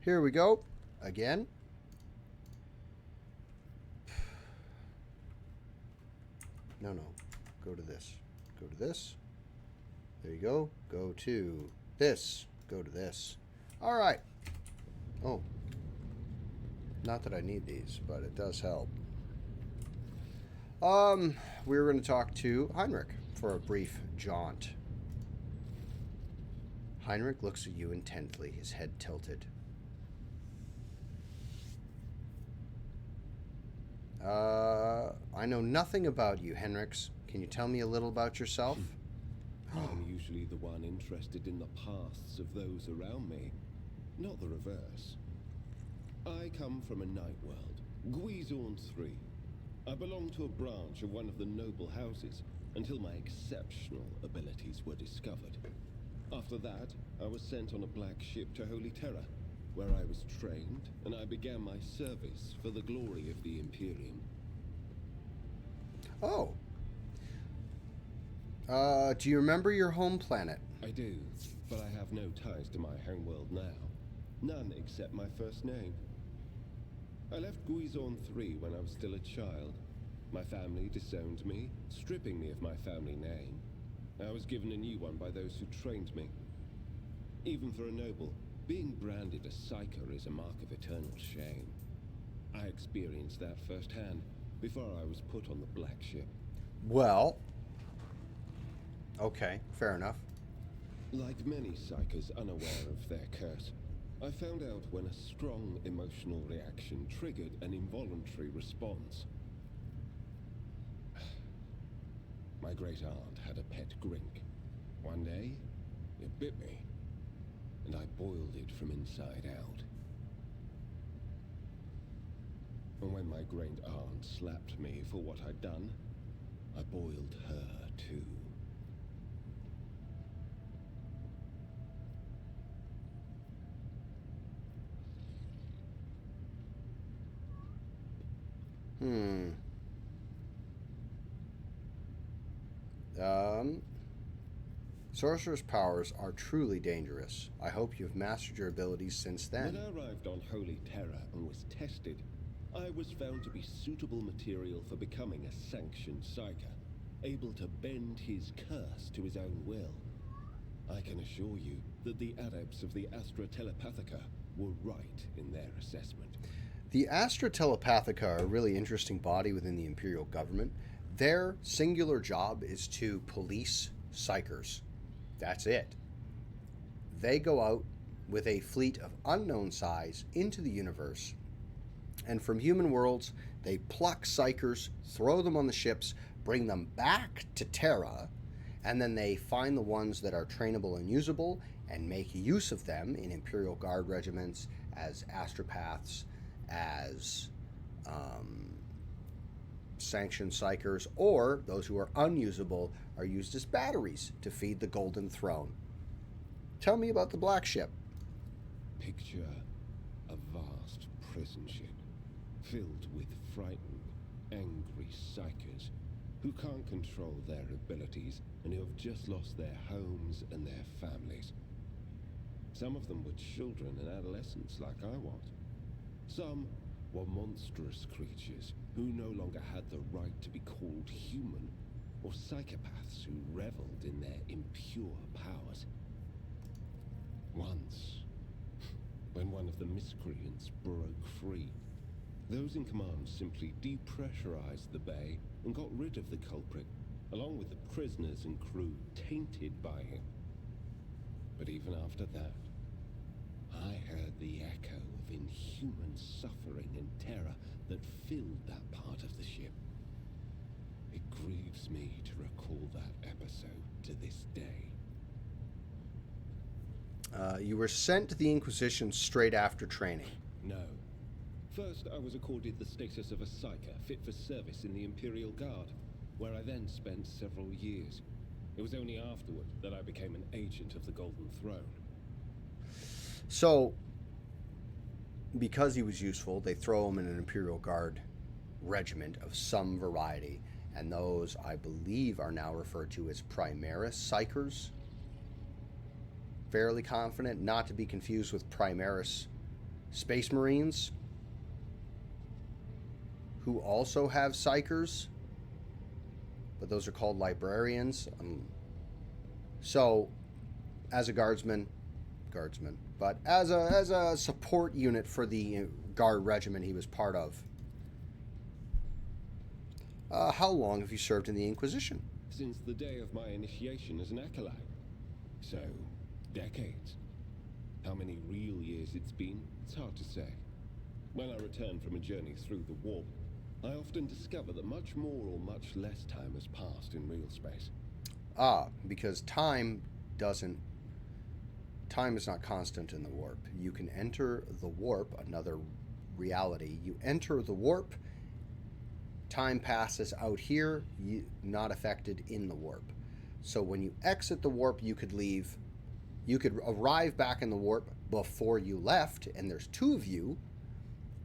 Here we go. Again. No. Go to this. Go to this. There you go. Go to this. Go to this. All right. Oh. Not that I need these, but it does help. We're going to talk to Heinrich for a brief jaunt. Heinrich looks at you intently, his head tilted. I know nothing about you, Henriks. Can you tell me a little about yourself? I'm usually the one interested in the pasts of those around me, not the reverse. I come from a night world, Guizorn 3. I belong to a branch of one of the noble houses until my exceptional abilities were discovered. After that, I was sent on a black ship to Holy Terra, where I was trained and I began my service for the glory of the Imperium. Oh. Do you remember your home planet? I do, but I have no ties to my homeworld now. None except my first name. I left Guizorn 3 when I was still a child. My family disowned me, stripping me of my family name. I was given a new one by those who trained me. Even for a noble, being branded a psyker is a mark of eternal shame. I experienced that firsthand before I was put on the black ship. Well, okay, fair enough. Like many psykers unaware of their curse, I found out when a strong emotional reaction triggered an involuntary response. My great aunt had a pet grink. One day, it bit me, and I boiled it from inside out. And when my great aunt slapped me for what I'd done, I boiled her too. Sorcerer's powers are truly dangerous. I hope you've mastered your abilities since then. When I arrived on Holy Terra and was tested, I was found to be suitable material for becoming a sanctioned psyker, able to bend his curse to his own will. I can assure you that the adepts of the Astra Telepathica were right in their assessment. The Astra Telepathica are a really interesting body within the Imperial government. Their singular job is to police psykers. That's it. They go out with a fleet of unknown size into the universe, and from human worlds, they pluck psykers, throw them on the ships, bring them back to Terra, and then they find the ones that are trainable and usable and make use of them in Imperial Guard regiments as astropaths, as sanctioned psykers, or those who are unusable are used as batteries to feed the Golden Throne. Tell me about the Black Ship. Picture a vast prison ship filled with frightened, angry psykers who can't control their abilities and who have just lost their homes and their families. Some of them were children and adolescents like I was. Some were monstrous creatures who no longer had the right to be called human, or psychopaths who reveled in their impure powers. Once, when one of the miscreants broke free, those in command simply depressurized the bay and got rid of the culprit, along with the prisoners and crew tainted by him. But even after that, I heard the echo of inhuman suffering and terror that filled that part of the ship. It grieves me to recall that episode to this day. You were sent to the Inquisition straight after training. No. First, I was accorded the status of a psyker fit for service in the Imperial Guard, where I then spent several years. It was only afterward that I became an agent of the Golden Throne. So, because he was useful, they throw him in an Imperial Guard regiment of some variety, and those, I believe, are now referred to as Primaris Psykers. fairly confident, not to be confused with Primaris Space Marines, who also have psychers, but those are called librarians. So, as a guardsman, but as a support unit for the guard regiment he was part of. How long have you served in the Inquisition? Since the day of my initiation as an acolyte. So, decades. How many real years it's been, it's hard to say. When I return from a journey through the warp, I often discover that much more or much less time has passed in real space. Because time is not constant in the warp. You can enter the warp, another reality. You enter the warp, time passes out here, not affected in the warp. So when you exit the warp, you could leave, you could arrive back in the warp before you left, and there's two of you,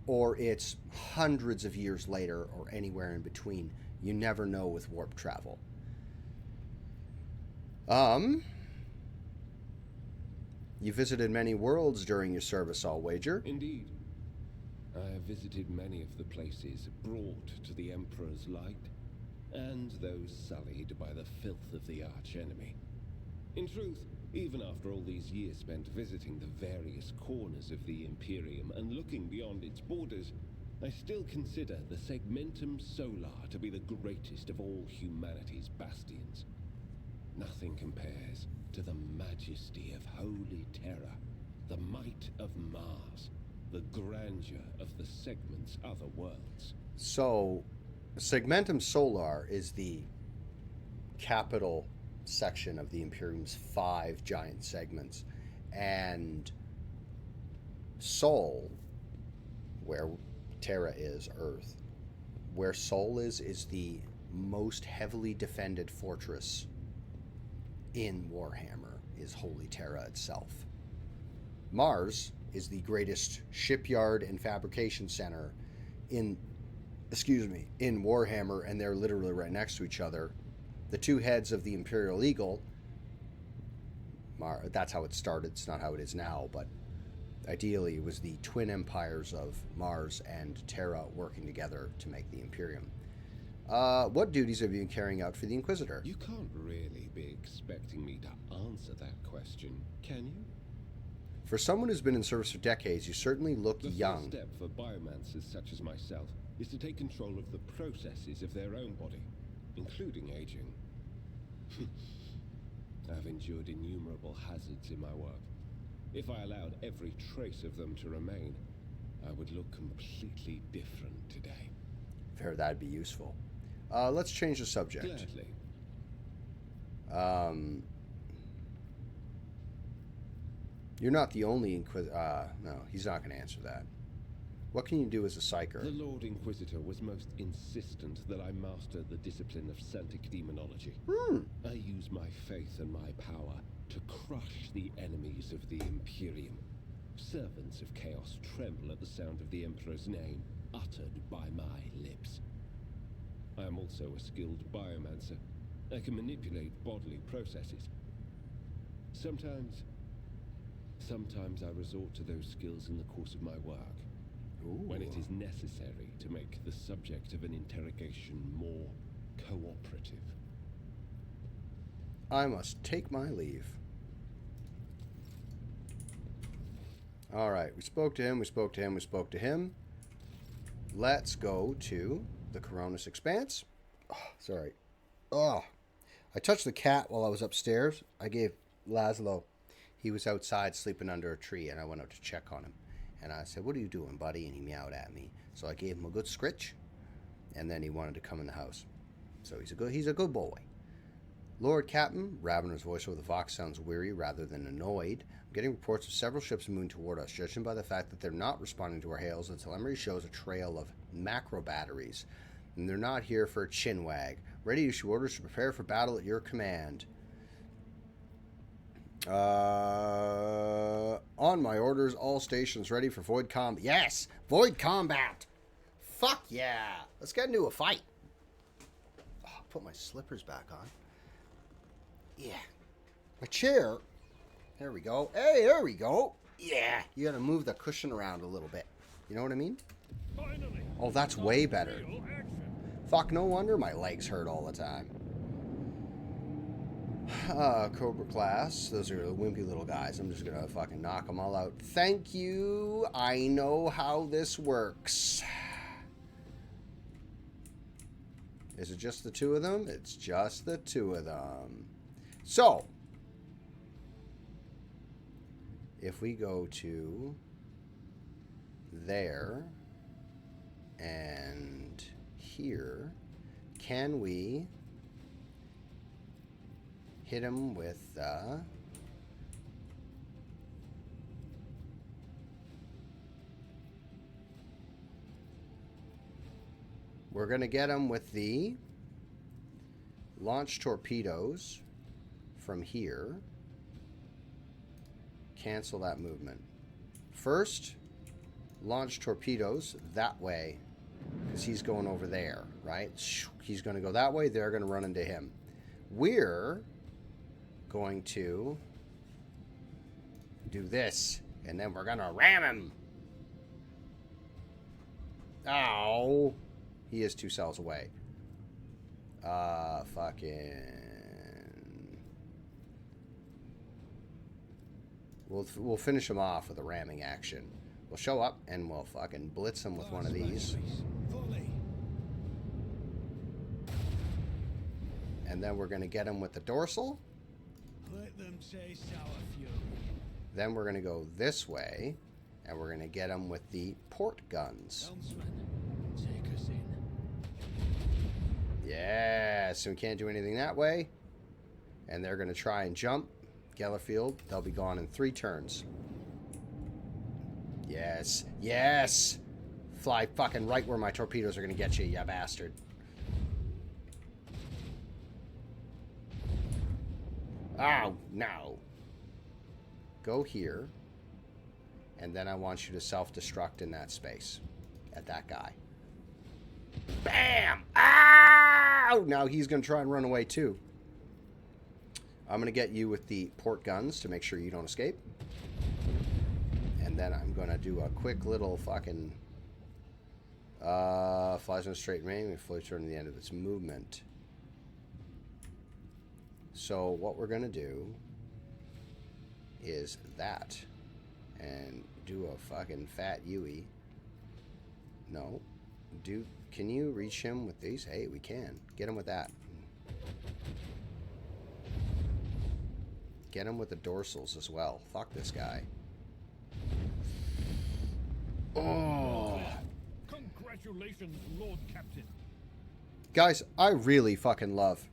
or it's hundreds of years later, or anywhere in between. You never know with warp travel. You visited many worlds during your service, I'll wager. Indeed. I have visited many of the places brought to the Emperor's light, and those sullied by the filth of the archenemy. In truth, even after all these years spent visiting the various corners of the Imperium and looking beyond its borders, I still consider the Segmentum Solar to be the greatest of all humanity's bastions. Nothing compares to the majesty of Holy Terra, the might of Mars, the grandeur of the Segment's other worlds. So, Segmentum Solar is the capital section of the Imperium's 5 giant segments, and Sol, where Terra is, Earth, where Sol is the most heavily defended fortress in Warhammer, is Holy Terra itself. Mars is the greatest shipyard and fabrication center in Warhammer, and they're literally right next to each other. The two heads of the Imperial Eagle, that's how it started. It's not how it is now, but ideally it was the twin empires of Mars and Terra working together to make the Imperium. What duties have you been carrying out for the Inquisitor? You can't really be expecting me to answer that question, can you? For someone who's been in service for decades, you certainly look young. The first step for biomancers such as myself is to take control of the processes of their own body, including aging. I've endured innumerable hazards in my work. If I allowed every trace of them to remain, I would look completely different today. Fair, that'd be useful. Let's change the subject. Gladly. You're not the only Inquisitor. No, he's not going to answer that. What can you do as a psyker? The Lord Inquisitor was most insistent that I master the discipline of Santic Demonology. I use my faith and my power to crush the enemies of the Imperium. Servants of Chaos tremble at the sound of the Emperor's name, uttered by my lips. I am also a skilled biomancer. I can manipulate bodily processes. Sometimes I resort to those skills in the course of my work. When it is necessary to make the subject of an interrogation more cooperative. I must take my leave. Alright, we spoke to him. Let's go to the Koronus Expanse. Sorry. I touched the cat while I was upstairs. I gave Laszlo, he was outside sleeping under a tree, and I went out to check on him. And I said, "What are you doing, buddy?" And he meowed at me. So I gave him a good scritch, and then he wanted to come in the house. So he's a good boy. Lord Captain, Ravener's voice over the Vox sounds weary rather than annoyed. I'm getting reports of several ships moving toward us, judging by the fact that they're not responding to our hails, and telemetry shows a trail of macro batteries. And they're not here for a chinwag. Ready to issue orders to prepare for battle at your command. On my orders, all stations ready for void combat. Yes! Void combat! Fuck yeah! Let's get into a fight. Put my slippers back on. Yeah. My chair There we go. Hey, there we go. Yeah, you gotta move the cushion around a little bit. You know what I mean? Finally. Oh, that's way better. Real action. Fuck, no wonder my legs hurt all the time. Cobra class. Those are the wimpy little guys. I'm just gonna fucking knock them all out. Thank you. I know how this works. Is it just the two of them? It's just the two of them. So, if we go to there and here, can we hit him with we're going to get him with the launch torpedoes from here. Cancel that movement. First, launch torpedoes that way, because he's going over there, right? He's going to go that way. They're going to run into him. We're going to do this, and then we're going to ram him. Ow. He is 2 cells away. We'll finish him off with a ramming action. We'll show up and we'll fucking blitz him with one of these. And then we're going to get him with the dorsal. Let them say sour fury. Then we're going to go this way, and we're going to get him with the port guns. Helmsman, take us in. Yeah, so we can't do anything that way. And they're going to try and jump. Gellerfield, they'll be gone in 3 turns. Yes, yes! Fly fucking right where my torpedoes are going to get you, you bastard. Oh, no. Go here. And then I want you to self-destruct in that space. At that guy. Bam! Ow! Now he's going to try and run away too. I'm going to get you with the port guns to make sure you don't escape. And then I'm going to do a quick little fucking... flies in a straight line and floats toward the end of its movement. So what we're going to do is that. And do a fucking fat Yui. No. Can you reach him with these? Hey, we can. Get him with that. Get him with the dorsals as well. Fuck this guy. Oh. Congratulations, Lord Captain. Guys, I really fucking love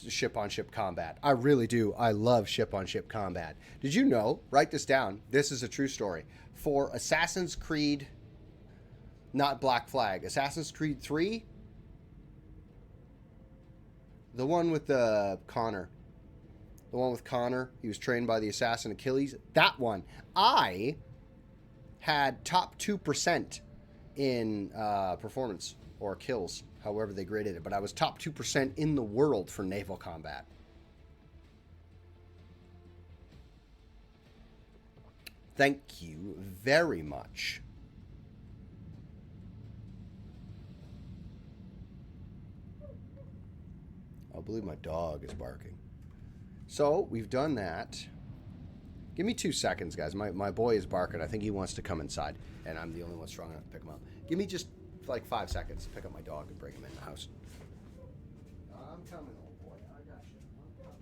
ship-on-ship combat. I really do. I love ship-on-ship combat. Did you know? Write this down. This is a true story. For Assassin's Creed, not Black Flag, Assassin's Creed 3, the one with Connor. The one with Connor. He was trained by the assassin Achilles. That one. I had top 2% in performance or kills, however they graded it. But I was top 2% in the world for naval combat. Thank you very much. I believe my dog is barking. So, we've done that. Give me 2 seconds, guys. My boy is barking. I think he wants to come inside, and I'm the only one strong enough to pick him up. Give me just, like, 5 seconds to pick up my dog and bring him in the house. I'm coming, old boy. I got you. I'm coming.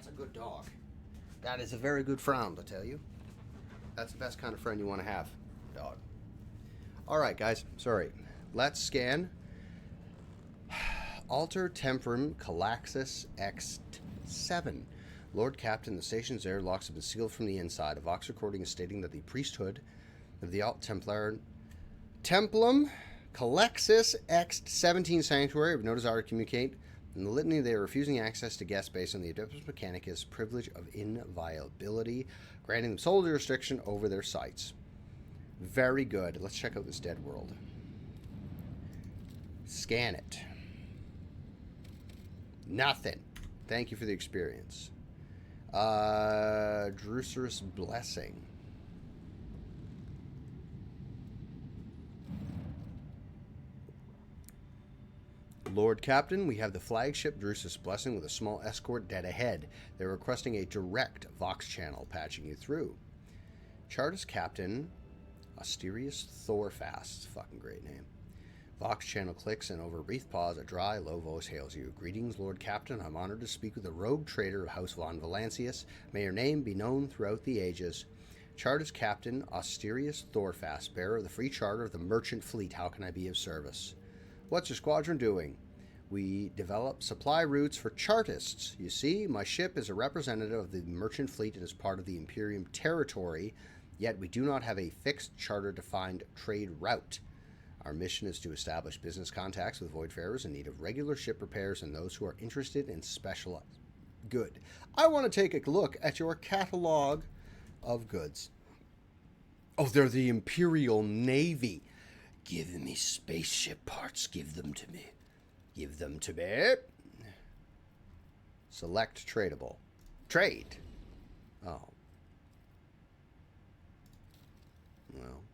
That's a good dog. That is a very good friend, I tell you. That's the best kind of friend you want to have, dog. All right, guys. Sorry. Let's scan. Alter Temporum Calaxis X7. Lord Captain, the station's airlocks have been sealed from the inside. A Vox recording is stating that the priesthood of the Alt Templar Templum Calaxis X17 Sanctuary have no desire to communicate. In the litany, they are refusing access to guests based on the Adeptus Mechanicus privilege of inviolability, granting them sole jurisdiction over their sites. Very good. Let's check out this dead world. Scan it. Nothing. Thank you for the experience. Drusur's Blessing. Lord Captain, we have the flagship Drusus Blessing with a small escort dead ahead. They're requesting a direct Vox channel patching you through. Chartist Captain Asterius Thorfast. Fucking great name. Vox channel clicks, and over brief pause, a dry, low voice hails you. Greetings, Lord Captain. I'm honored to speak with the rogue trader of House von Valancius. May your name be known throughout the ages. Chartist Captain Asterius Thorfast, bearer of the free charter of the merchant fleet. How can I be of service? What's your squadron doing? We develop supply routes for Chartists. You see, my ship is a representative of the merchant fleet and is part of the Imperium territory, yet we do not have a fixed charter-defined trade route. Our mission is to establish business contacts with voidfarers in need of regular ship repairs and those who are interested in specialized good. I want to take a look at your catalog of goods. Oh, they're the Imperial Navy. Give me spaceship parts. Give them to me. Give them to me. Select tradable. Trade. Oh. Well.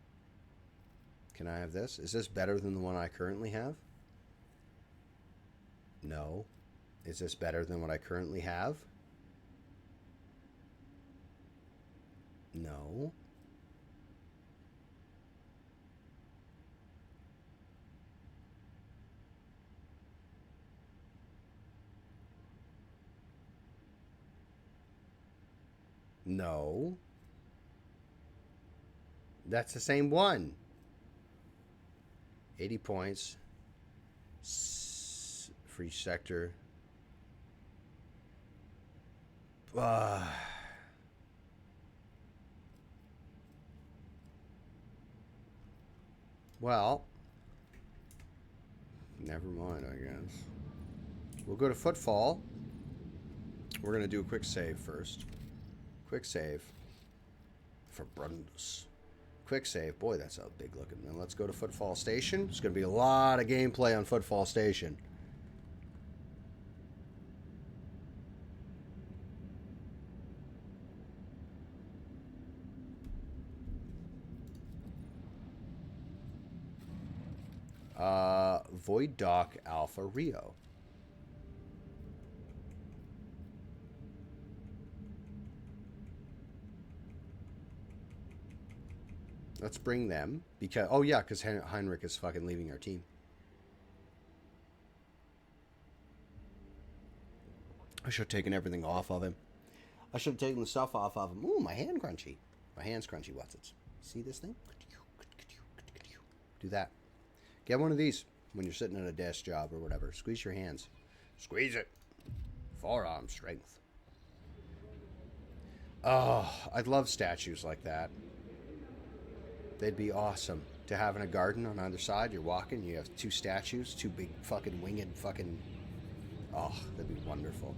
Can I have this? Is this better than the one I currently have? No. Is this better than what I currently have? No. No. That's the same one. 80 points. Free sector. Well. Never mind, I guess. We'll go to Footfall. We're going to do a quick save first. Quick save. For Brundus. Quick save. Boy, that's a big looking. Then let's go to Footfall Station. There's going to be a lot of gameplay on Footfall Station. Void Dock Alpha Rio. Let's bring them because oh yeah, because Heinrich is fucking leaving our team. I should have taken everything off of him. I should have taken the stuff off of him. Ooh, my hand crunchy. My hand's crunchy. What's it? See this thing? Do that. Get one of these when you're sitting at a desk job or whatever. Squeeze your hands. Squeeze it. Forearm strength. Oh, I'd love statues like that. They'd be awesome to have in a garden on either side. You're walking, you have two statues, two big fucking winged fucking... Oh, that'd be wonderful.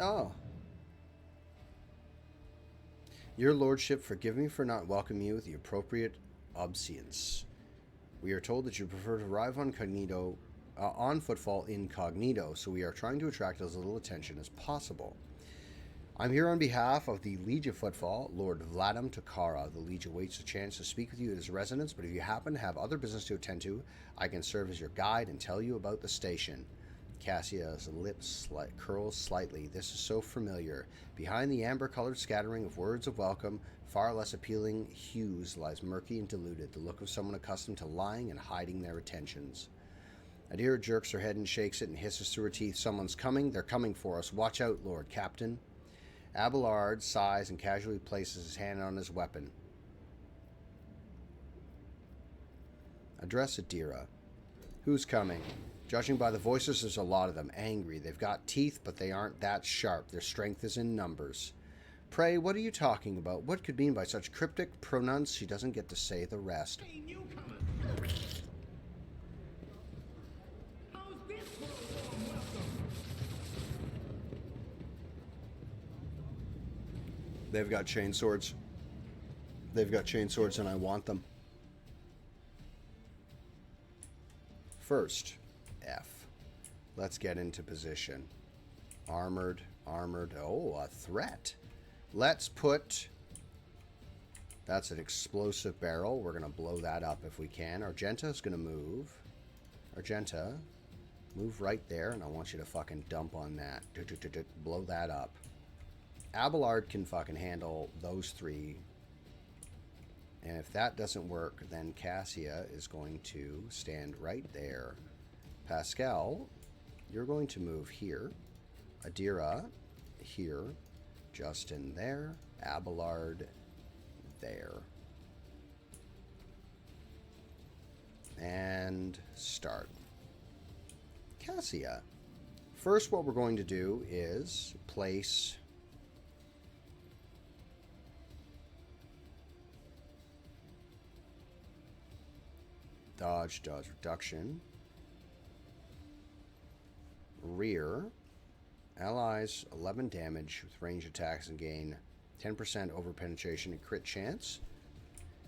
Oh. Your lordship, forgive me for not welcoming you with the appropriate obeisance. We are told that you prefer to arrive on Footfall incognito, so we are trying to attract as little attention as possible. I'm here on behalf of the Liege of Footfall, Lord Vladam Takara. The Liege awaits a chance to speak with you at his residence, but if you happen to have other business to attend to, I can serve as your guide and tell you about the station. Cassia's lips curls slightly. This is so familiar. Behind the amber-colored scattering of words of welcome, far less appealing hues lies murky and diluted, the look of someone accustomed to lying and hiding their intentions. Adira jerks her head and shakes it and hisses through her teeth. Someone's coming. They're coming for us. Watch out, Lord Captain. Abelard sighs and casually places his hand on his weapon. Address Adira. Who's coming? Judging by the voices, there's a lot of them. Angry. They've got teeth, but they aren't that sharp. Their strength is in numbers. Pray, what are you talking about? What could mean by such cryptic pronouns? She doesn't get to say the rest. Hey, newcomer! How's this for a warm welcome? They've got chainswords. They've got chainswords, and I want them. First, F. Let's get into position. Armored. Oh, a threat. Let's put... That's an explosive barrel. We're going to blow that up if we can. Argenta's going to move. Argenta, move right there, and I want you to fucking dump on that. Blow that up. Abelard can fucking handle those three. And if that doesn't work, then Cassia is going to stand right there. Pascal, you're going to move here. Adira, here. Justin, there. Abelard, there. And start. Cassia. First, what we're going to do is place... Dodge reduction. Rear. Allies 11 damage with range attacks and gain 10% over penetration and crit chance.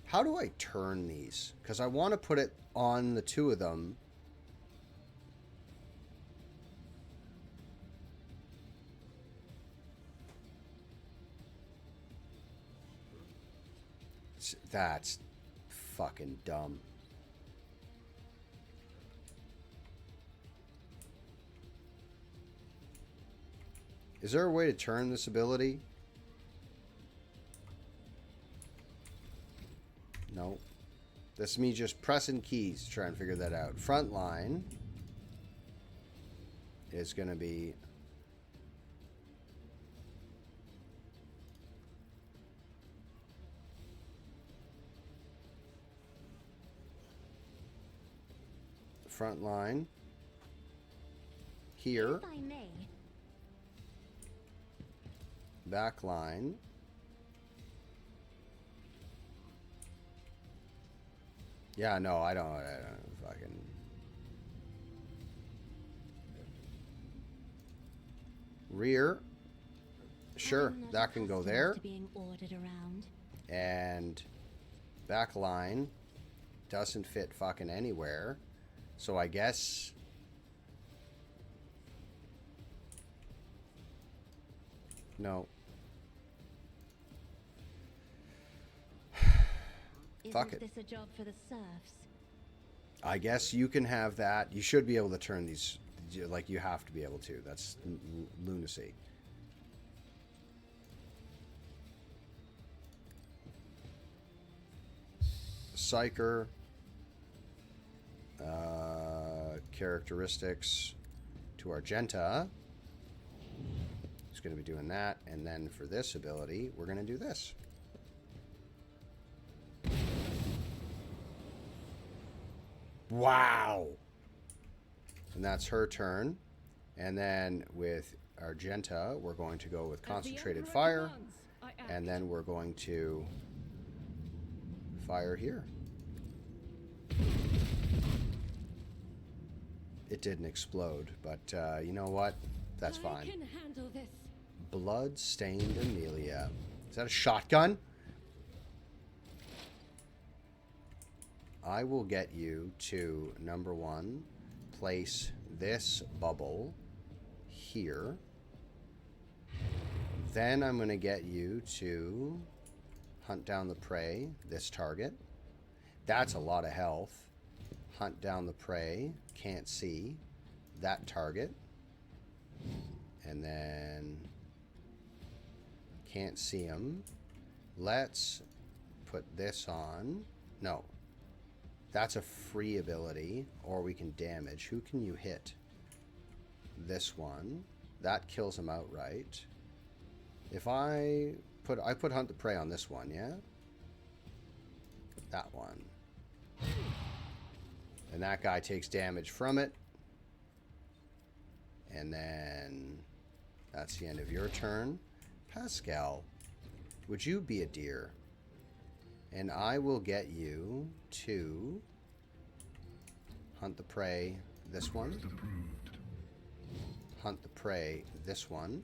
How do I turn these? Because I want to put it on the two of them. That's fucking dumb. Is there a way to turn this ability? No. This is me just pressing keys to try and figure that out. Front line is going to be... Front line. Here. If I may. Back line. Yeah, no, I don't fucking... Rear. Sure, that can go there. Being ordered around. And back line doesn't fit fucking anywhere. So I guess... No. Fuck it. Isn't this a job for the serfs? I guess you can have that. You should be able to turn these, like you have to be able to. That's lunacy. Psyker. Characteristics to Argenta. He's going to be doing that. And then for this ability, we're going to do this. Wow. And that's her turn. And then with Argenta, we're going to go with concentrated fire. And then we're going to fire here. It didn't explode, but you know what? That's fine. I can handle this. Blood-stained Amelia. Is that a shotgun? I will get you to, number one, place this bubble here. Then I'm going to get you to hunt down the prey, this target. That's a lot of health. Hunt down the prey, can't see that target. And then can't see him. Let's put this on. No. That's a free ability, or we can damage. Who can you hit? This one. That kills him outright. If I put hunt the prey on this one, yeah? That one. And that guy takes damage from it. And then that's the end of your turn. Pascal, would you be a deer? And I will get you to hunt the prey, this one. Hunt the prey, this one.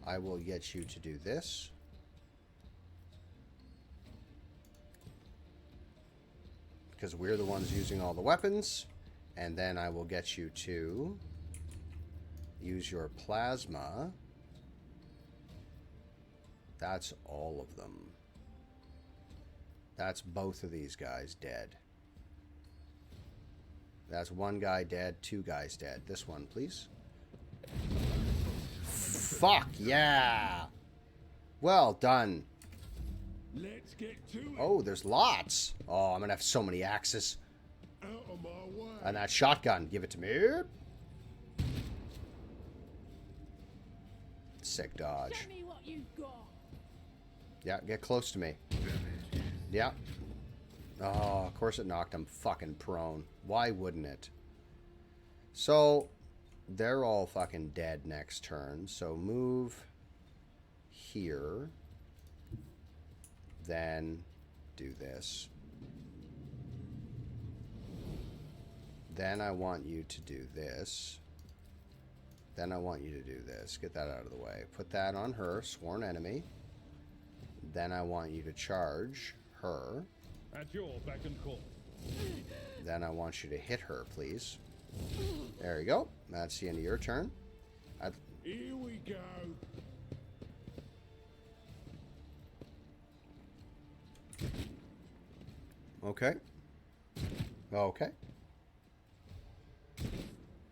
I will get you to do this. Because we're the ones using all the weapons. And then I will get you to use your plasma. That's all of them. That's both of these guys dead. That's one guy dead, two guys dead. This one, please. Fuck, yeah! Well done. Let's get to it. Oh, there's lots. Oh, I'm gonna have so many axes. Out of my way. And that shotgun, give it to me. Sick dodge. Show me what you've got. Yeah, get close to me. Yeah. Oh, of course it knocked him fucking prone. Why wouldn't it? So, they're all fucking dead next turn. So move here. Then do this. Then I want you to do this. Then I want you to do this. Get that out of the way. Put that on her, sworn enemy. Then I want you to charge her. At your beck and call. Then I want you to hit her, please. There you go. That's the end of your turn. Here we go. Okay. Okay.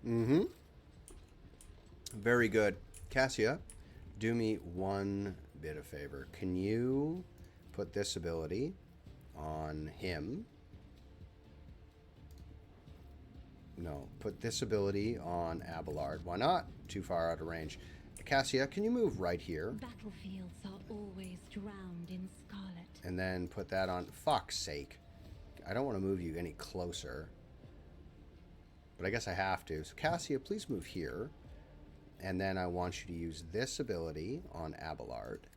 Mm-hmm. Very good. Cassia, do me one bit of favor. Can you put this ability on him? No. Put this ability on Abelard. Why not? Too far out of range. Cassia, can you move right here? Battlefields are always drowned in scarlet. And then put that on. Fuck's sake. I don't want to move you any closer. But I guess I have to. So Cassia, please move here. And then I want you to use this ability on Abelard.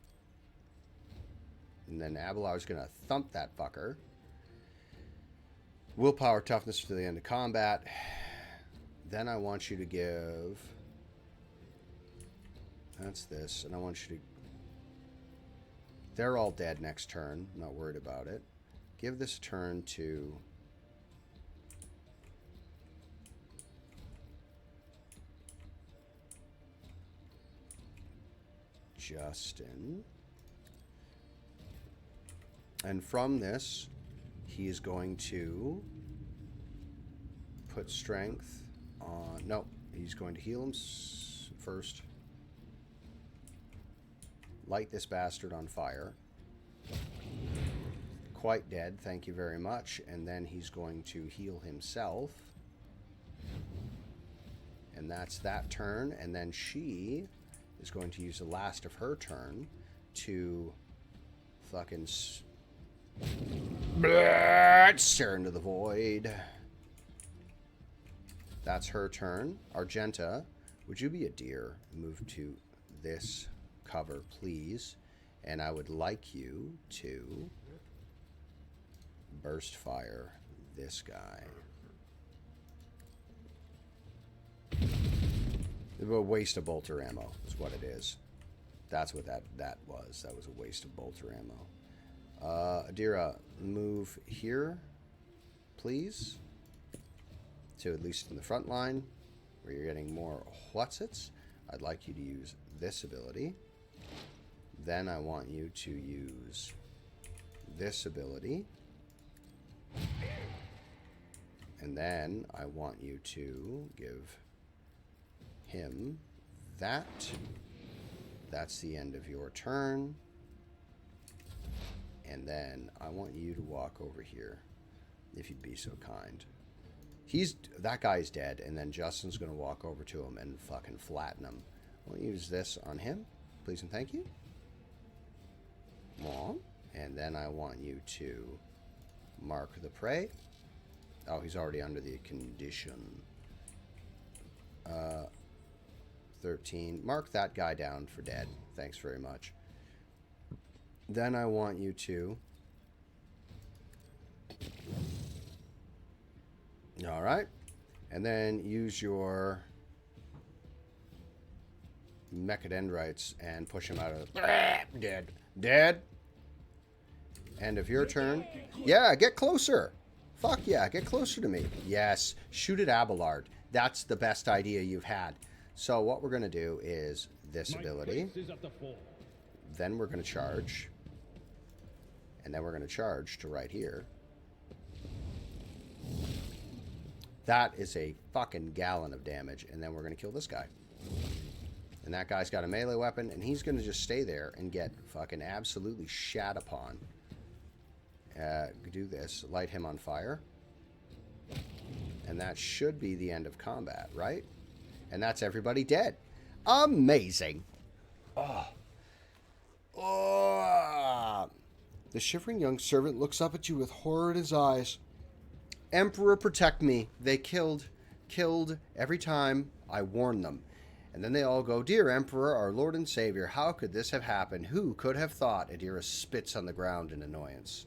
And then Abelard's going to thump that fucker. Willpower toughness to the end of combat. Then I want you to give... That's this. And I want you to... They're all dead next turn. I'm not worried about it. Give this turn to... Justin. And from this, he is going to put strength on... No, he's going to heal him first. Light this bastard on fire. Quite dead, thank you very much. And then he's going to heal himself. And that's that turn. And then she is going to use the last of her turn to fucking stare into the void. That's her turn. Argenta, would you be a deer? Move to this cover, please. And I would like you to burst fire this guy. A waste of bolter ammo is what it is. That's what that was. That was a waste of bolter ammo. Adira, move here, please. To at least in the front line, where you're getting more whatsits. I'd like you to use this ability. Then I want you to use this ability. And then I want you to give him that. That's the end of your turn. And then I want you to walk over here, if you'd be so kind. That guy's dead, and then Justin's going to walk over to him and fucking flatten him. I want to use this on him, please and thank you. And then I want you to mark the prey. Oh, he's already under the condition. 13. Mark that guy down for dead. Thanks very much. Then I want you to... Alright. And then use your mechadendrites and push him out of... Dead. Dead. End of your turn. Yeah, get closer. Fuck yeah, get closer to me. Yes, shoot at Abelard. That's the best idea you've had. So what we're going to do is this ability. Then we're going to charge. And then we're going to charge to right here. That is a fucking gallon of damage. And then we're going to kill this guy. And that guy's got a melee weapon. And he's going to just stay there and get fucking absolutely shat upon. Do this. Light him on fire. And that should be the end of combat, right? And that's everybody dead. Amazing. Oh. Oh. The shivering young servant looks up at you with horror in his eyes. Emperor, protect me. They killed every time I warn them. And then they all go, Dear Emperor, our Lord and Savior, how could this have happened? Who could have thought? Adira spits on the ground in annoyance.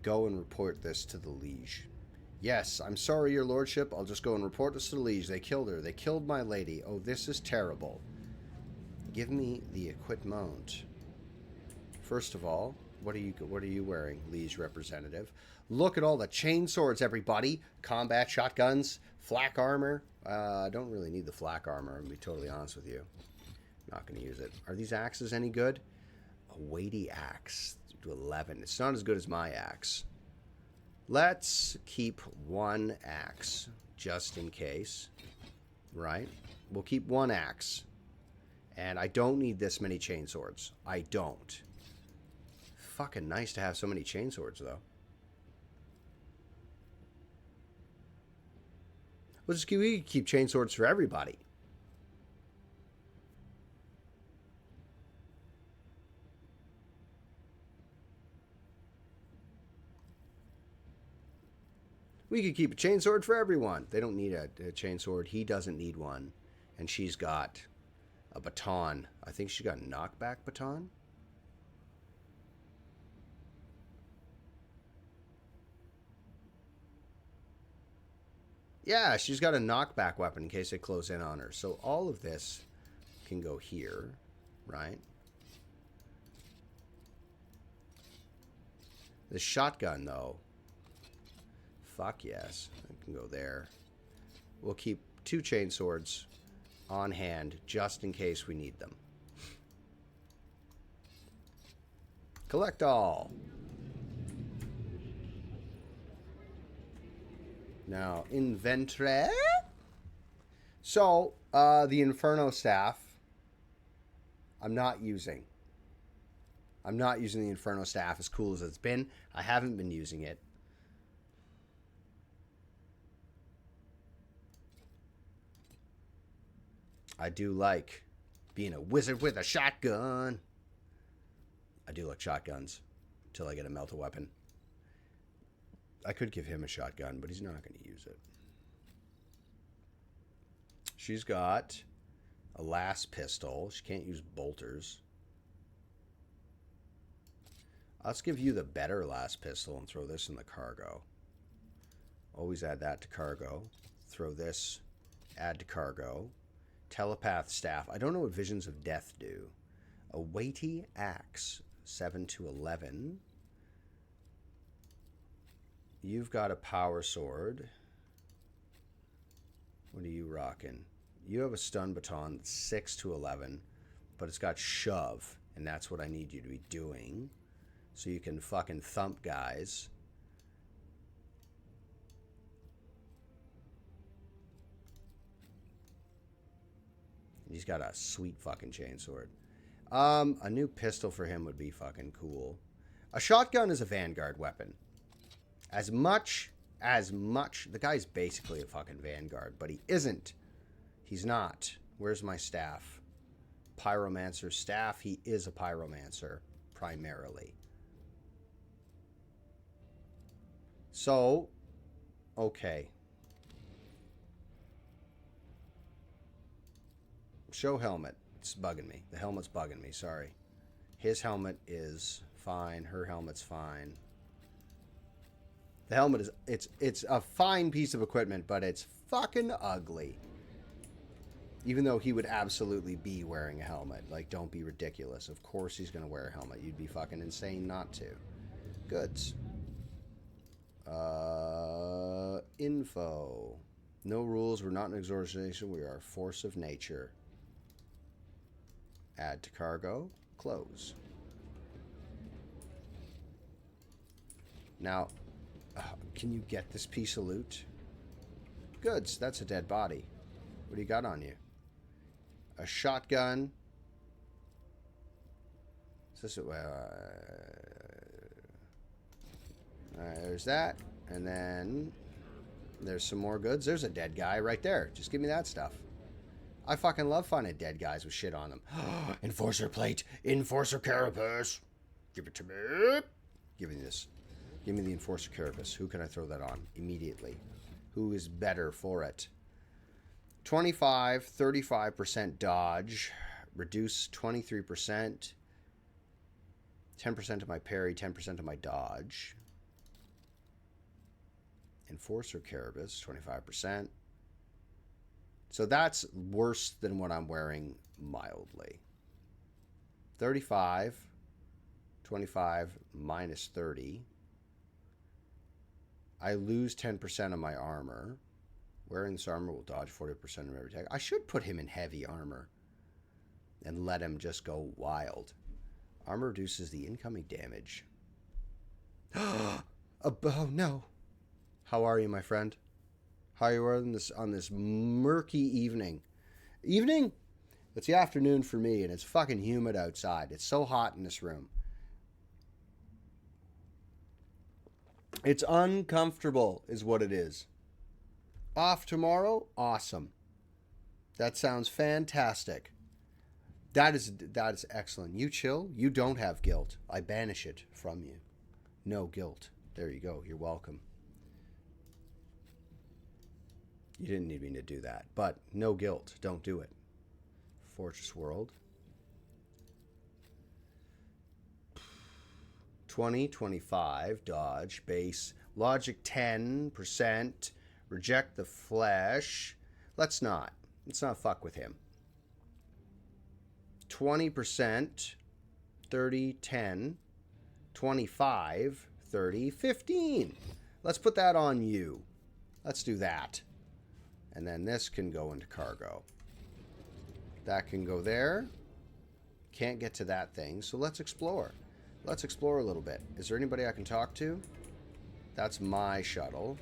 Go and report this to the liege. Yes, I'm sorry, your lordship. I'll just go and report this to the liege. They killed her. They killed my lady. Oh, this is terrible. Give me the equipment. First of all, what are you wearing, liege representative? Look at all the chain swords, everybody. Combat shotguns, flak armor. I don't really need the flak armor, to be totally honest with you. Not going to use it. Are these axes any good? A weighty axe to 11. It's not as good as my axe. Let's keep one axe just in case. Right? We'll keep one axe. And I don't need this many chain swords. I don't. Fucking nice to have so many chain swords, though. We keep chain swords for everybody. We could keep a chainsword for everyone. They don't need a chainsword. He doesn't need one. And she's got a baton. I think she got a knockback baton. Yeah, she's got a knockback weapon in case they close in on her. So all of this can go here, right? The shotgun, though. Fuck yes. It can go there. We'll keep 2 chain swords on hand just in case we need them. Collect all. Now, inventory. So, the Inferno Staff, I'm not using. I'm not using the Inferno Staff as cool as it's been. I haven't been using it. I do like being a wizard with a shotgun. I do like shotguns until I get a melta weapon. I could give him a shotgun, but he's not going to use it. She's got a last pistol. She can't use bolters. Let's give you the better last pistol and throw this in the cargo. Always add that to cargo. Throw this, add to cargo. Telepath staff. I don't know what Visions of Death do. A weighty axe. 7 to 11. You've got a power sword. What are you rocking? You have a stun baton that's 6 to 11, but it's got shove, and that's what I need you to be doing. So you can fucking thump guys. He's got a sweet fucking chainsword. A new pistol for him would be fucking cool. A shotgun is a vanguard weapon. As much, the guy's basically a fucking vanguard, but he isn't. He's not. Where's my staff? Pyromancer staff. He is a pyromancer, primarily. So, okay. Show helmet. It's bugging me. The helmet's bugging me, sorry. His helmet is fine. Her helmet's fine. The helmet is, it's a fine piece of equipment, but it's fucking ugly. Even though he would absolutely be wearing a helmet. Like, don't be ridiculous. Of course he's going to wear a helmet. You'd be fucking insane not to. Goods. Info. No rules. We're not an exorcisation. We are a force of nature. Add to cargo. Close. Now, can you get this piece of loot? Goods. That's a dead body. What do you got on you? A shotgun. Is this Alright, there's that. And then there's some more goods. There's a dead guy right there. Just give me that stuff. I fucking love finding dead guys with shit on them. Enforcer plate. Enforcer carapace. Give it to me. Give me this. Give me the Enforcer carapace. Who can I throw that on immediately? Who is better for it? 25, 35% dodge. Reduce 23%. 10% of my parry, 10% of my dodge. Enforcer carapace, 25%. So that's worse than what I'm wearing mildly. 35, 25 minus 30. I lose 10% of my armor. Wearing this armor will dodge 40% of every attack. I should put him in heavy armor and let him just go wild. Armor reduces the incoming damage. Oh no. How are you, my friend? How are you on this murky evening? Evening? It's the afternoon for me, and it's fucking humid outside. It's so hot in this room. It's uncomfortable, is what it is. Off tomorrow? Awesome. That sounds fantastic. That is excellent. You chill. You don't have guilt. I banish it from you. No guilt. There you go. You're welcome. You didn't need me to do that, but no guilt. Don't do it. Fortress World. 20, 25, dodge, base, logic 10%, reject the flesh. Let's not fuck with him. 20%, 30, 10, 25, 30, 15. Let's put that on you. Let's do that. And then this can go into cargo. That can go there. Can't get to that thing, so let's explore. Let's explore a little bit. Is there anybody I can talk to? That's my shuttle.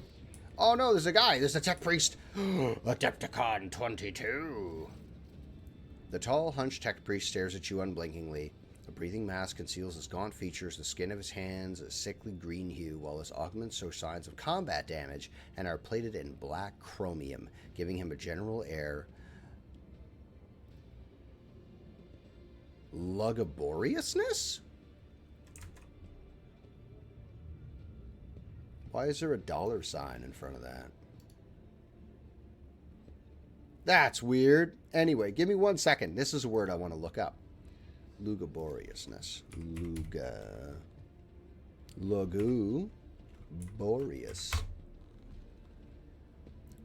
Oh no, there's a guy. There's a tech priest. Adepticon 22. The tall, hunched tech priest stares at you unblinkingly. A breathing mask conceals his gaunt features, the skin of his hands a sickly green hue, while his augments show signs of combat damage and are plated in black chromium, giving him a general air lugubriousness? Why is there a $sign in front of that? That's weird. Anyway, give me 1 second. This is a word I want to look up. Lugubriousness. Lugubrious.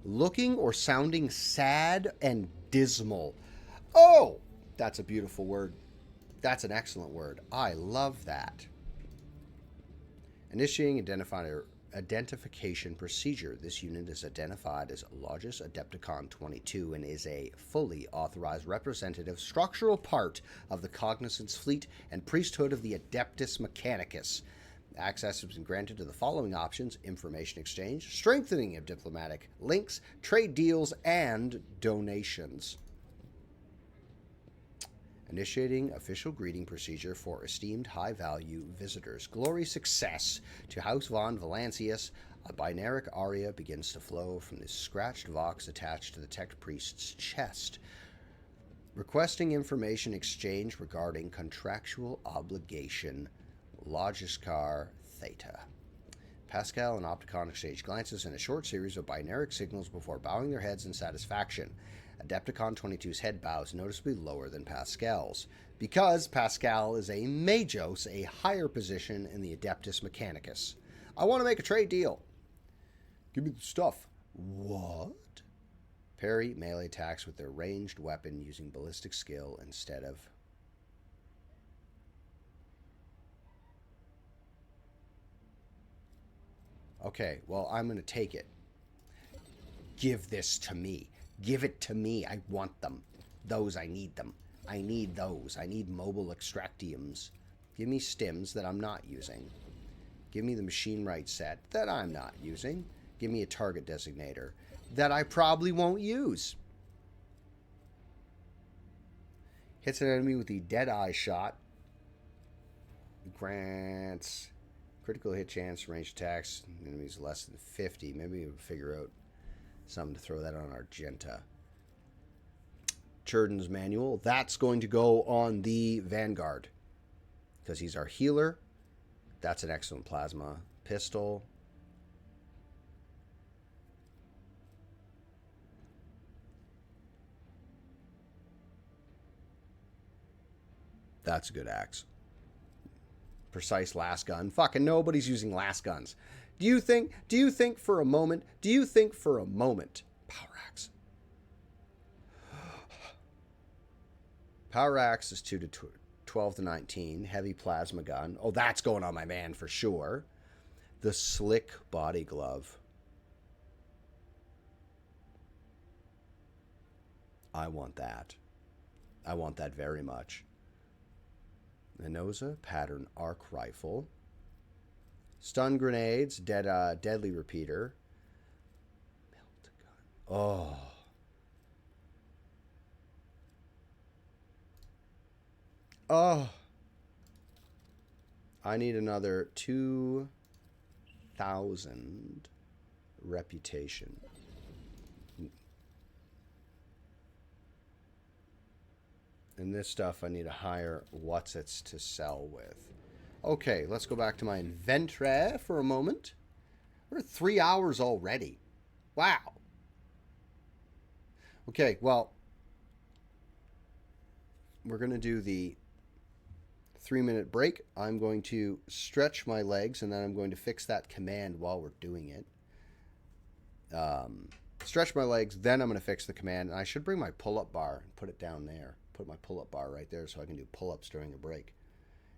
Looking or sounding sad and dismal. Oh, that's a beautiful word. That's an excellent word. I love that. Initiating identifier identification procedure. This unit is identified as Logis Adepticon 22 and is a fully authorized representative structural part of the Cognizance Fleet and priesthood of the Adeptus Mechanicus. Access has been granted to the following options: information exchange, strengthening of diplomatic links, trade deals, and donations. Initiating official greeting procedure for esteemed high-value visitors. Glory success to House von Valancius. A binaric aria begins to flow from the scratched vox attached to the tech priest's chest. Requesting information exchange regarding contractual obligation. Logiscar Theta. Pascal and Opticon exchange glances in a short series of binaric signals before bowing their heads in satisfaction. Adepticon 22's head bows noticeably lower than Pascal's, because Pascal is a Magos, a higher position in the Adeptus Mechanicus. I want to make a trade deal. Give me the stuff. What? Parry melee attacks with their ranged weapon using ballistic skill instead of... Okay, well, I'm going to take it. Give this to me. Give it to me. I want them. Those, I need them. I need those. I need mobile extractiums. Give me stims that I'm not using. Give me the machine right set that I'm not using. Give me a target designator that I probably won't use. Hits an enemy with the dead eye shot. Grants critical hit chance, ranged attacks, enemies less than 50. Maybe we'll figure out something to throw that on Argenta. Churden's manual. That's going to go on the Vanguard, because he's our healer. That's an excellent plasma pistol. That's a good axe. Precise last gun. Fucking nobody's using last guns. Do you think for a moment, Power Axe. Power Axe is 2 to 12 to 19. Heavy plasma gun. Oh, that's going on my man for sure. The slick body glove. I want that. I want that very much. Minosa pattern arc rifle. Stun grenades, deadly repeater. Melt gun. Oh. Oh. I need another 2,000 reputation. And this stuff I need a higher what's-its to sell with. Okay, let's go back to my inventory for a moment. We're at 3 hours already. Wow. Okay, well, we're going to do the 3-minute break. I'm going to stretch my legs, and then I'm going to fix that command while we're doing it. Stretch my legs, then I'm going to fix the command. And I should bring my pull-up bar and put it down there. Put my pull-up bar right there so I can do pull-ups during a break.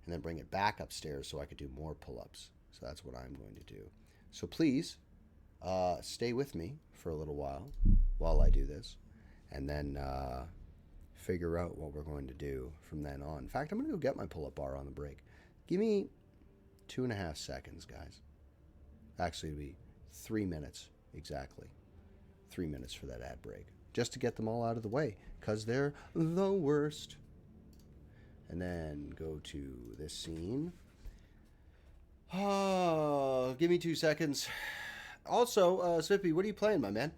And then bring it back upstairs so I could do more pull-ups. So that's what I'm going to do. So please stay with me for a little while I do this. And then figure out what we're going to do from then on. In fact, I'm going to go get my pull-up bar on the break. Give me 2.5 seconds, guys. Actually, it'll be 3 minutes exactly. 3 minutes for that ad break. Just to get them all out of the way, because they're the worst. And then go to this scene. Oh, give me 2 seconds. Also, Svippy, what are you playing, my man?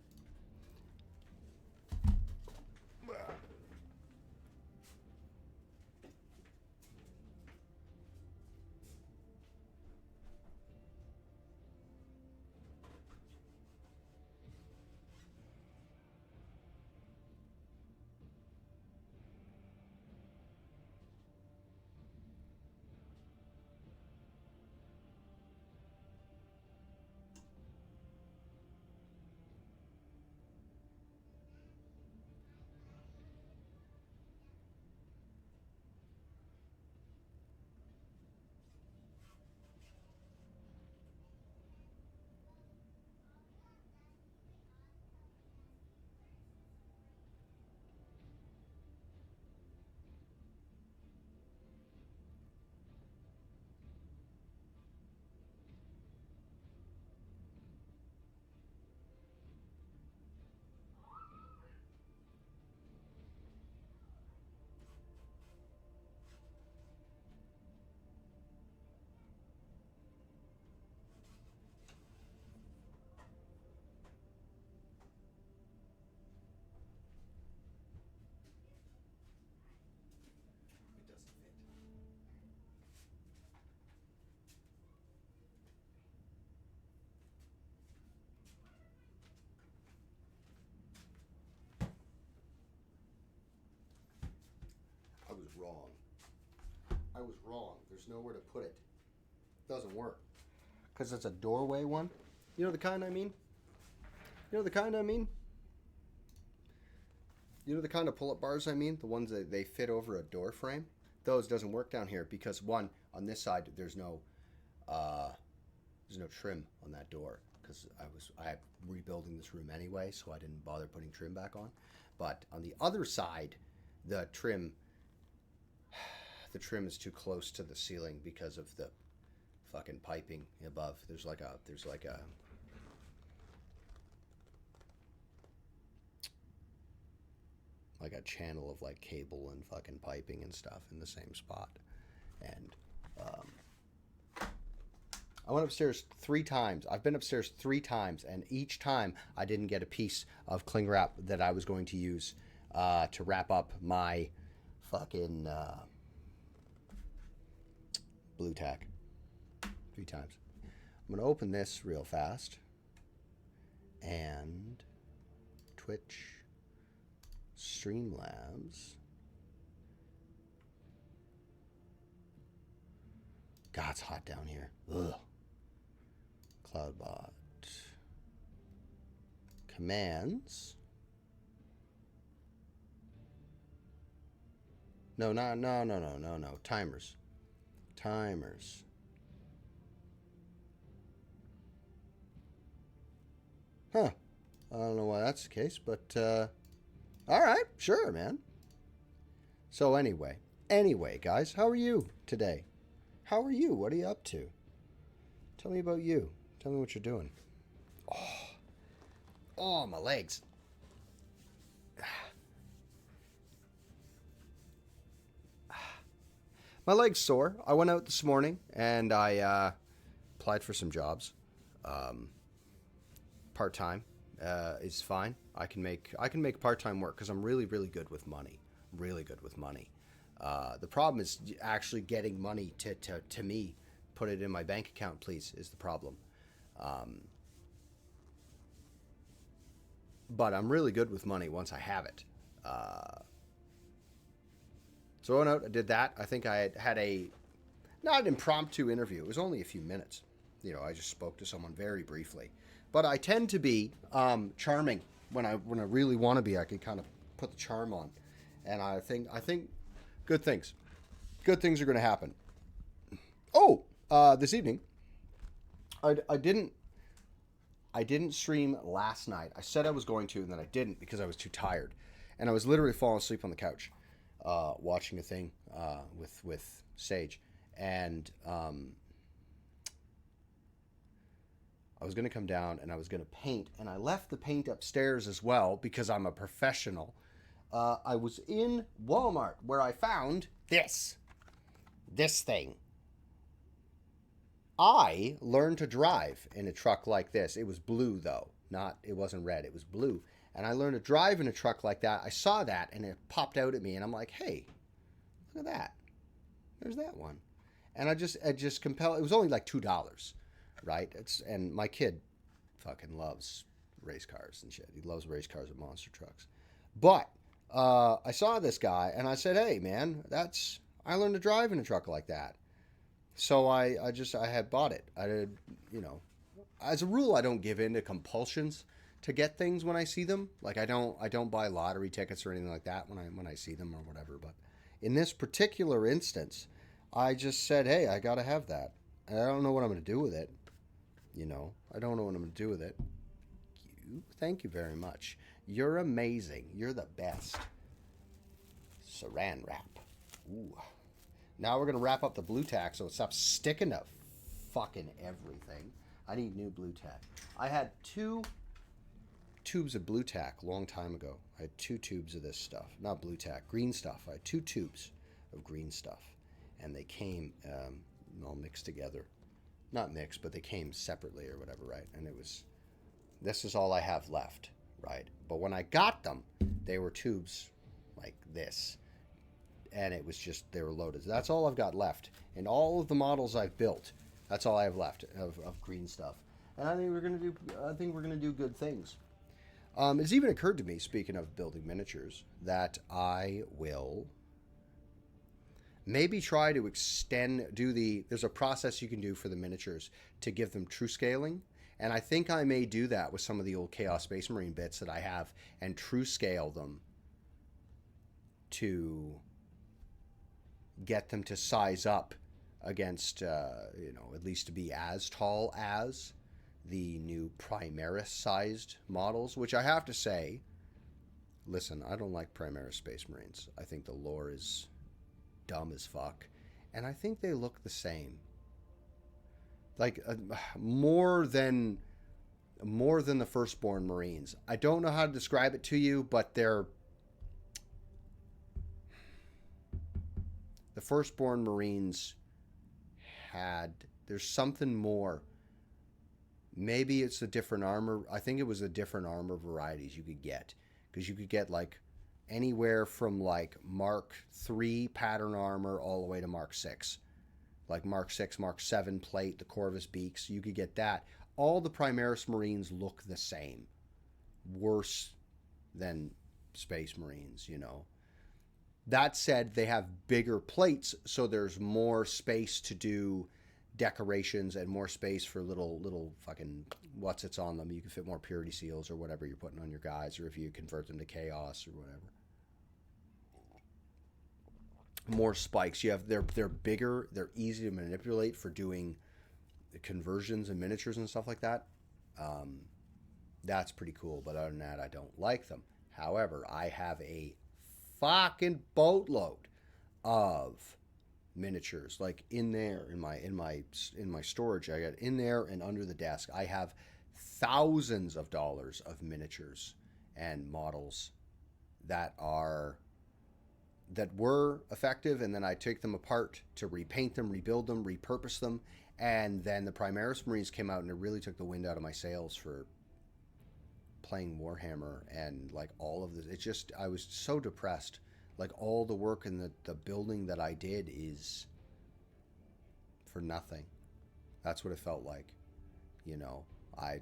wrong. I was wrong. There's nowhere to put it. Doesn't work. Because it's a doorway one. You know the kind I mean? You know the kind I mean? You know the kind of pull-up bars I mean? The ones that they fit over a door frame? Those doesn't work down here because one, on this side there's no trim on that door because I'm rebuilding this room anyway, so I didn't bother putting trim back on. But on the other side, the trim is too close to the ceiling because of the fucking piping above. There's like a channel of like cable and fucking piping and stuff in the same spot. And I went upstairs 3 times. I've been upstairs 3 times, and each time I didn't get a piece of cling wrap that I was going to use to wrap up my fucking blue tack. 3 times. I'm going to open this real fast. And Twitch, Streamlabs. God, it's hot down here. Ugh. Cloudbot. Commands. No. Timers. Huh. I don't know why that's the case, but all right, sure, man. So anyway, guys, how are you today? How are you? What are you up to? Tell me about you. Tell me what you're doing. Oh, my legs. My leg's sore. I went out this morning and I applied for some jobs. Part-time is fine. I can make part-time work because I'm really, really good with money. The problem is actually getting money to me. Put it in my bank account, please, is the problem. But I'm really good with money once I have it. So I went out, I did that. I think I had not an impromptu interview. It was only a few minutes. You know, I just spoke to someone very briefly. But I tend to be charming when I really want to be. I can kind of put the charm on, and I think good things are going to happen. Oh, this evening, I didn't stream last night. I said I was going to, and then I didn't because I was too tired, and I was literally falling asleep on the couch, watching a thing with Sage, and I was going to come down and I was going to paint, and I left the paint upstairs as well because I'm a professional. I was in Walmart where I found this thing. I learned to drive in a truck like this. It was blue though, it wasn't red, it was blue. And I learned to drive in a truck like that. I saw that and it popped out at me and I'm like, hey, look at that. There's that one. And I just compelled, it was only like $2. Right? And my kid fucking loves race cars and shit. He loves race cars and monster trucks. But I saw this guy and I said, hey man, I learned to drive in a truck like that. So I had bought it. I did, as a rule, I don't give in to compulsions to get things when I see them. Like I don't buy lottery tickets or anything like that when I see them or whatever. But in this particular instance, I just said, hey, I got to have that. And I don't know what I'm going to do with it. I don't know what I'm going to do with it. Thank you very much. You're amazing. You're the best. Saran wrap. Ooh. Now we're going to wrap up the blue tack so it stops sticking to fucking everything. I need new blue tack. I had 2 tubes of blue tack a long time ago. I had 2 tubes of this stuff. Not blue tack, green stuff. I had 2 tubes of green stuff. And they came all mixed together. Not mixed, but they came separately or whatever, right? And this is all I have left, right? But when I got them, they were tubes like this. And it was just, they were loaded. That's all I've got left. In all of the models I've built, that's all I have left of green stuff. And I think we're gonna do good things. It's even occurred to me, speaking of building miniatures, that I will maybe try to there's a process you can do for the miniatures to give them true scaling. And I think I may do that with some of the old Chaos Space Marine bits that I have and true scale them to get them to size up against, at least to be as tall as the new Primaris-sized models, which I have to say, listen, I don't like Primaris Space Marines. I think the lore is dumb as fuck, and I think they look the same. Like, more than the Firstborn Marines. I don't know how to describe it to you, but the Firstborn Marines there's something more. Maybe it's a different armor. I think it was the different armor varieties you could get. Because you could get like anywhere from like Mark 3 pattern armor all the way to Mark 6. Like Mark 6, Mark 7 plate, the Corvus beaks. You could get that. All the Primaris Marines look the same. Worse than Space Marines, That said, they have bigger plates, so there's more space to do decorations and more space for little fucking what's on them. You can fit more purity seals or whatever you're putting on your guys, or if you convert them to chaos or whatever. More spikes. They're bigger, they're easy to manipulate for doing conversions and miniatures and stuff like that. That's pretty cool, but other than that, I don't like them. However, I have a fucking boatload of miniatures, like in there in my storage. I got in there and under the desk. I have thousands of dollars of miniatures and models that were effective, and then I take them apart to repaint them, rebuild them, repurpose them, and then the Primaris Marines came out and it really took the wind out of my sails for playing Warhammer and like all of this. I was so depressed. Like all the work and the building that I did is for nothing. That's what it felt like. I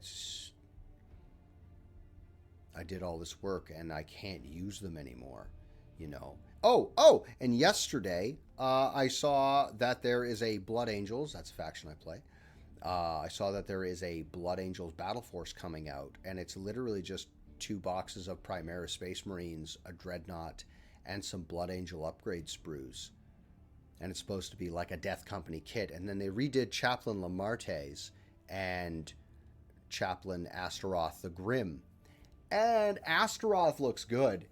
did all this work and I can't use them anymore, Oh, and yesterday I saw that there is a Blood Angels, that's a faction I play. I saw that there is a Blood Angels Battle Force coming out, and it's literally just 2 boxes of Primaris Space Marines, a Dreadnought, and some Blood Angel upgrade sprues. And it's supposed to be like a Death Company kit. And then they redid Chaplain Lamarte's and Chaplain Astaroth the Grim. And Astaroth looks good,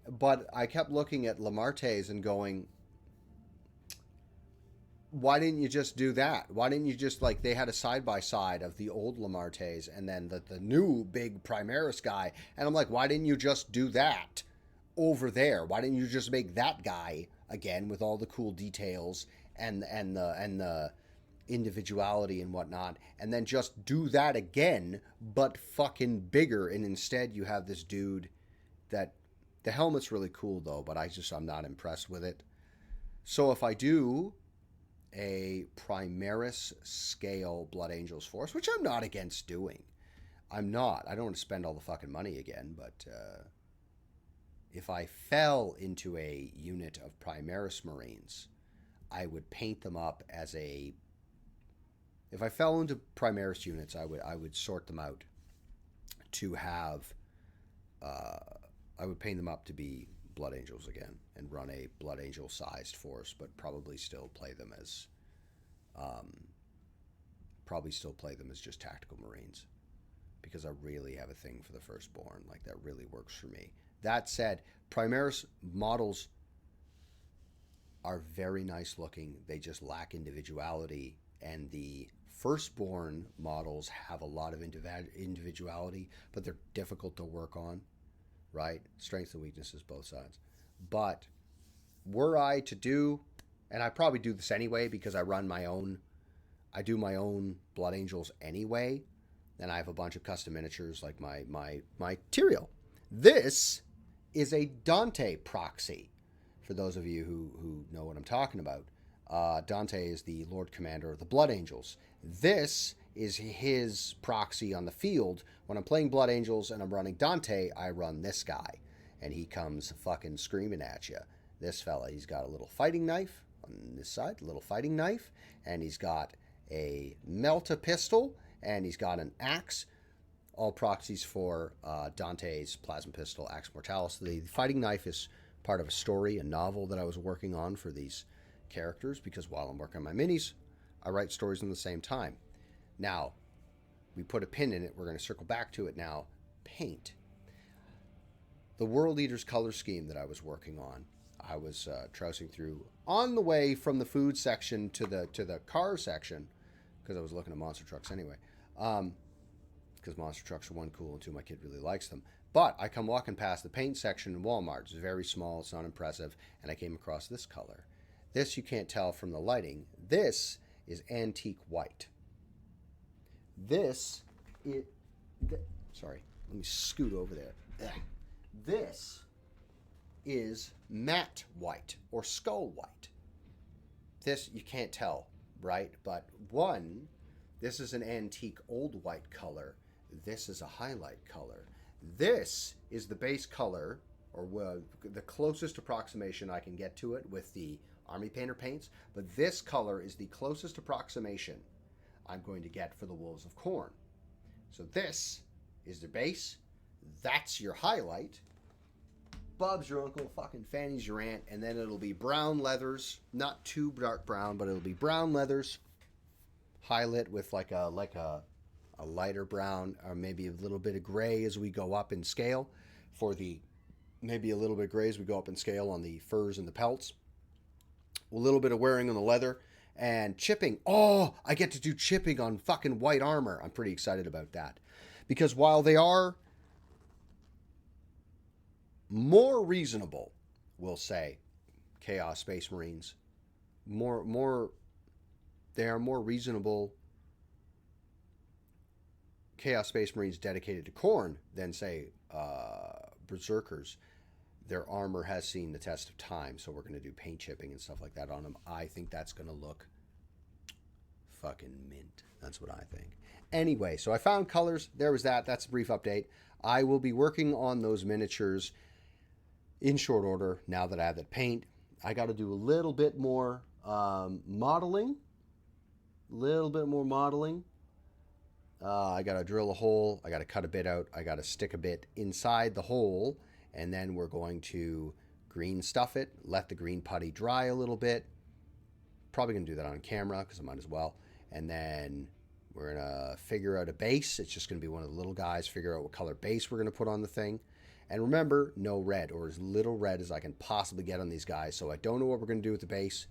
but I kept looking at Lamarte's and going, why didn't you just do that? Why didn't you just, like, they had a side-by-side of the old Lamarte's and then the new big Primaris guy. And I'm like, why didn't you just do that over there? Why didn't you just make that guy again with all the cool details and the individuality and whatnot, and then just do that again, but fucking bigger? And instead you have this dude that the helmet's really cool though, but I'm not impressed with it. So if I do a Primaris scale Blood Angels force, which I'm not against doing, I don't want to spend all the fucking money again, but if I fell into a unit of Primaris Marines, I would paint them up as if I fell into Primaris units, I would sort them out to have, I would paint them up to be Blood Angels again and run a Blood Angel sized force, but probably still play them as just tactical Marines, because I really have a thing for the Firstborn. Like, that really works for me. That said, Primaris models are very nice looking. They just lack individuality, and the Firstborn models have a lot of individuality, but they're difficult to work on, right? Strengths and weaknesses, both sides. But were I to do, and I probably do this anyway because I do my own Blood Angels anyway, and I have a bunch of custom miniatures like my Tyrael. This is a Dante proxy, for those of you who know what I'm talking about. Dante is the Lord Commander of the Blood Angels. This is his proxy on the field. When I'm playing Blood Angels and I'm running Dante, I run this guy, and he comes fucking screaming at you. This fella, he's got a little fighting knife, on this side, a little fighting knife, and he's got a melta pistol, and he's got an axe. All proxies for Dante's plasma pistol, Axe Mortalis. The fighting knife is part of a story, a novel that I was working on for these characters, because while I'm working on my minis, I write stories in the same time. Now, we put a pin in it. We're going to circle back to it now. Paint. The World Eaters color scheme that I was working on, I was trousing through on the way from the food section to the car section, because I was looking at monster trucks anyway. Because monster trucks are one, cool, and two, my kid really likes them. But I come walking past the paint section in Walmart. It's very small, it's not impressive, and I came across this color. This you can't tell from the lighting. This is antique white. This is... sorry, let me scoot over there. Ugh. This is matte white, or skull white. This, you can't tell, right? But one, this is an antique old white color. This is a highlight color. This is the base color, or the closest approximation I can get to it with the Army Painter paints, but this color is the closest approximation I'm going to get for the Wolves of Khorne. So this is the base. That's your highlight. Bob's your uncle, fucking Fanny's your aunt, and then it'll be brown leathers, not too dark brown, but it'll be brown leathers, highlight with like a lighter brown, or maybe a little bit of gray as we go up in scale. Maybe a little bit of gray as we go up in scale on the furs and the pelts. A little bit of wearing on the leather. And chipping. Oh, I get to do chipping on fucking white armor. I'm pretty excited about that. Because while they are more reasonable, we'll say, Chaos Space Marines, they are more reasonable Chaos Space Marines dedicated to Khorne than, say, Berserkers. Their armor has seen the test of time, so we're going to do paint chipping and stuff like that on them. I think that's going to look fucking mint. That's what I think. Anyway, so I found colors. There was that. That's a brief update. I will be working on those miniatures in short order now that I have that paint. I got to do a little bit more modeling. I got to drill a hole. I got to cut a bit out. I got to stick a bit inside the hole. And then we're going to green stuff it, let the green putty dry a little bit. Probably going to do that on camera because I might as well. And then we're going to figure out a base. It's just going to be one of the little guys, figure out what color base we're going to put on the thing. And remember, no red, or as little red as I can possibly get on these guys. So I don't know what we're going to do with the base.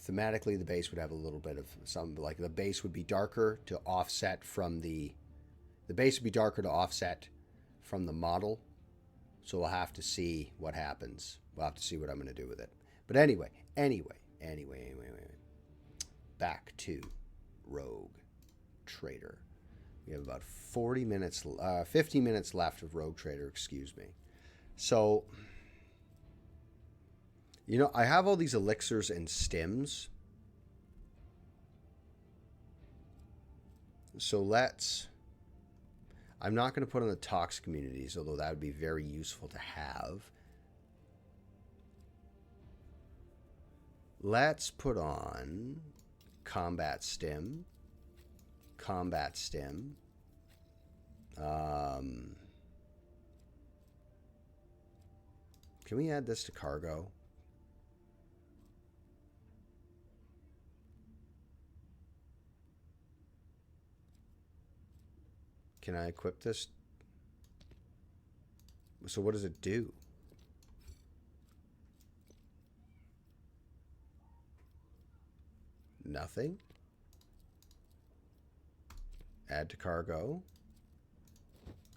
Thematically, the base would have a little bit of some, like the base would be darker to offset from the base would be darker to offset from the model. So we'll have to see what happens. We'll have to see what I'm going to do with it. But anyway. Back to Rogue Trader. We have about 50 minutes left of Rogue Trader, excuse me. So, I have all these elixirs and stims. So I'm not going to put on the Tox communities, although that would be very useful to have. Let's put on Combat Stim. Can we add this to cargo? Can I equip this? So what does it do? Nothing. Add to cargo.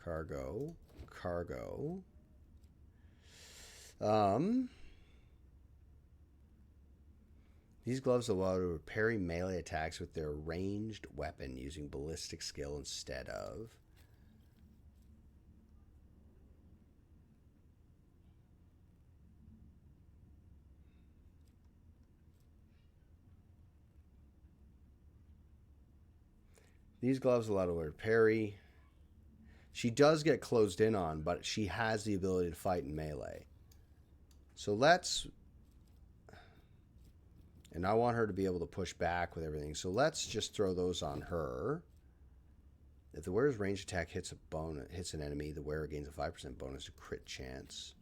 Cargo. These gloves allow to parry melee attacks with their ranged weapon using ballistic skill instead of. These gloves allow her to parry. She does get closed in on, but she has the ability to fight in melee. So let's And I want her to be able to push back with everything. So let's just throw those on her. If the wearer's range attack hits an enemy, the wearer gains a 5% bonus to crit chance.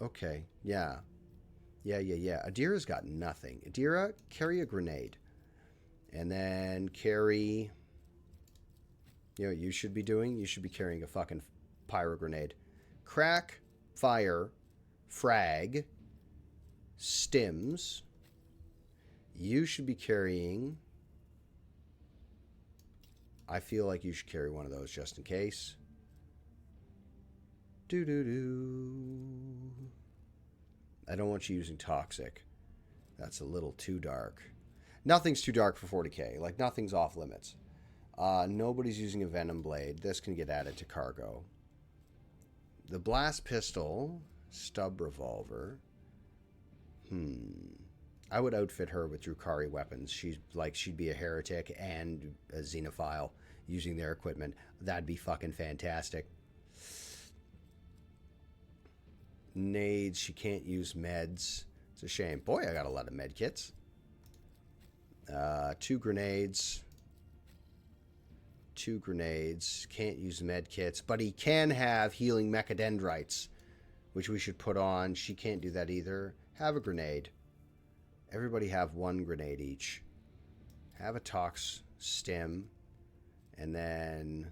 Okay, yeah. Yeah. Adira's got nothing. Adira, carry a grenade. And then carry... You know what you should be doing? You should be carrying a fucking pyro grenade. Crack, fire, frag, stims. You should be carrying... I feel like you should carry one of those just in case. I don't want you using toxic. That's a little too dark. Nothing's too dark for 40k. Like, nothing's off limits. Nobody's using a venom blade. This can get added to cargo. The blast pistol, stub revolver. I would outfit her with Drukari weapons. She'd be a heretic and a xenophile using their equipment. That'd be fucking fantastic. Nades, she can't use meds. It's a shame. Boy, I got a lot of med kits. 2 grenades. 2 grenades. Can't use med kits, but he can have healing mechadendrites, which we should put on. She can't do that either. Have a grenade. Everybody have 1 grenade each. Have a tox stim, and then...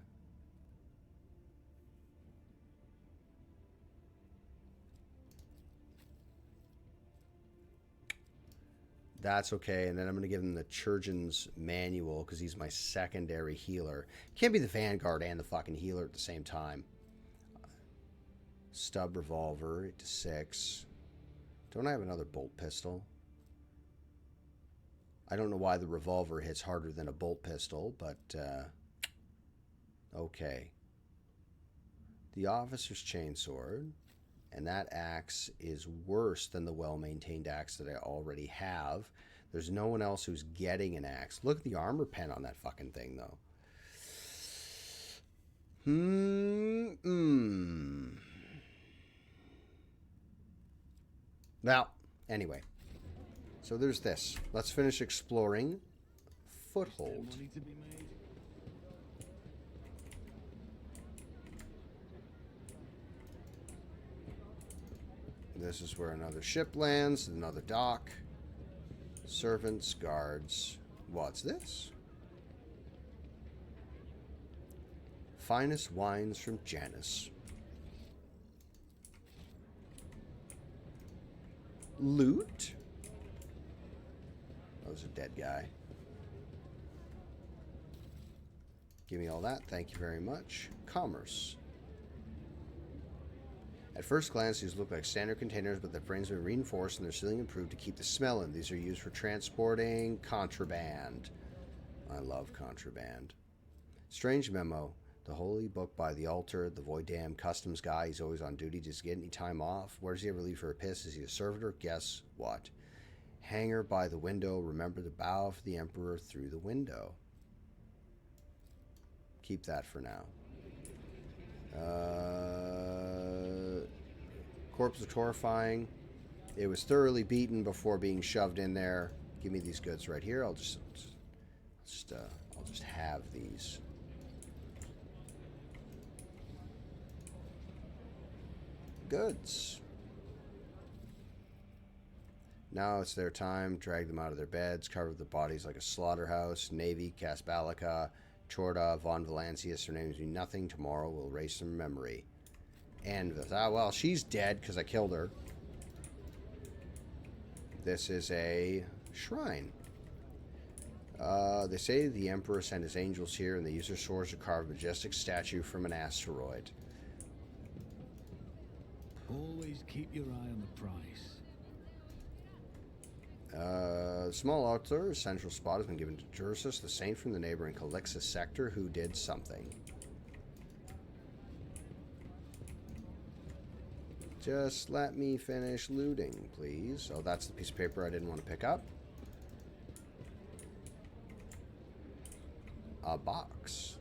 That's okay, and then I'm going to give him the Churgeon's Manual, because he's my secondary healer. Can't be the Vanguard and the fucking healer at the same time. Stub revolver, 8 to 6. Don't I have another bolt pistol? I don't know why the revolver hits harder than a bolt pistol, but okay. The officer's chainsword, and that axe is worse than the well-maintained axe that I already have. There's no one else who's getting an axe. Look at the armor pen on that fucking thing, though. Well, anyway. So there's this. Let's finish exploring. Foothold. This is where another ship lands, another dock. Servants, guards. What's this? Finest wines from Janus. Loot? That was a dead guy. Give me all that. Thank you very much. Commerce. At first glance, these look like standard containers, but their frames have been reinforced and their sealing improved to keep the smell in. These are used for transporting contraband. I love contraband. Strange memo. The holy book by the altar, the void dam customs guy. He's always on duty. Does he get any time off? Where does he ever leave for a piss? Is he a servitor? Guess what? Hanger by the window. Remember to bow for the emperor through the window. Keep that for now. Corpse looked horrifying. It was thoroughly beaten before being shoved in there. Give me these goods right here. I'll just have these. Goods. Now it's their time. Drag them out of their beds. Cover the bodies like a slaughterhouse. Navy, Casbalica, Chorda, Von Valancius. Her names mean nothing. Tomorrow we'll erase some memory. And well, she's dead because I killed her. This is a shrine. They say the Emperor sent his angels here and they use their swords to carve a majestic statue from an asteroid. Always keep your eye on the price. Small altar, central spot, has been given to Jursus, the saint from the neighboring Calixus sector, who did something. Just let me finish looting, please. Oh, that's the piece of paper I didn't want to pick up. A box.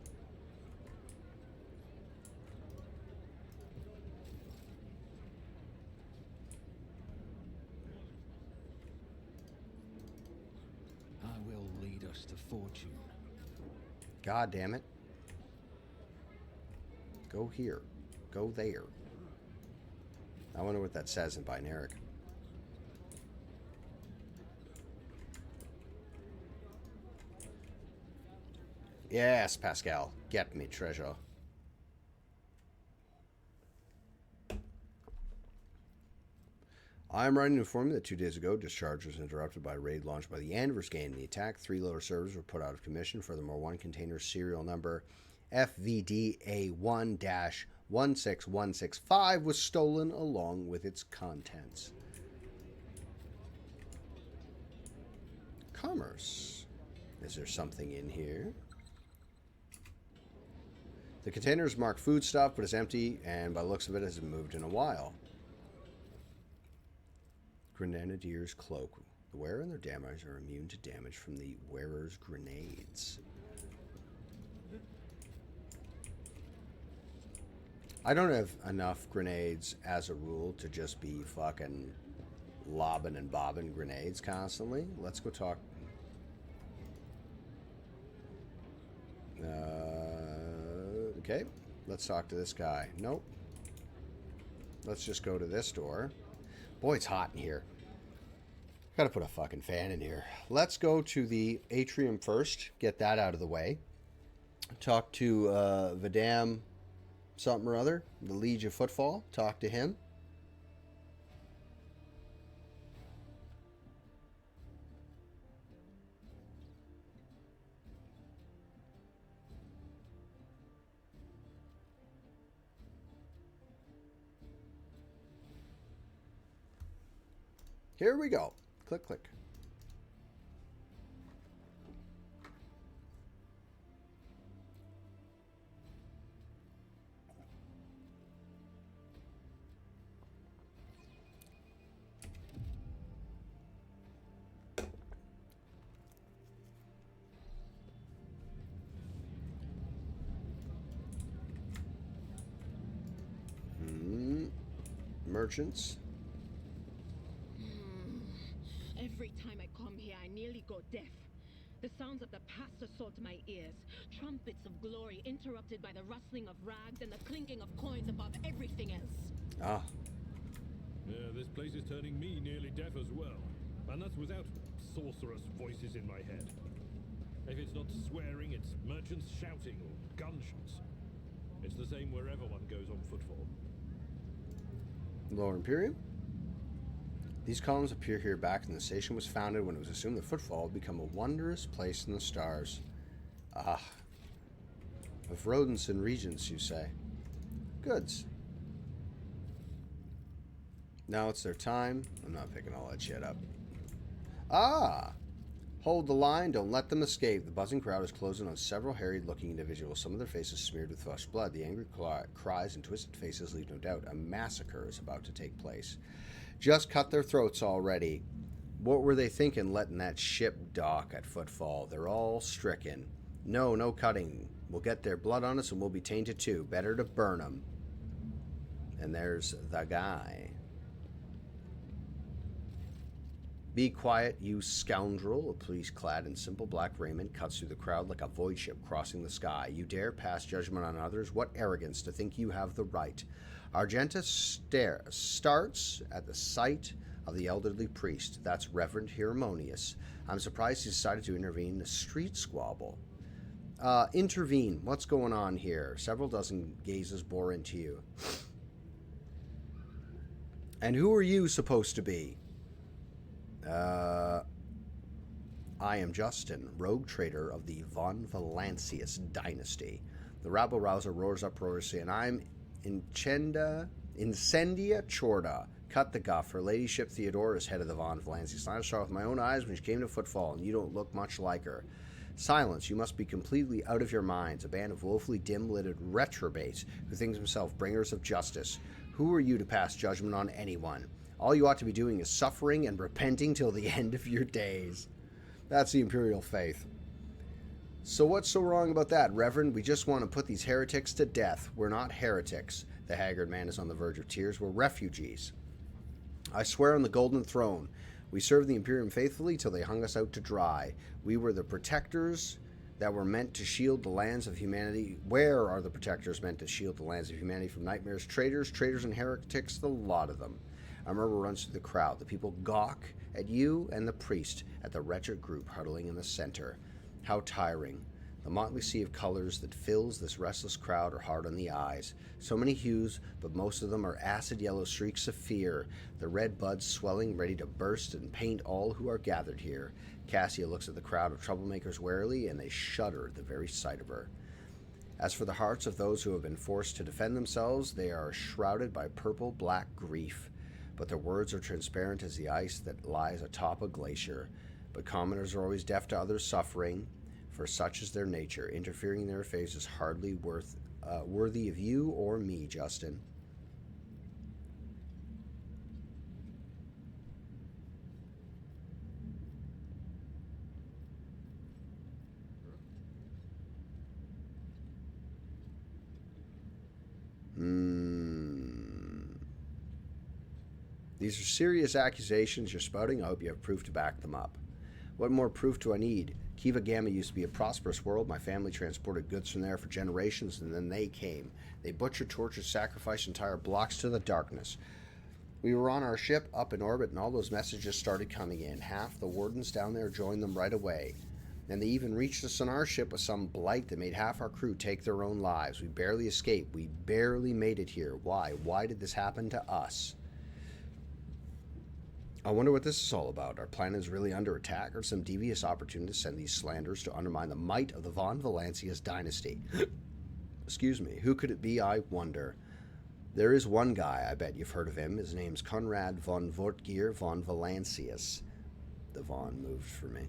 curse to fortune. God damn it. Go here. Go there. I wonder what that says in binaric. Yes, Pascal. Get me treasure. I am writing to inform you that 2 days ago, discharge was interrupted by a raid launched by the Anvers game. The attack, 3 loader servers were put out of commission. Furthermore, 1 container serial number FVDA1-16165 was stolen along with its contents. Commerce. Is there something in here? The container is marked foodstuff, but is empty, and by the looks of it, hasn't moved in a while. Grenadier's cloak. The wearer and their damage are immune to damage from the wearer's grenades. I don't have enough grenades as a rule to just be fucking lobbing and bobbing grenades constantly. Let's go talk. Okay, let's talk to this guy. Nope. Let's just go to this door. Boy, it's hot in here. Gotta put a fucking fan in here. Let's go to the atrium first. Get that out of the way. Talk to Vidam something or other. The Liege of Footfall. Talk to him. Here we go. Click, click. Merchants. Every time I come here, I nearly go deaf. The sounds of the past assault my ears. Trumpets of glory interrupted by the rustling of rags and the clinking of coins above everything else. Ah. Yeah, this place is turning me nearly deaf as well. And that's without sorcerous voices in my head. If it's not swearing, it's merchants shouting or gunshots. It's the same wherever one goes on footfall. Lower Imperium. These columns appear here back when the station was founded, when it was assumed that Footfall would become a wondrous place in the stars. Ah. Of rodents and regents, you say. Goods. Now it's their time. I'm not picking all that shit up. Ah! Hold the line, don't let them escape. The buzzing crowd is closing on several harried-looking individuals, some of their faces smeared with fresh blood. The angry cries and twisted faces leave no doubt a massacre is about to take place. Just cut their throats already. What were they thinking letting that ship dock at Footfall? They're all stricken. No, no cutting. We'll get their blood on us and we'll be tainted too. Better to burn them. And there's the guy. Be quiet, you scoundrel. A police clad in simple black raiment cuts through the crowd like a void ship crossing the sky. You dare pass judgment on others? What arrogance to think you have the right. Argenta starts at the sight of the elderly priest. That's Reverend Hieronymus. I'm surprised he decided to intervene in a street squabble. Intervene. What's going on here? Several dozen gazes bore into you. And who are you supposed to be? I am Justin, rogue trader of the von Valancius dynasty. The rabble-rouser roars uproariously, and I'm Incendia Chorda. Cut the guff. Her ladyship Theodora is head of the von Valancius. I saw with my own eyes when she came to Footfall, and you don't look much like her. Silence. You must be completely out of your minds. A band of woefully dim-lidded retrobates who think themselves bringers of justice. Who are you to pass judgment on anyone? All you ought to be doing is suffering and repenting till the end of your days. That's the Imperial faith. So what's so wrong about that, Reverend? We just want to put these heretics to death. We're not heretics. The haggard man is on the verge of tears. We're refugees. I swear on the Golden Throne, We served the Imperium faithfully till they hung us out to dry. We were the protectors that were meant to shield the lands of humanity. Where are the protectors meant to shield the lands of humanity from nightmares? Traitors and heretics, the lot of them. A murmur runs through the crowd. The people gawk at you and the priest, at the wretched group huddling in the center. How tiring. The motley sea of colors that fills this restless crowd are hard on the eyes. So many hues, but most of them are acid yellow streaks of fear, the red buds swelling, ready to burst and paint all who are gathered here. Cassia looks at the crowd of troublemakers warily, and they shudder at the very sight of her. As for the hearts of those who have been forced to defend themselves, they are shrouded by purple-black grief, but their words are transparent as the ice that lies atop a glacier. But commoners are always deaf to others' suffering, for such is their nature. Interfering in their affairs is hardly worthy of you or me, Justin. These are serious accusations you're spouting. I hope you have proof to back them up. What more proof do I need? Kiva Gamma used to be a prosperous world. My family transported goods from there for generations, and then they came. They butchered, tortured, sacrificed entire blocks to the darkness. We were on our ship up in orbit, and all those messages started coming in. Half the wardens down there joined them right away. And they even reached us on our ship with some blight that made half our crew take their own lives. We barely escaped. We barely made it here. Why? Why did this happen to us? I wonder what this is all about. Our planet is really under attack, or some devious opportunity to send these slanders to undermine the might of the von Valancius dynasty. Excuse me. Who could it be, I wonder? There is one guy, I bet you've heard of him. His name's Conrad von Vortgier von Valancius. The von moved for me.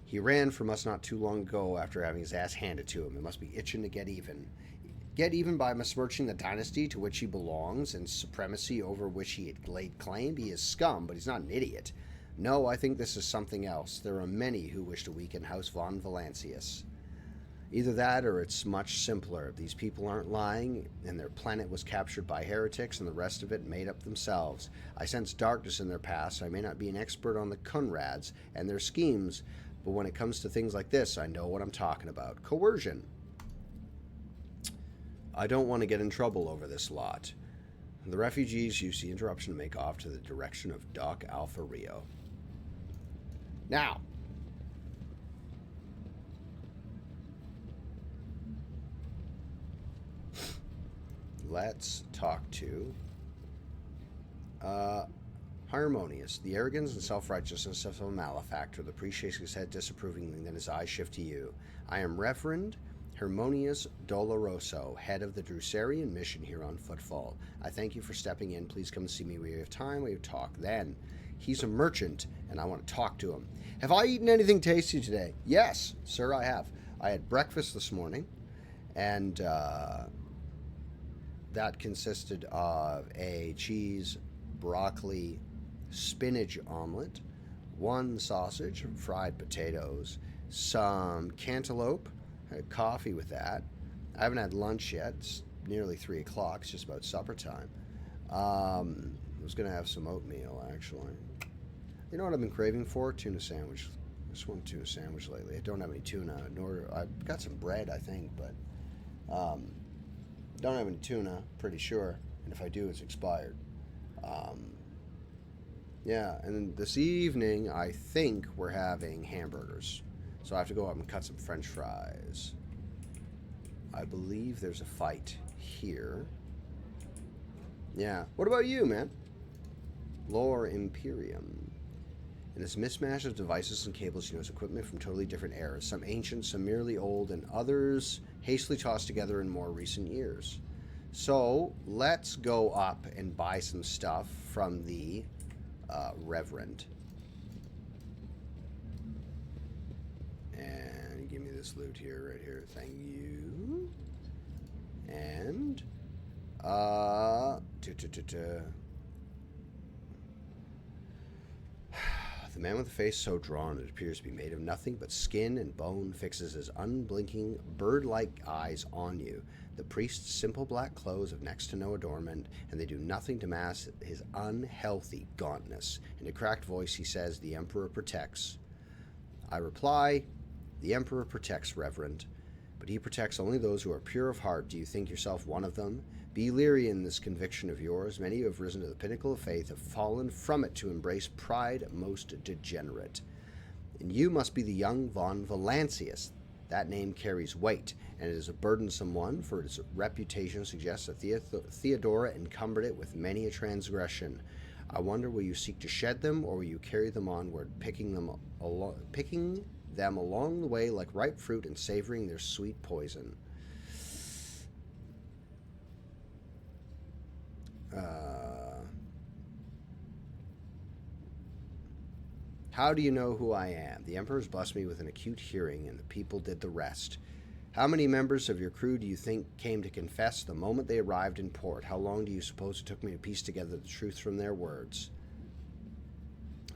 He ran from us not too long ago after having his ass handed to him. He must be itching to get even. Get even by besmirching the dynasty to which he belongs and supremacy over which he had laid claim. He is scum, but he's not an idiot. No, I think this is something else. There are many who wish to weaken House von Valancius. Either that or it's much simpler. These people aren't lying, and their planet was captured by heretics and the rest of it made up themselves. I sense darkness in their past. I may not be an expert on the Conrads and their schemes, but when it comes to things like this, I know what I'm talking about. Coercion. I don't want to get in trouble over this lot. The refugees use the interruption to make off to the direction of Dock Alpha Rio. Now, let's talk to Harmonious. The arrogance and self-righteousness of a malefactor. The priest shakes his head disapprovingly, then his eyes shift to you. I am Reverend Harmonious Doloroso, head of the Drusarian mission here on Footfall. I thank you for stepping in. Please come see me when you have time. We talk then. He's a merchant, and I want to talk to him. Have I eaten anything tasty today? Yes, sir, I have. I had breakfast this morning, and that consisted of a cheese, broccoli, spinach omelet, one sausage, fried potatoes, some cantaloupe. I had coffee with that. I haven't had lunch yet. It's nearly 3 o'clock. It's just about supper time. I was going to have some oatmeal, actually. You know what I've been craving for? Tuna sandwich. I just want a tuna sandwich lately. I don't have any tuna, nor I've got some bread, I think, but don't have any tuna, pretty sure. And if I do, it's expired. Yeah, and then this evening, I think we're having hamburgers. So I have to go up and cut some French fries. I believe there's a fight here. Yeah. What about you, man? Lore Imperium. In this mismatch of devices and cables, you know, equipment from totally different eras. Some ancient, some merely old, and others hastily tossed together in more recent years. So let's go up and buy some stuff from the Reverend. And give me this loot here, right here. Thank you. And the man with the face so drawn it appears to be made of nothing but skin and bone fixes his unblinking bird-like eyes on you. The priest's simple black clothes have next to no adornment, and they do nothing to mask his unhealthy gauntness. In a cracked voice, he says, "The Emperor protects." I reply, "The Emperor protects, Reverend, but he protects only those who are pure of heart. Do you think yourself one of them? Be leery in this conviction of yours. Many who have risen to the pinnacle of faith have fallen from it to embrace pride most degenerate. And you must be the young von Valancius. That name carries weight, and it is a burdensome one, for its reputation suggests that Theodora encumbered it with many a transgression. I wonder, will you seek to shed them, or will you carry them onward, picking them along the way like ripe fruit and savoring their sweet poison?" How do you know who I am? The Emperor's blessed me with an acute hearing, and the people did the rest. How many members of your crew do you think came to confess the moment they arrived in port? How long do you suppose it took me to piece together the truth from their words?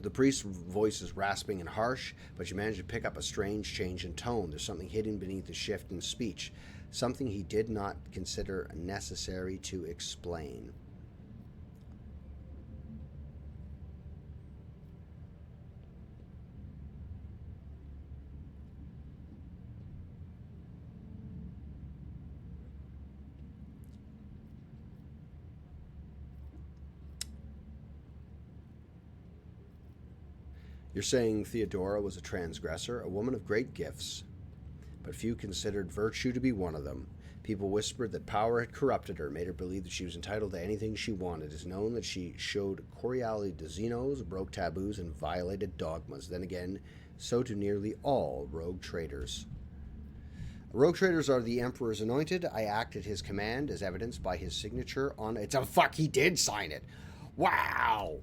The priest's voice is rasping and harsh, but you manage to pick up a strange change in tone. There's something hidden beneath the shift in speech, something he did not consider necessary to explain. You're saying Theodora was a transgressor, a woman of great gifts, but few considered virtue to be one of them. People whispered that power had corrupted her, made her believe that she was entitled to anything she wanted. It is known that she showed cordiality to xenos, broke taboos, and violated dogmas. Then again, so do nearly all rogue traders. Rogue traders are the Emperor's anointed. I act at his command, as evidenced by his signature on it. He did sign it. Wow!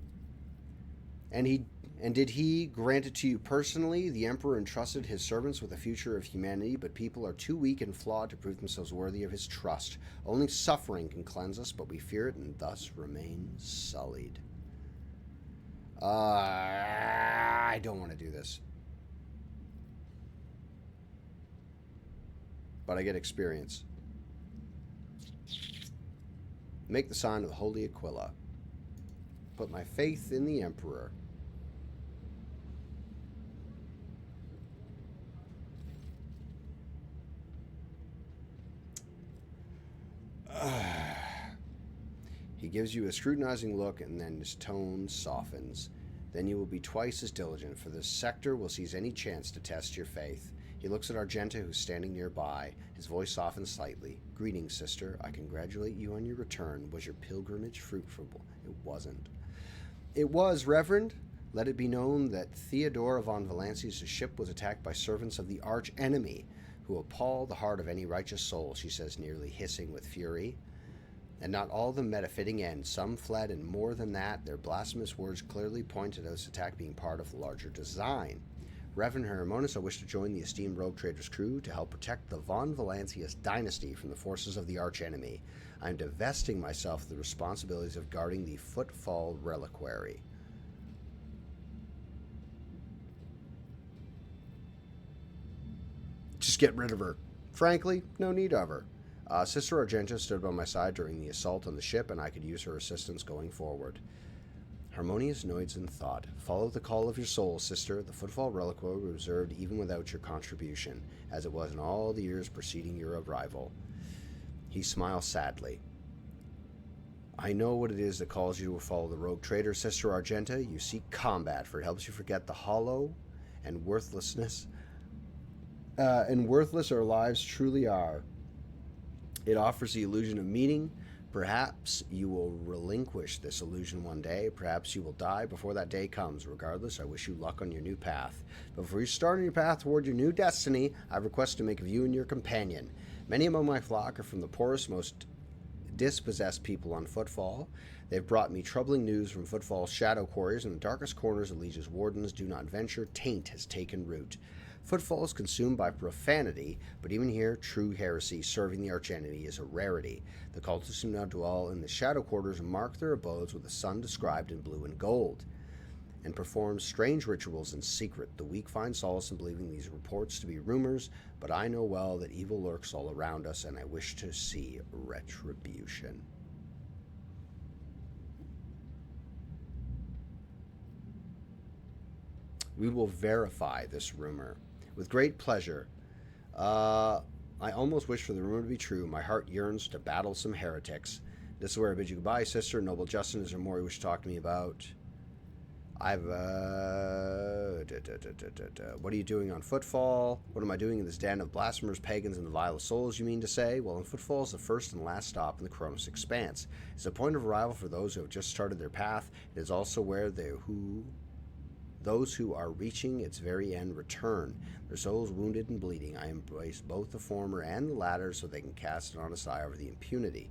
And did he grant it to you personally? The Emperor entrusted his servants with the future of humanity, but people are too weak and flawed to prove themselves worthy of his trust. Only suffering can cleanse us, but we fear it and thus remain sullied. I don't want to do this. But I get experience. Make the sign of the Holy Aquila. Put my faith in the Emperor. He gives you a scrutinizing look, and then his tone softens. Then you will be twice as diligent, for this sector will seize any chance to test your faith. He looks at Argenta, who's standing nearby. His voice softens slightly. "Greetings, sister. I congratulate you on your return. Was your pilgrimage fruitful?" It wasn't. "It was, Reverend. Let it be known that Theodora von Valancius' ship was attacked by servants of the arch enemy, who appall the heart of any righteous soul," she says, nearly hissing with fury. "And not all of them met a fitting end. Some fled, and more than that, their blasphemous words clearly pointed to this attack being part of the larger design. Reverend Hermonus, I wish to join the esteemed rogue trader's crew to help protect the von Valancius dynasty from the forces of the arch enemy. I am divesting myself of the responsibilities of guarding the Footfall Reliquary." Just get rid of her. Frankly, no need of her. Sister Argenta stood by my side during the assault on the ship, and I could use her assistance going forward. Harmonious nods in thought. "Follow the call of your soul, sister. The Footfall Reliquary was reserved even without your contribution, as it was in all the years preceding your arrival." He smiles sadly. "I know what it is that calls you to follow the rogue trader, Sister Argenta. You seek combat, for it helps you forget the hollow and worthless our lives truly are. It offers the illusion of meaning. Perhaps you will relinquish this illusion one day. Perhaps you will die before that day comes. Regardless, I wish you luck on your new path. But before you start on your path toward your new destiny, I request to make of you and your companion. Many among my flock are from the poorest, most dispossessed people on Footfall. They've brought me troubling news from Footfall's shadow quarters. In the darkest corners of Legion's wardens do not venture. Taint has taken root. Footfall is consumed by profanity, but even here, true heresy serving the archenemy is a rarity. The cultists who now dwell in the shadow quarters mark their abodes with the sun described in blue and gold. and performs strange rituals in secret. The weak find solace in believing these reports to be rumors, but I know well that evil lurks all around us, and I wish to see retribution. We will verify this rumor. With great pleasure. I almost wish for the rumor to be true. My heart yearns to battle some heretics. This is where I bid you goodbye, sister. Noble Justin, is there more you wish to talk to me about? What are you doing on Footfall? What am I doing in this den of blasphemers, pagans, and the vile souls, you mean to say? Well, in Footfall is the first and last stop in the Koronus Expanse. It's a point of arrival for those who have just started their path. It is also where those who are reaching its very end return, their souls wounded and bleeding. I embrace both the former and the latter so they can cast an honest eye over the impunity.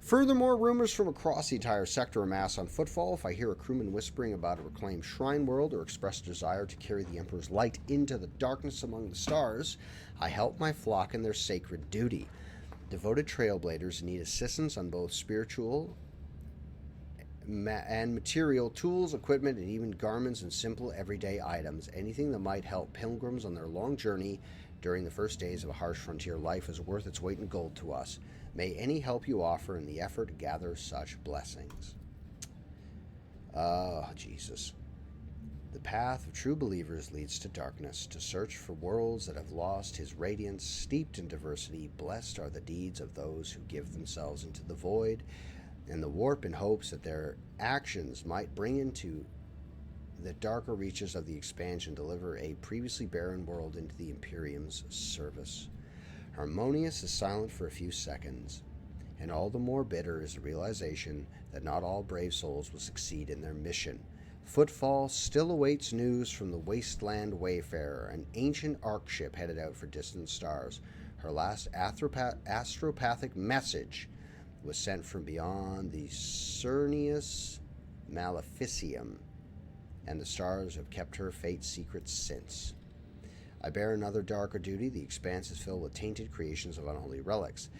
Furthermore, rumors from across the entire sector amass on Footfall. If I hear a crewman whispering about a reclaimed shrine world or express a desire to carry the Emperor's light into the darkness among the stars, I help my flock in their sacred duty. Devoted trailblazers need assistance on both spiritual and material, tools, equipment, and even garments and simple everyday items. Anything that might help pilgrims on their long journey during the first days of a harsh frontier life is worth its weight in gold to us. May any help you offer in the effort gather such blessings. Oh, Jesus. The path of true believers leads to darkness, to search for worlds that have lost his radiance, steeped in diversity. Blessed are the deeds of those who give themselves into the void and the warp in hopes that their actions might bring into the darker reaches of the expansion, deliver a previously barren world into the Imperium's service. Harmonious is silent for a few seconds, and all the more bitter is the realization that not all brave souls will succeed in their mission. Footfall still awaits news from the Wasteland Wayfarer, an ancient arc ship headed out for distant stars. Her last astropathic message was sent from beyond the Cernius Maleficium, and the stars have kept her fate secret since. I bear another darker duty. The Expanse is filled with tainted creations of unholy relics.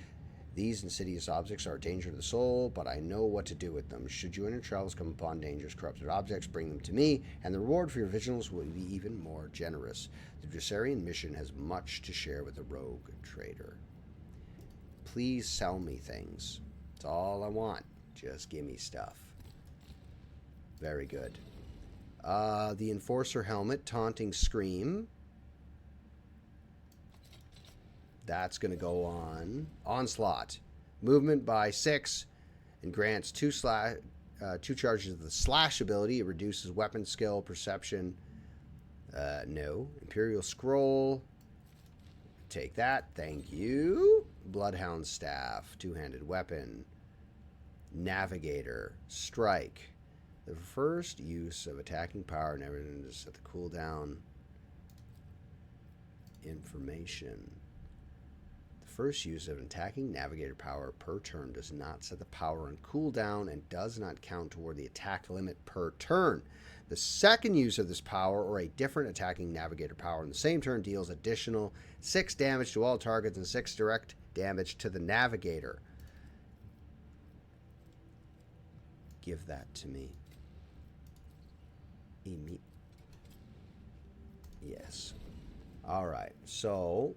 These insidious objects are a danger to the soul, but I know what to do with them. Should you in your travels come upon dangerous, corrupted objects, bring them to me, and the reward for your vigilance will be even more generous. The Drusarian mission has much to share with the rogue trader. Please sell me things. That's all I want. Just give me stuff. Very good. The Enforcer Helmet, Taunting Scream. That's going to go on Onslaught. Movement by 6 and grants 2 charges of the Slash ability. It reduces weapon skill, perception. No. Imperial Scroll. Take that. Thank you. Bloodhound Staff. 2-handed weapon. Navigator. Strike. The first use of attacking power and everything to set the cooldown. Information. First use of attacking navigator power per turn does not set the power on cooldown and does not count toward the attack limit per turn. The second use of this power or a different attacking navigator power in the same turn deals additional 6 damage to all targets and 6 direct damage to the navigator. Give that to me. Yes. All right. So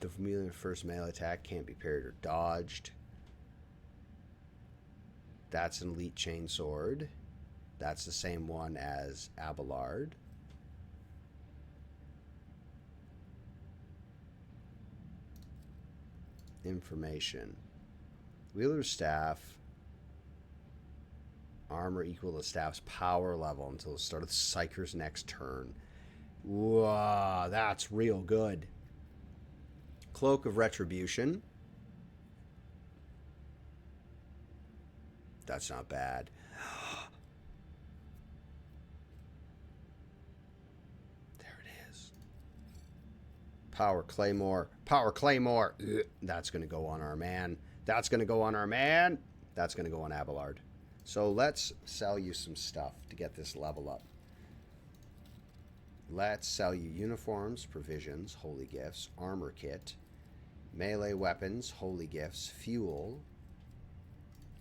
the familiar first melee attack can't be parried or dodged. That's an elite chainsword. That's the same one as Abelard. Information. Wheeler's staff. Armor equal to staff's power level until the start of the Psyker's next turn. Wow, that's real good. Cloak of Retribution. That's not bad. There it is. Power Claymore. Power Claymore. Ugh. That's going to go on our man. That's going to go on our man. That's going to go on Abelard. So let's sell you some stuff to get this level up. Let's sell you uniforms, provisions, holy gifts, armor kit, melee weapons, holy gifts, fuel,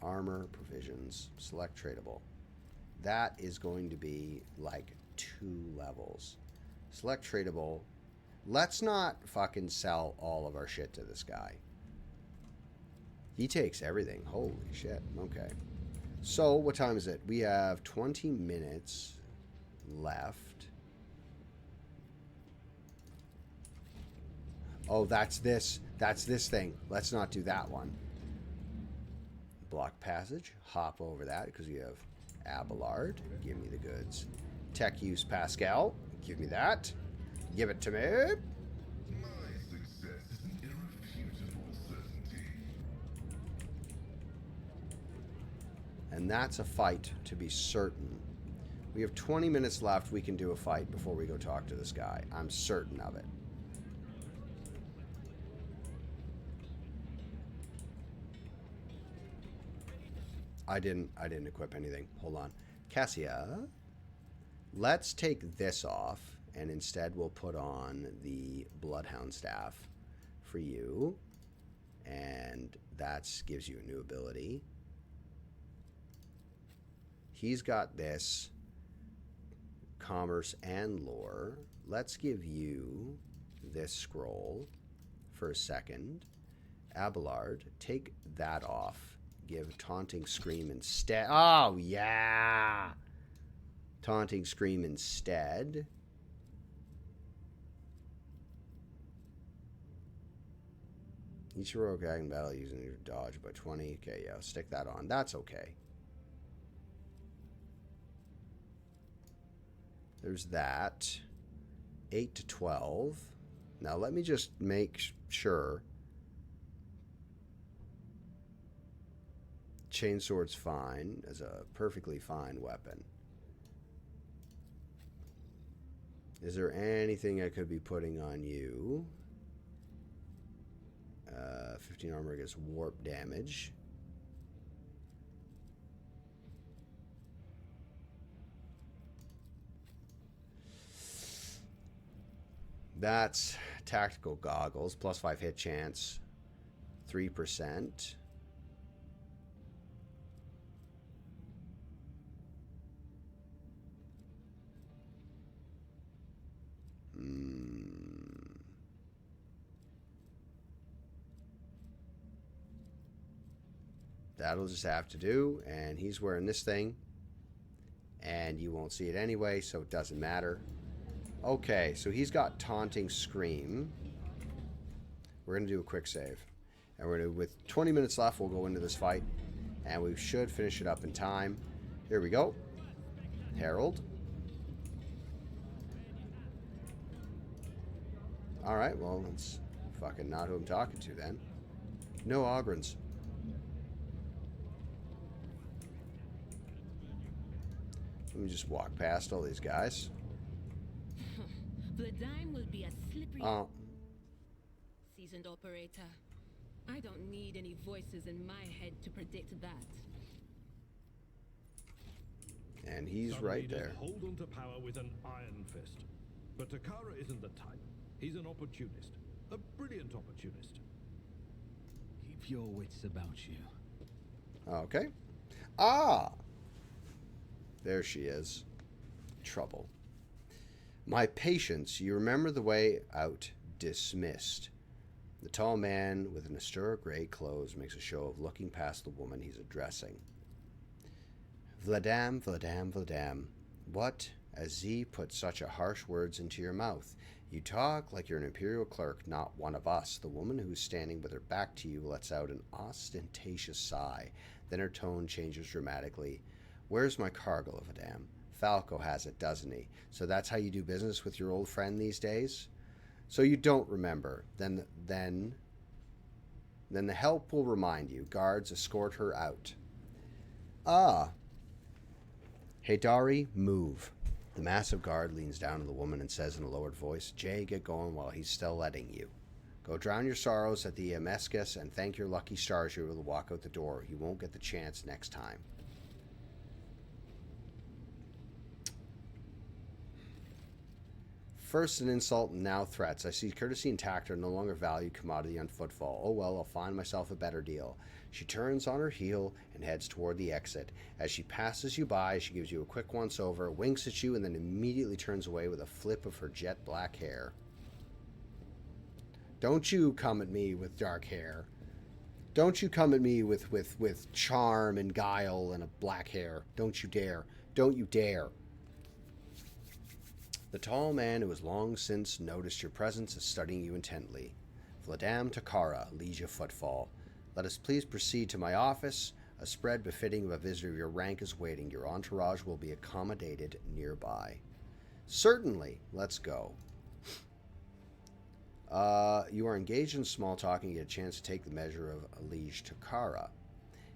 Armor, provisions, select tradable. That is going to be like 2 levels. Select tradable. Let's not fucking sell all of our shit to this guy. He takes everything. Holy shit. Okay. So, what time is it? We have 20 minutes left. Oh, that's this. That's this thing. Let's not do that one. Block passage. Hop over that because you have Abelard. Give me the goods. Tech use Pascal. Give me that. Give it to me. My success is an irrefutable certainty. And that's a fight to be certain. We have 20 minutes left. We can do a fight before we go talk to this guy. I'm certain of it. I didn't equip anything. Hold on. Cassia, let's take this off, and instead we'll put on the Bloodhound staff for you. And that gives you a new ability. He's got this commerce and lore. Let's give you this scroll for a second. Abelard, take that off. Give Taunting Scream instead. Oh, yeah. Taunting Scream instead. Each heroic act in battle using your dodge by 20. Okay, yeah, stick that on. That's okay. There's that. 8 to 12. Now, let me just make sure. Chainsword's fine as a perfectly fine weapon. Is there anything I could be putting on you? 15 armor against warp damage. That's tactical goggles, plus 5 hit chance, 3%. That'll just have to do, and he's wearing this thing, and you won't see it anyway, so it doesn't matter. Okay, so he's got Taunting Scream. We're going to do a quick save. And we're going to, with 20 minutes left, we'll go into this fight, and we should finish it up in time. Here we go. Herald. Alright, well, that's fucking not who I'm talking to then. No Ogrins. Let me just walk past all these guys. Vladime will be a slippery seasoned operator. I don't need any voices in my head to predict that. And he's Some right leaders there. Hold on to power with an iron fist. But Takara isn't the type. He's an opportunist. A brilliant opportunist. Keep your wits about you. Okay. Ah! There she is. Trouble. My patience, you remember the way out. Dismissed. The tall man with an austere gray clothes makes a show of looking past the woman he's addressing. Vladam, Vladam, Vladam. What? As Z put such a harsh words into your mouth. You talk like you're an imperial clerk, not one of us. The woman who's standing with her back to you lets out an ostentatious sigh. Then her tone changes dramatically. Where's my cargo, Vladam? Falco has it, doesn't he? So that's how you do business with your old friend these days? So you don't remember. Then the help will remind you. Guards escort her out. Ah. Haydari, move. The massive guard leans down to the woman and says in a lowered voice, Jay, get going while he's still letting you. Go drown your sorrows at the Amescus and thank your lucky stars you will walk out the door. You won't get the chance next time. First an insult and now threats. I see courtesy and tact are no longer valued commodity on footfall. Oh well, I'll find myself a better deal. She turns on her heel and heads toward the exit. As she passes you by, she gives you a quick once-over, winks at you, and then immediately turns away with a flip of her jet black hair. Don't you come at me with dark hair. Don't you come at me with charm and guile and a black hair. Don't you dare. Don't you dare. The tall man who has long since noticed your presence is studying you intently. Vladam Takara, Liege of Footfall. Let us please proceed to my office. A spread befitting of a visitor of your rank is waiting. Your entourage will be accommodated nearby. Certainly. Let's go. You are engaged in small talk and get a chance to take the measure of Liege Takara.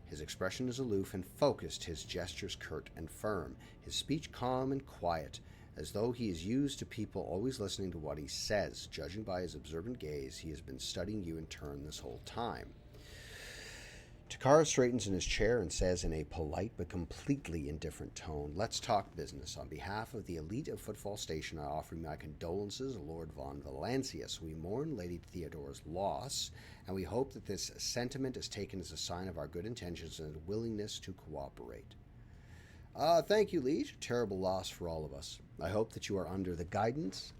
His expression is aloof and focused, his gestures curt and firm, his speech calm and quiet, as though he is used to people always listening to what he says. Judging by his observant gaze, he has been studying you in turn this whole time. Takara straightens in his chair and says in a polite but completely indifferent tone, "Let's talk business. On behalf of the elite of Footfall Station, I offer you my condolences, Lord von Valancius. We mourn Lady Theodora's loss, and we hope that this sentiment is taken as a sign of our good intentions and willingness to cooperate." Thank you, Liege. Terrible loss for all of us. I hope that you are under the guidance.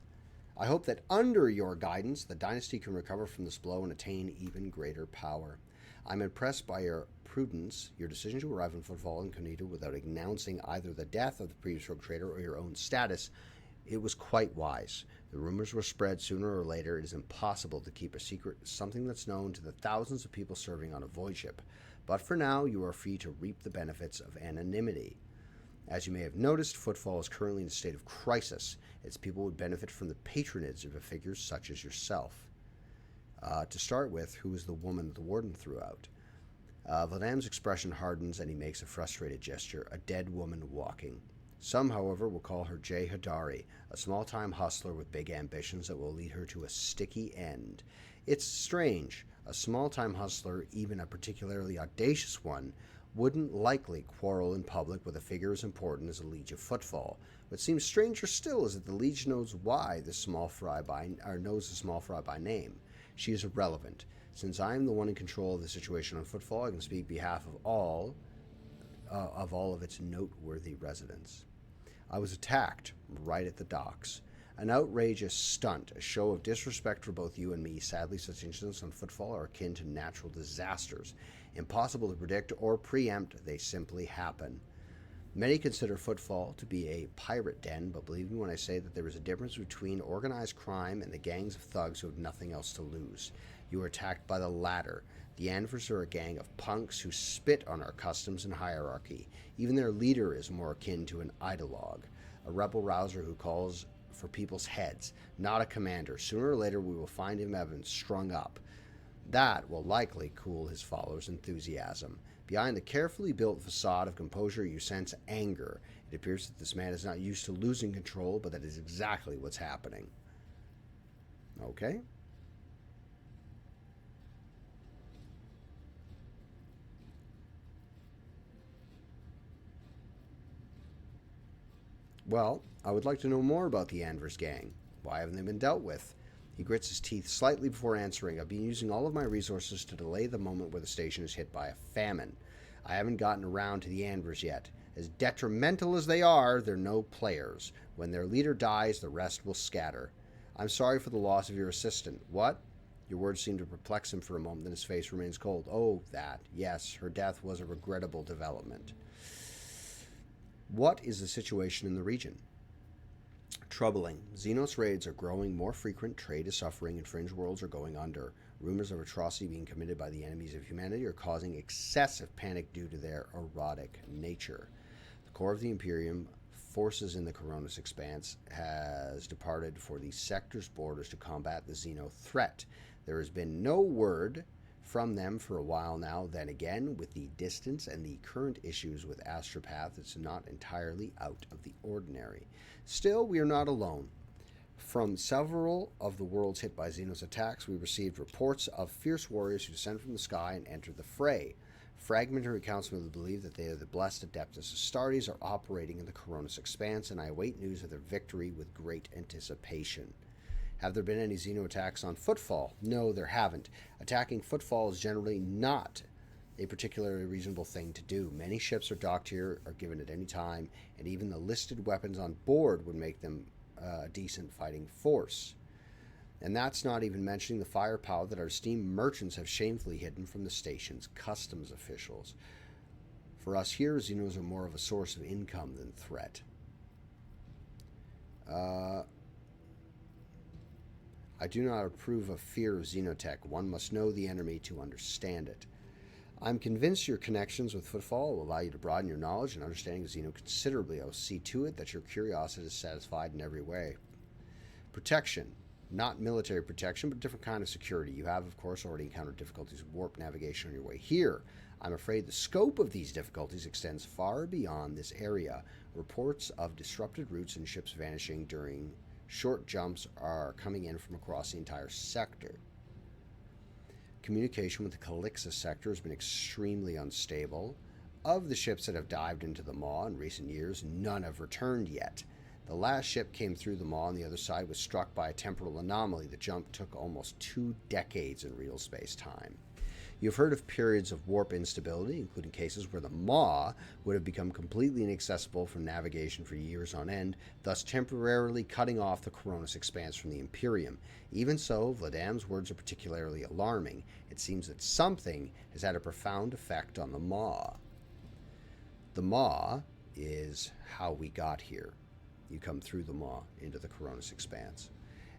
I hope that under your guidance, the dynasty can recover from this blow and attain even greater power. I'm impressed by your prudence, your decision to arrive in Footfall Incognito without announcing either the death of the previous rogue trader or your own status. It was quite wise. The rumors were spread sooner or later. It is impossible to keep a secret something that's known to the thousands of people serving on a void ship. But for now, you are free to reap the benefits of anonymity. As you may have noticed, Footfall is currently in a state of crisis. Its people would benefit from the patronage of a figure such as yourself. To start with, who is the woman the warden threw out? Vladam's expression hardens and he makes a frustrated gesture, a dead woman walking. Some, however, will call her Jay Hadari, a small-time hustler with big ambitions that will lead her to a sticky end. It's strange. A small-time hustler, even a particularly audacious one, wouldn't likely quarrel in public with a figure as important as the Liege of Footfall. What seems stranger still is that the Liege knows why the small fry knows the small fry by name. She is irrelevant. Since I am the one in control of the situation on Footfall, I can speak on behalf of all of its noteworthy residents. I was attacked right at the docks. An outrageous stunt, a show of disrespect for both you and me. Sadly, such incidents on Footfall are akin to natural disasters. Impossible to predict or preempt, they simply happen. Many consider Footfall to be a pirate den, but believe me when I say that there is a difference between organized crime and the gangs of thugs who have nothing else to lose. You are attacked by the latter. The Anvers are a gang of punks who spit on our customs and hierarchy. Even their leader is more akin to an ideologue, a rebel rouser who calls for people's heads, not a commander. Sooner or later we will find him having strung up. That will likely cool his followers' enthusiasm. Behind the carefully built facade of composure, you sense anger. It appears that this man is not used to losing control, but that is exactly what's happening. Okay. Well, I would like to know more about the Anvers gang. Why haven't they been dealt with? He grits his teeth slightly before answering. I've been using all of my resources to delay the moment where the station is hit by a famine. I haven't gotten around to the Anvers yet. As detrimental as they are, they're no players. When their leader dies, the rest will scatter. I'm sorry for the loss of your assistant. What? Your words seem to perplex him for a moment, then his face remains cold. Oh, that. Yes, her death was a regrettable development. What is the situation in the region? Troubling. Xenos raids are growing more frequent, trade is suffering, and fringe worlds are going under. Rumors of atrocity being committed by the enemies of humanity are causing excessive panic due to their erotic nature. The core of the Imperium, forces in the Koronus Expanse, has departed for the sector's borders to combat the Xeno threat. There has been no word from them for a while now. Then again, with the distance and the current issues with Astropath, it's not entirely out of the ordinary. Still, we are not alone. From several of the worlds hit by Xenos attacks, we received reports of fierce warriors who descend from the sky and enter the fray. Fragmentary accounts would believe that they are the blessed Adeptus Astartes are operating in the Koronus Expanse, and I await news of their victory with great anticipation. Have there been any xeno attacks on Footfall? No, there haven't. Attacking Footfall is generally not a particularly reasonable thing to do. Many ships are docked here, are given at any time, and even the listed weapons on board would make them a decent fighting force. And that's not even mentioning the firepower that our esteemed merchants have shamefully hidden from the station's customs officials. For us here, xenos are more of a source of income than threat. I do not approve of fear of xenotech. One must know the enemy to understand it. I'm convinced your connections with Footfall will allow you to broaden your knowledge and understanding of Xeno considerably. I will see to it that your curiosity is satisfied in every way. Protection. Not military protection, but a different kind of security. You have, of course, already encountered difficulties with warp navigation on your way here. I'm afraid the scope of these difficulties extends far beyond this area. Reports of disrupted routes and ships vanishing during short jumps are coming in from across the entire sector. Communication with the Calixus sector has been extremely unstable. Of the ships that have dived into the Maw in recent years, none have returned yet. The last ship came through the Maw on the other side was struck by a temporal anomaly. The jump took almost 2 decades in real space-time. You've heard of periods of warp instability, including cases where the Maw would have become completely inaccessible from navigation for years on end, thus temporarily cutting off the Koronus Expanse from the Imperium. Even so, Vladam's words are particularly alarming. It seems that something has had a profound effect on the Maw. The Maw is how we got here. You come through the Maw into the Koronus Expanse.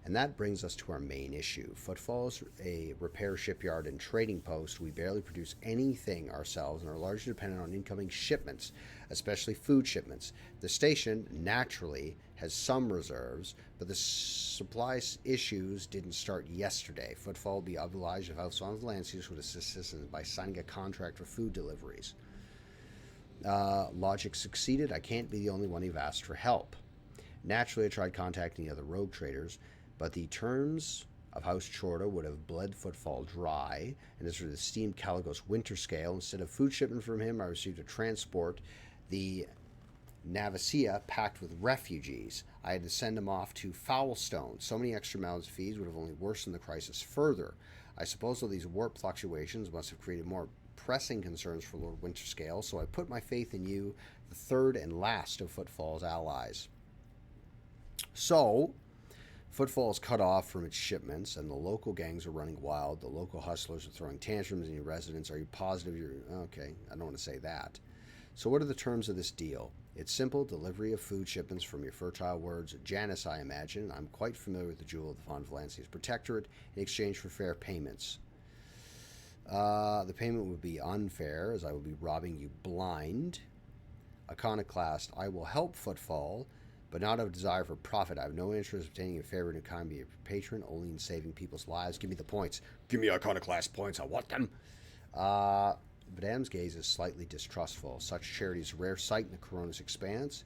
And that brings us to our main issue. Footfall is a repair shipyard and trading post. We barely produce anything ourselves and are largely dependent on incoming shipments, especially food shipments. The station, naturally, has some reserves, but the supply issues didn't start yesterday. Footfall will be obliged if House Valancius would assist us by signing a contract for food deliveries. Logic succeeded. I can't be the only one who've asked for help. Naturally, I tried contacting the other rogue traders, but the terms of House Chorda would have bled Footfall dry, and as for the esteemed Caligos winter scale, instead of food shipment from him, I received a transport, the Navicia, packed with refugees. I had to send him off to Foulstone. So many extra mouths to feed would have only worsened the crisis further. I suppose all these warp fluctuations must have created more pressing concerns for Lord Winterscale, so I put my faith in you, the third and last of Footfall's allies. So, Footfall is cut off from its shipments, and the local gangs are running wild. The local hustlers are throwing tantrums in your residence. Are you positive you're... Okay, I don't want to say that. So what are the terms of this deal? It's simple, delivery of food shipments from your fertile words. Janus, I imagine. I'm quite familiar with the Jewel of the Von Valancius Protectorate in exchange for fair payments. The payment would be unfair, as I will be robbing you blind. Iconoclast, I will help Footfall, but not out of desire for profit. I have no interest in obtaining a favor in kind be a patron, only in saving people's lives. Give me the points. Give me Iconoclast points. I want them. Madame's gaze is slightly distrustful. Such charity is a rare sight in the Koronus Expanse.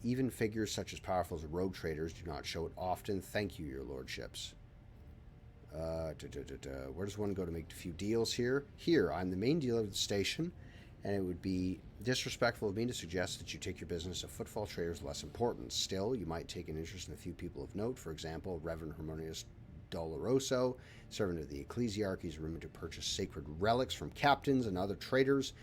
Even figures such as powerful as rogue traders do not show it often. Thank you, your lordships. Where does one go to make a few deals here? Here, I'm the main dealer of the station, and it would be disrespectful of me to suggest that you take your business of Footfall traders less important. Still, you might take an interest in a few people of note. For example, Reverend Harmonius Doloroso, servant of the Ecclesiarchy, is rumored to purchase sacred relics from captains and other traders.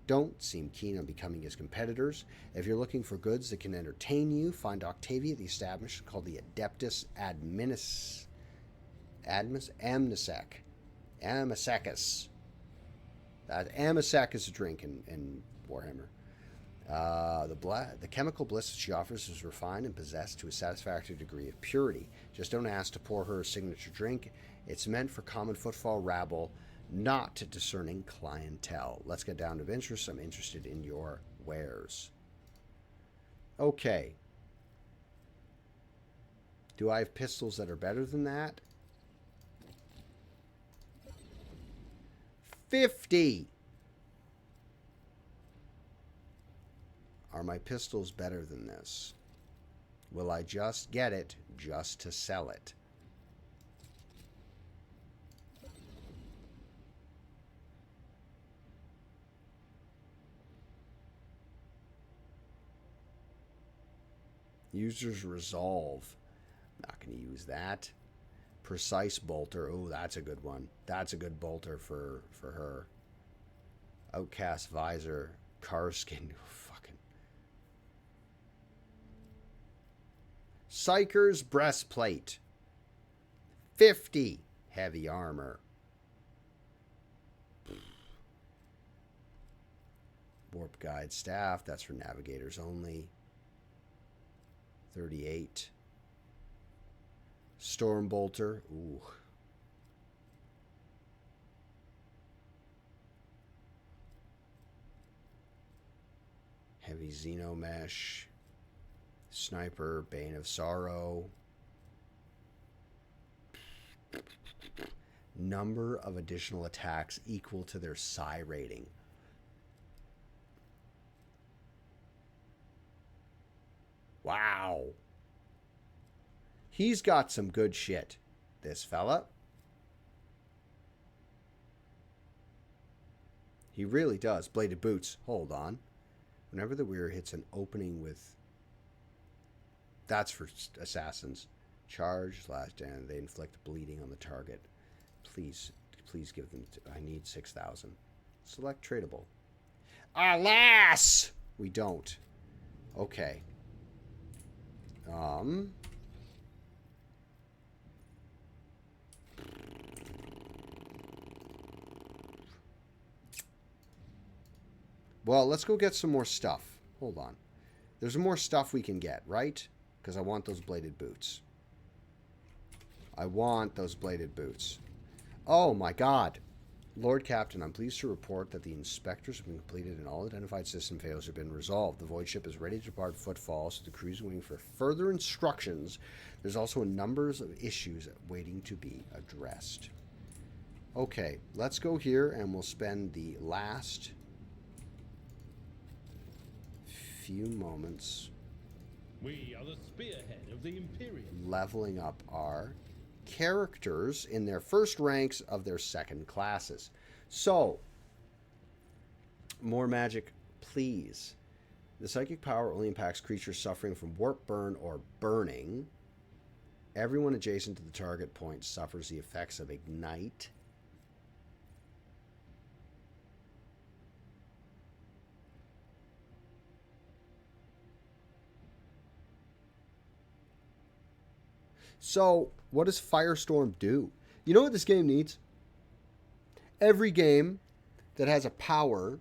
Don't seem keen on becoming his competitors. If you're looking for goods that can entertain you, find Octavia, the establishment called the Adeptus Amnesecus. Amnesec is a drink in Warhammer. The chemical bliss that she offers is refined and possessed to a satisfactory degree of purity. Just don't ask to pour her a signature drink. It's meant for common Footfall rabble, not to discerning clientele. Let's get down to interest. I'm interested in your wares. Okay. Do I have pistols that are better than that? 50! Are my pistols better than this? Will I just get it just to sell it? User's resolve. Not going to use that. Precise bolter. Oh, that's a good one. That's a good bolter for her. Outcast visor. Car skin. Fucking. Psyker's breastplate. 50 heavy armor. Warp guide staff. That's for navigators only. 38. Storm bolter. Ooh. Heavy xeno mesh. Sniper. Bane of sorrow. Number of additional attacks equal to their psi rating. Wow. He's got some good shit, this fella. He really does. Bladed boots. Hold on. Whenever the wearer hits an opening with... That's for assassins. Charge, last stand. They inflict bleeding on the target. Please give them... I need 6,000. Select tradable. Alas! We don't. Okay. Well, let's go get some more stuff. Hold on. There's more stuff we can get, right? Because I want those bladed boots. I want those bladed boots. Oh my god. Lord Captain, I'm pleased to report that the inspectors have been completed and all identified system failures have been resolved. The void ship is ready to depart footfall, so the crew's waiting for further instructions. There's also a number of issues waiting to be addressed. Okay, let's go here and we'll spend the last few moments We are the spearhead of the Imperium. leveling up our characters in their first ranks of their second classes. So, more magic, please. The psychic power only impacts creatures suffering from warp burn or burning. Everyone adjacent to the target point suffers the effects of ignite. So, what does Firestorm do? You know what this game needs? Every game that has a power,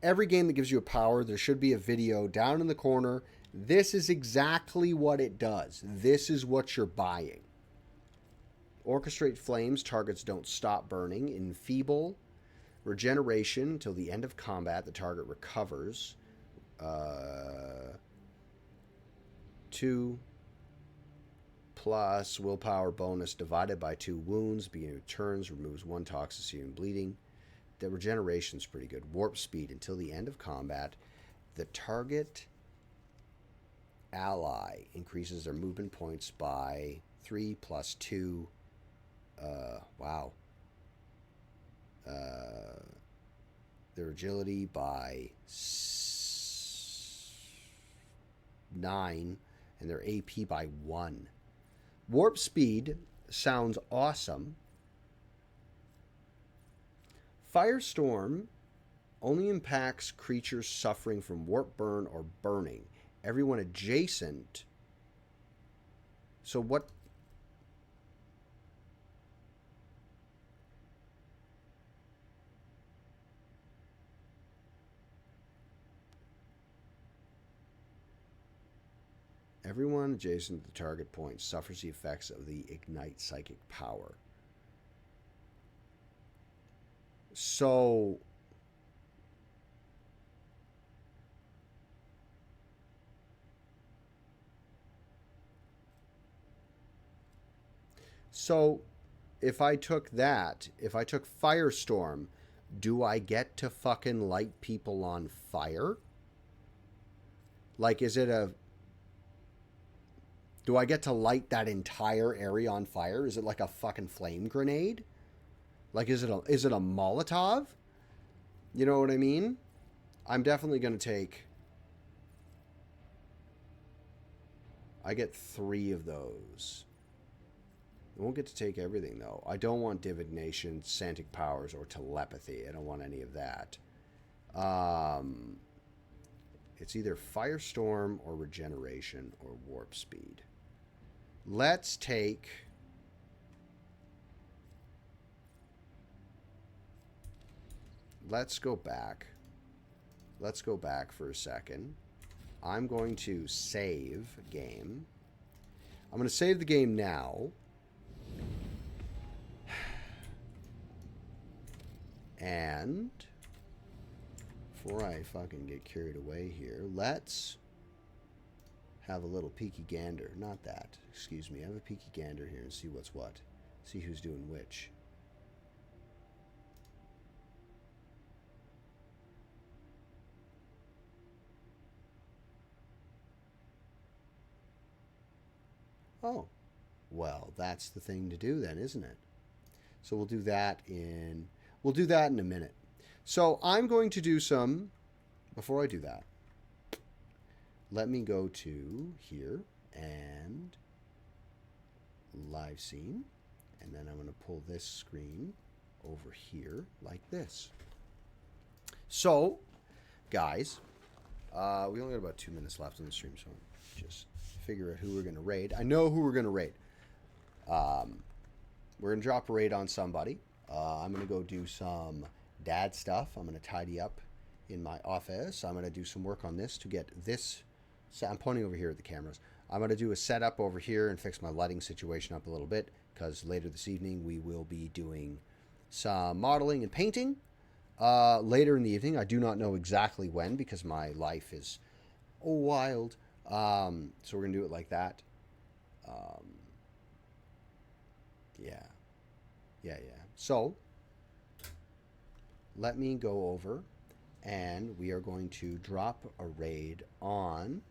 every game that gives you a power, there should be a video down in the corner. This is exactly what it does. This is what you're buying. Orchestrate flames. Targets don't stop burning. Enfeeble. Regeneration. Until the end of combat, the target recovers. 2 plus willpower bonus divided by 2 wounds. Beginning of turns, removes 1 toxicity and bleeding. The regeneration's pretty good. Warp speed until the end of combat. The target ally increases their movement points by 3 plus 2. Wow. Their agility by 9 and their AP by 1. Warp speed sounds awesome. Firestorm only impacts creatures suffering from warp burn or burning. Everyone adjacent. So what? Everyone adjacent to the target point suffers the effects of the ignite psychic power. So if I took that, if I took Firestorm, do I get to fucking light people on fire? Like, is it a... Do I get to light that entire area on fire? Is it like a fucking flame grenade? Like, is it a Molotov? You know what I mean? I'm definitely going to take... I get 3 of those. I won't get to take everything, though. I don't want divination, psionic powers, or telepathy. I don't want any of that. It's either firestorm or regeneration or warp speed. Let's take... Let's go back. Let's go back for a second. I'm going to save game. I'm going to save the game now. And before I fucking get carried away here, let's have a little peeky gander. Not that. Excuse me. Have a peeky gander here and see what's what. See who's doing which. Oh, well, that's the thing to do then, isn't it? So we'll do that in a minute. So I'm going to do some, before I do that, let me go to here and live scene, and then I'm going to pull this screen over here like this. So, guys, we only got about 2 minutes left in the stream, so just figure out who we're going to raid. I know who we're going to raid. We're going to drop a raid on somebody. I'm going to go do some dad stuff. I'm going to tidy up in my office. I'm going to do some work on this to get this. So I'm pointing over here at the cameras. I'm going to do a setup over here and fix my lighting situation up a little bit, because later this evening we will be doing some modeling and painting. Later in the evening, I do not know exactly when, because my life is wild. So we're going to do it like that. Yeah. So, let me go over, and we are going to drop a raid on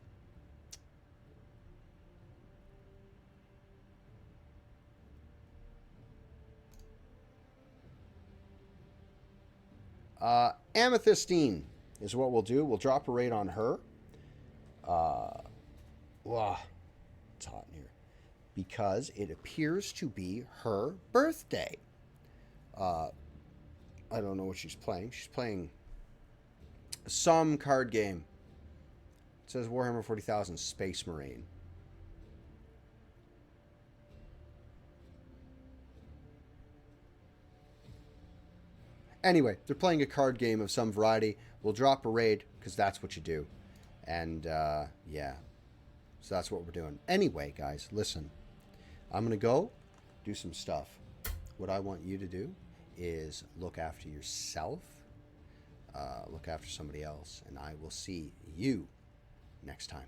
Amethystine is what we'll do. We'll drop a raid on her. Wow, it's hot in here. Because it appears to be her birthday. I don't know what she's playing. She's playing some card game. It says Warhammer 40,000 Space Marine. Anyway, they're playing a card game of some variety. We'll drop a raid, because that's what you do. And, yeah. So that's what we're doing. Anyway, guys, listen. I'm going to go do some stuff. What I want you to do is look after yourself, look after somebody else, and I will see you next time.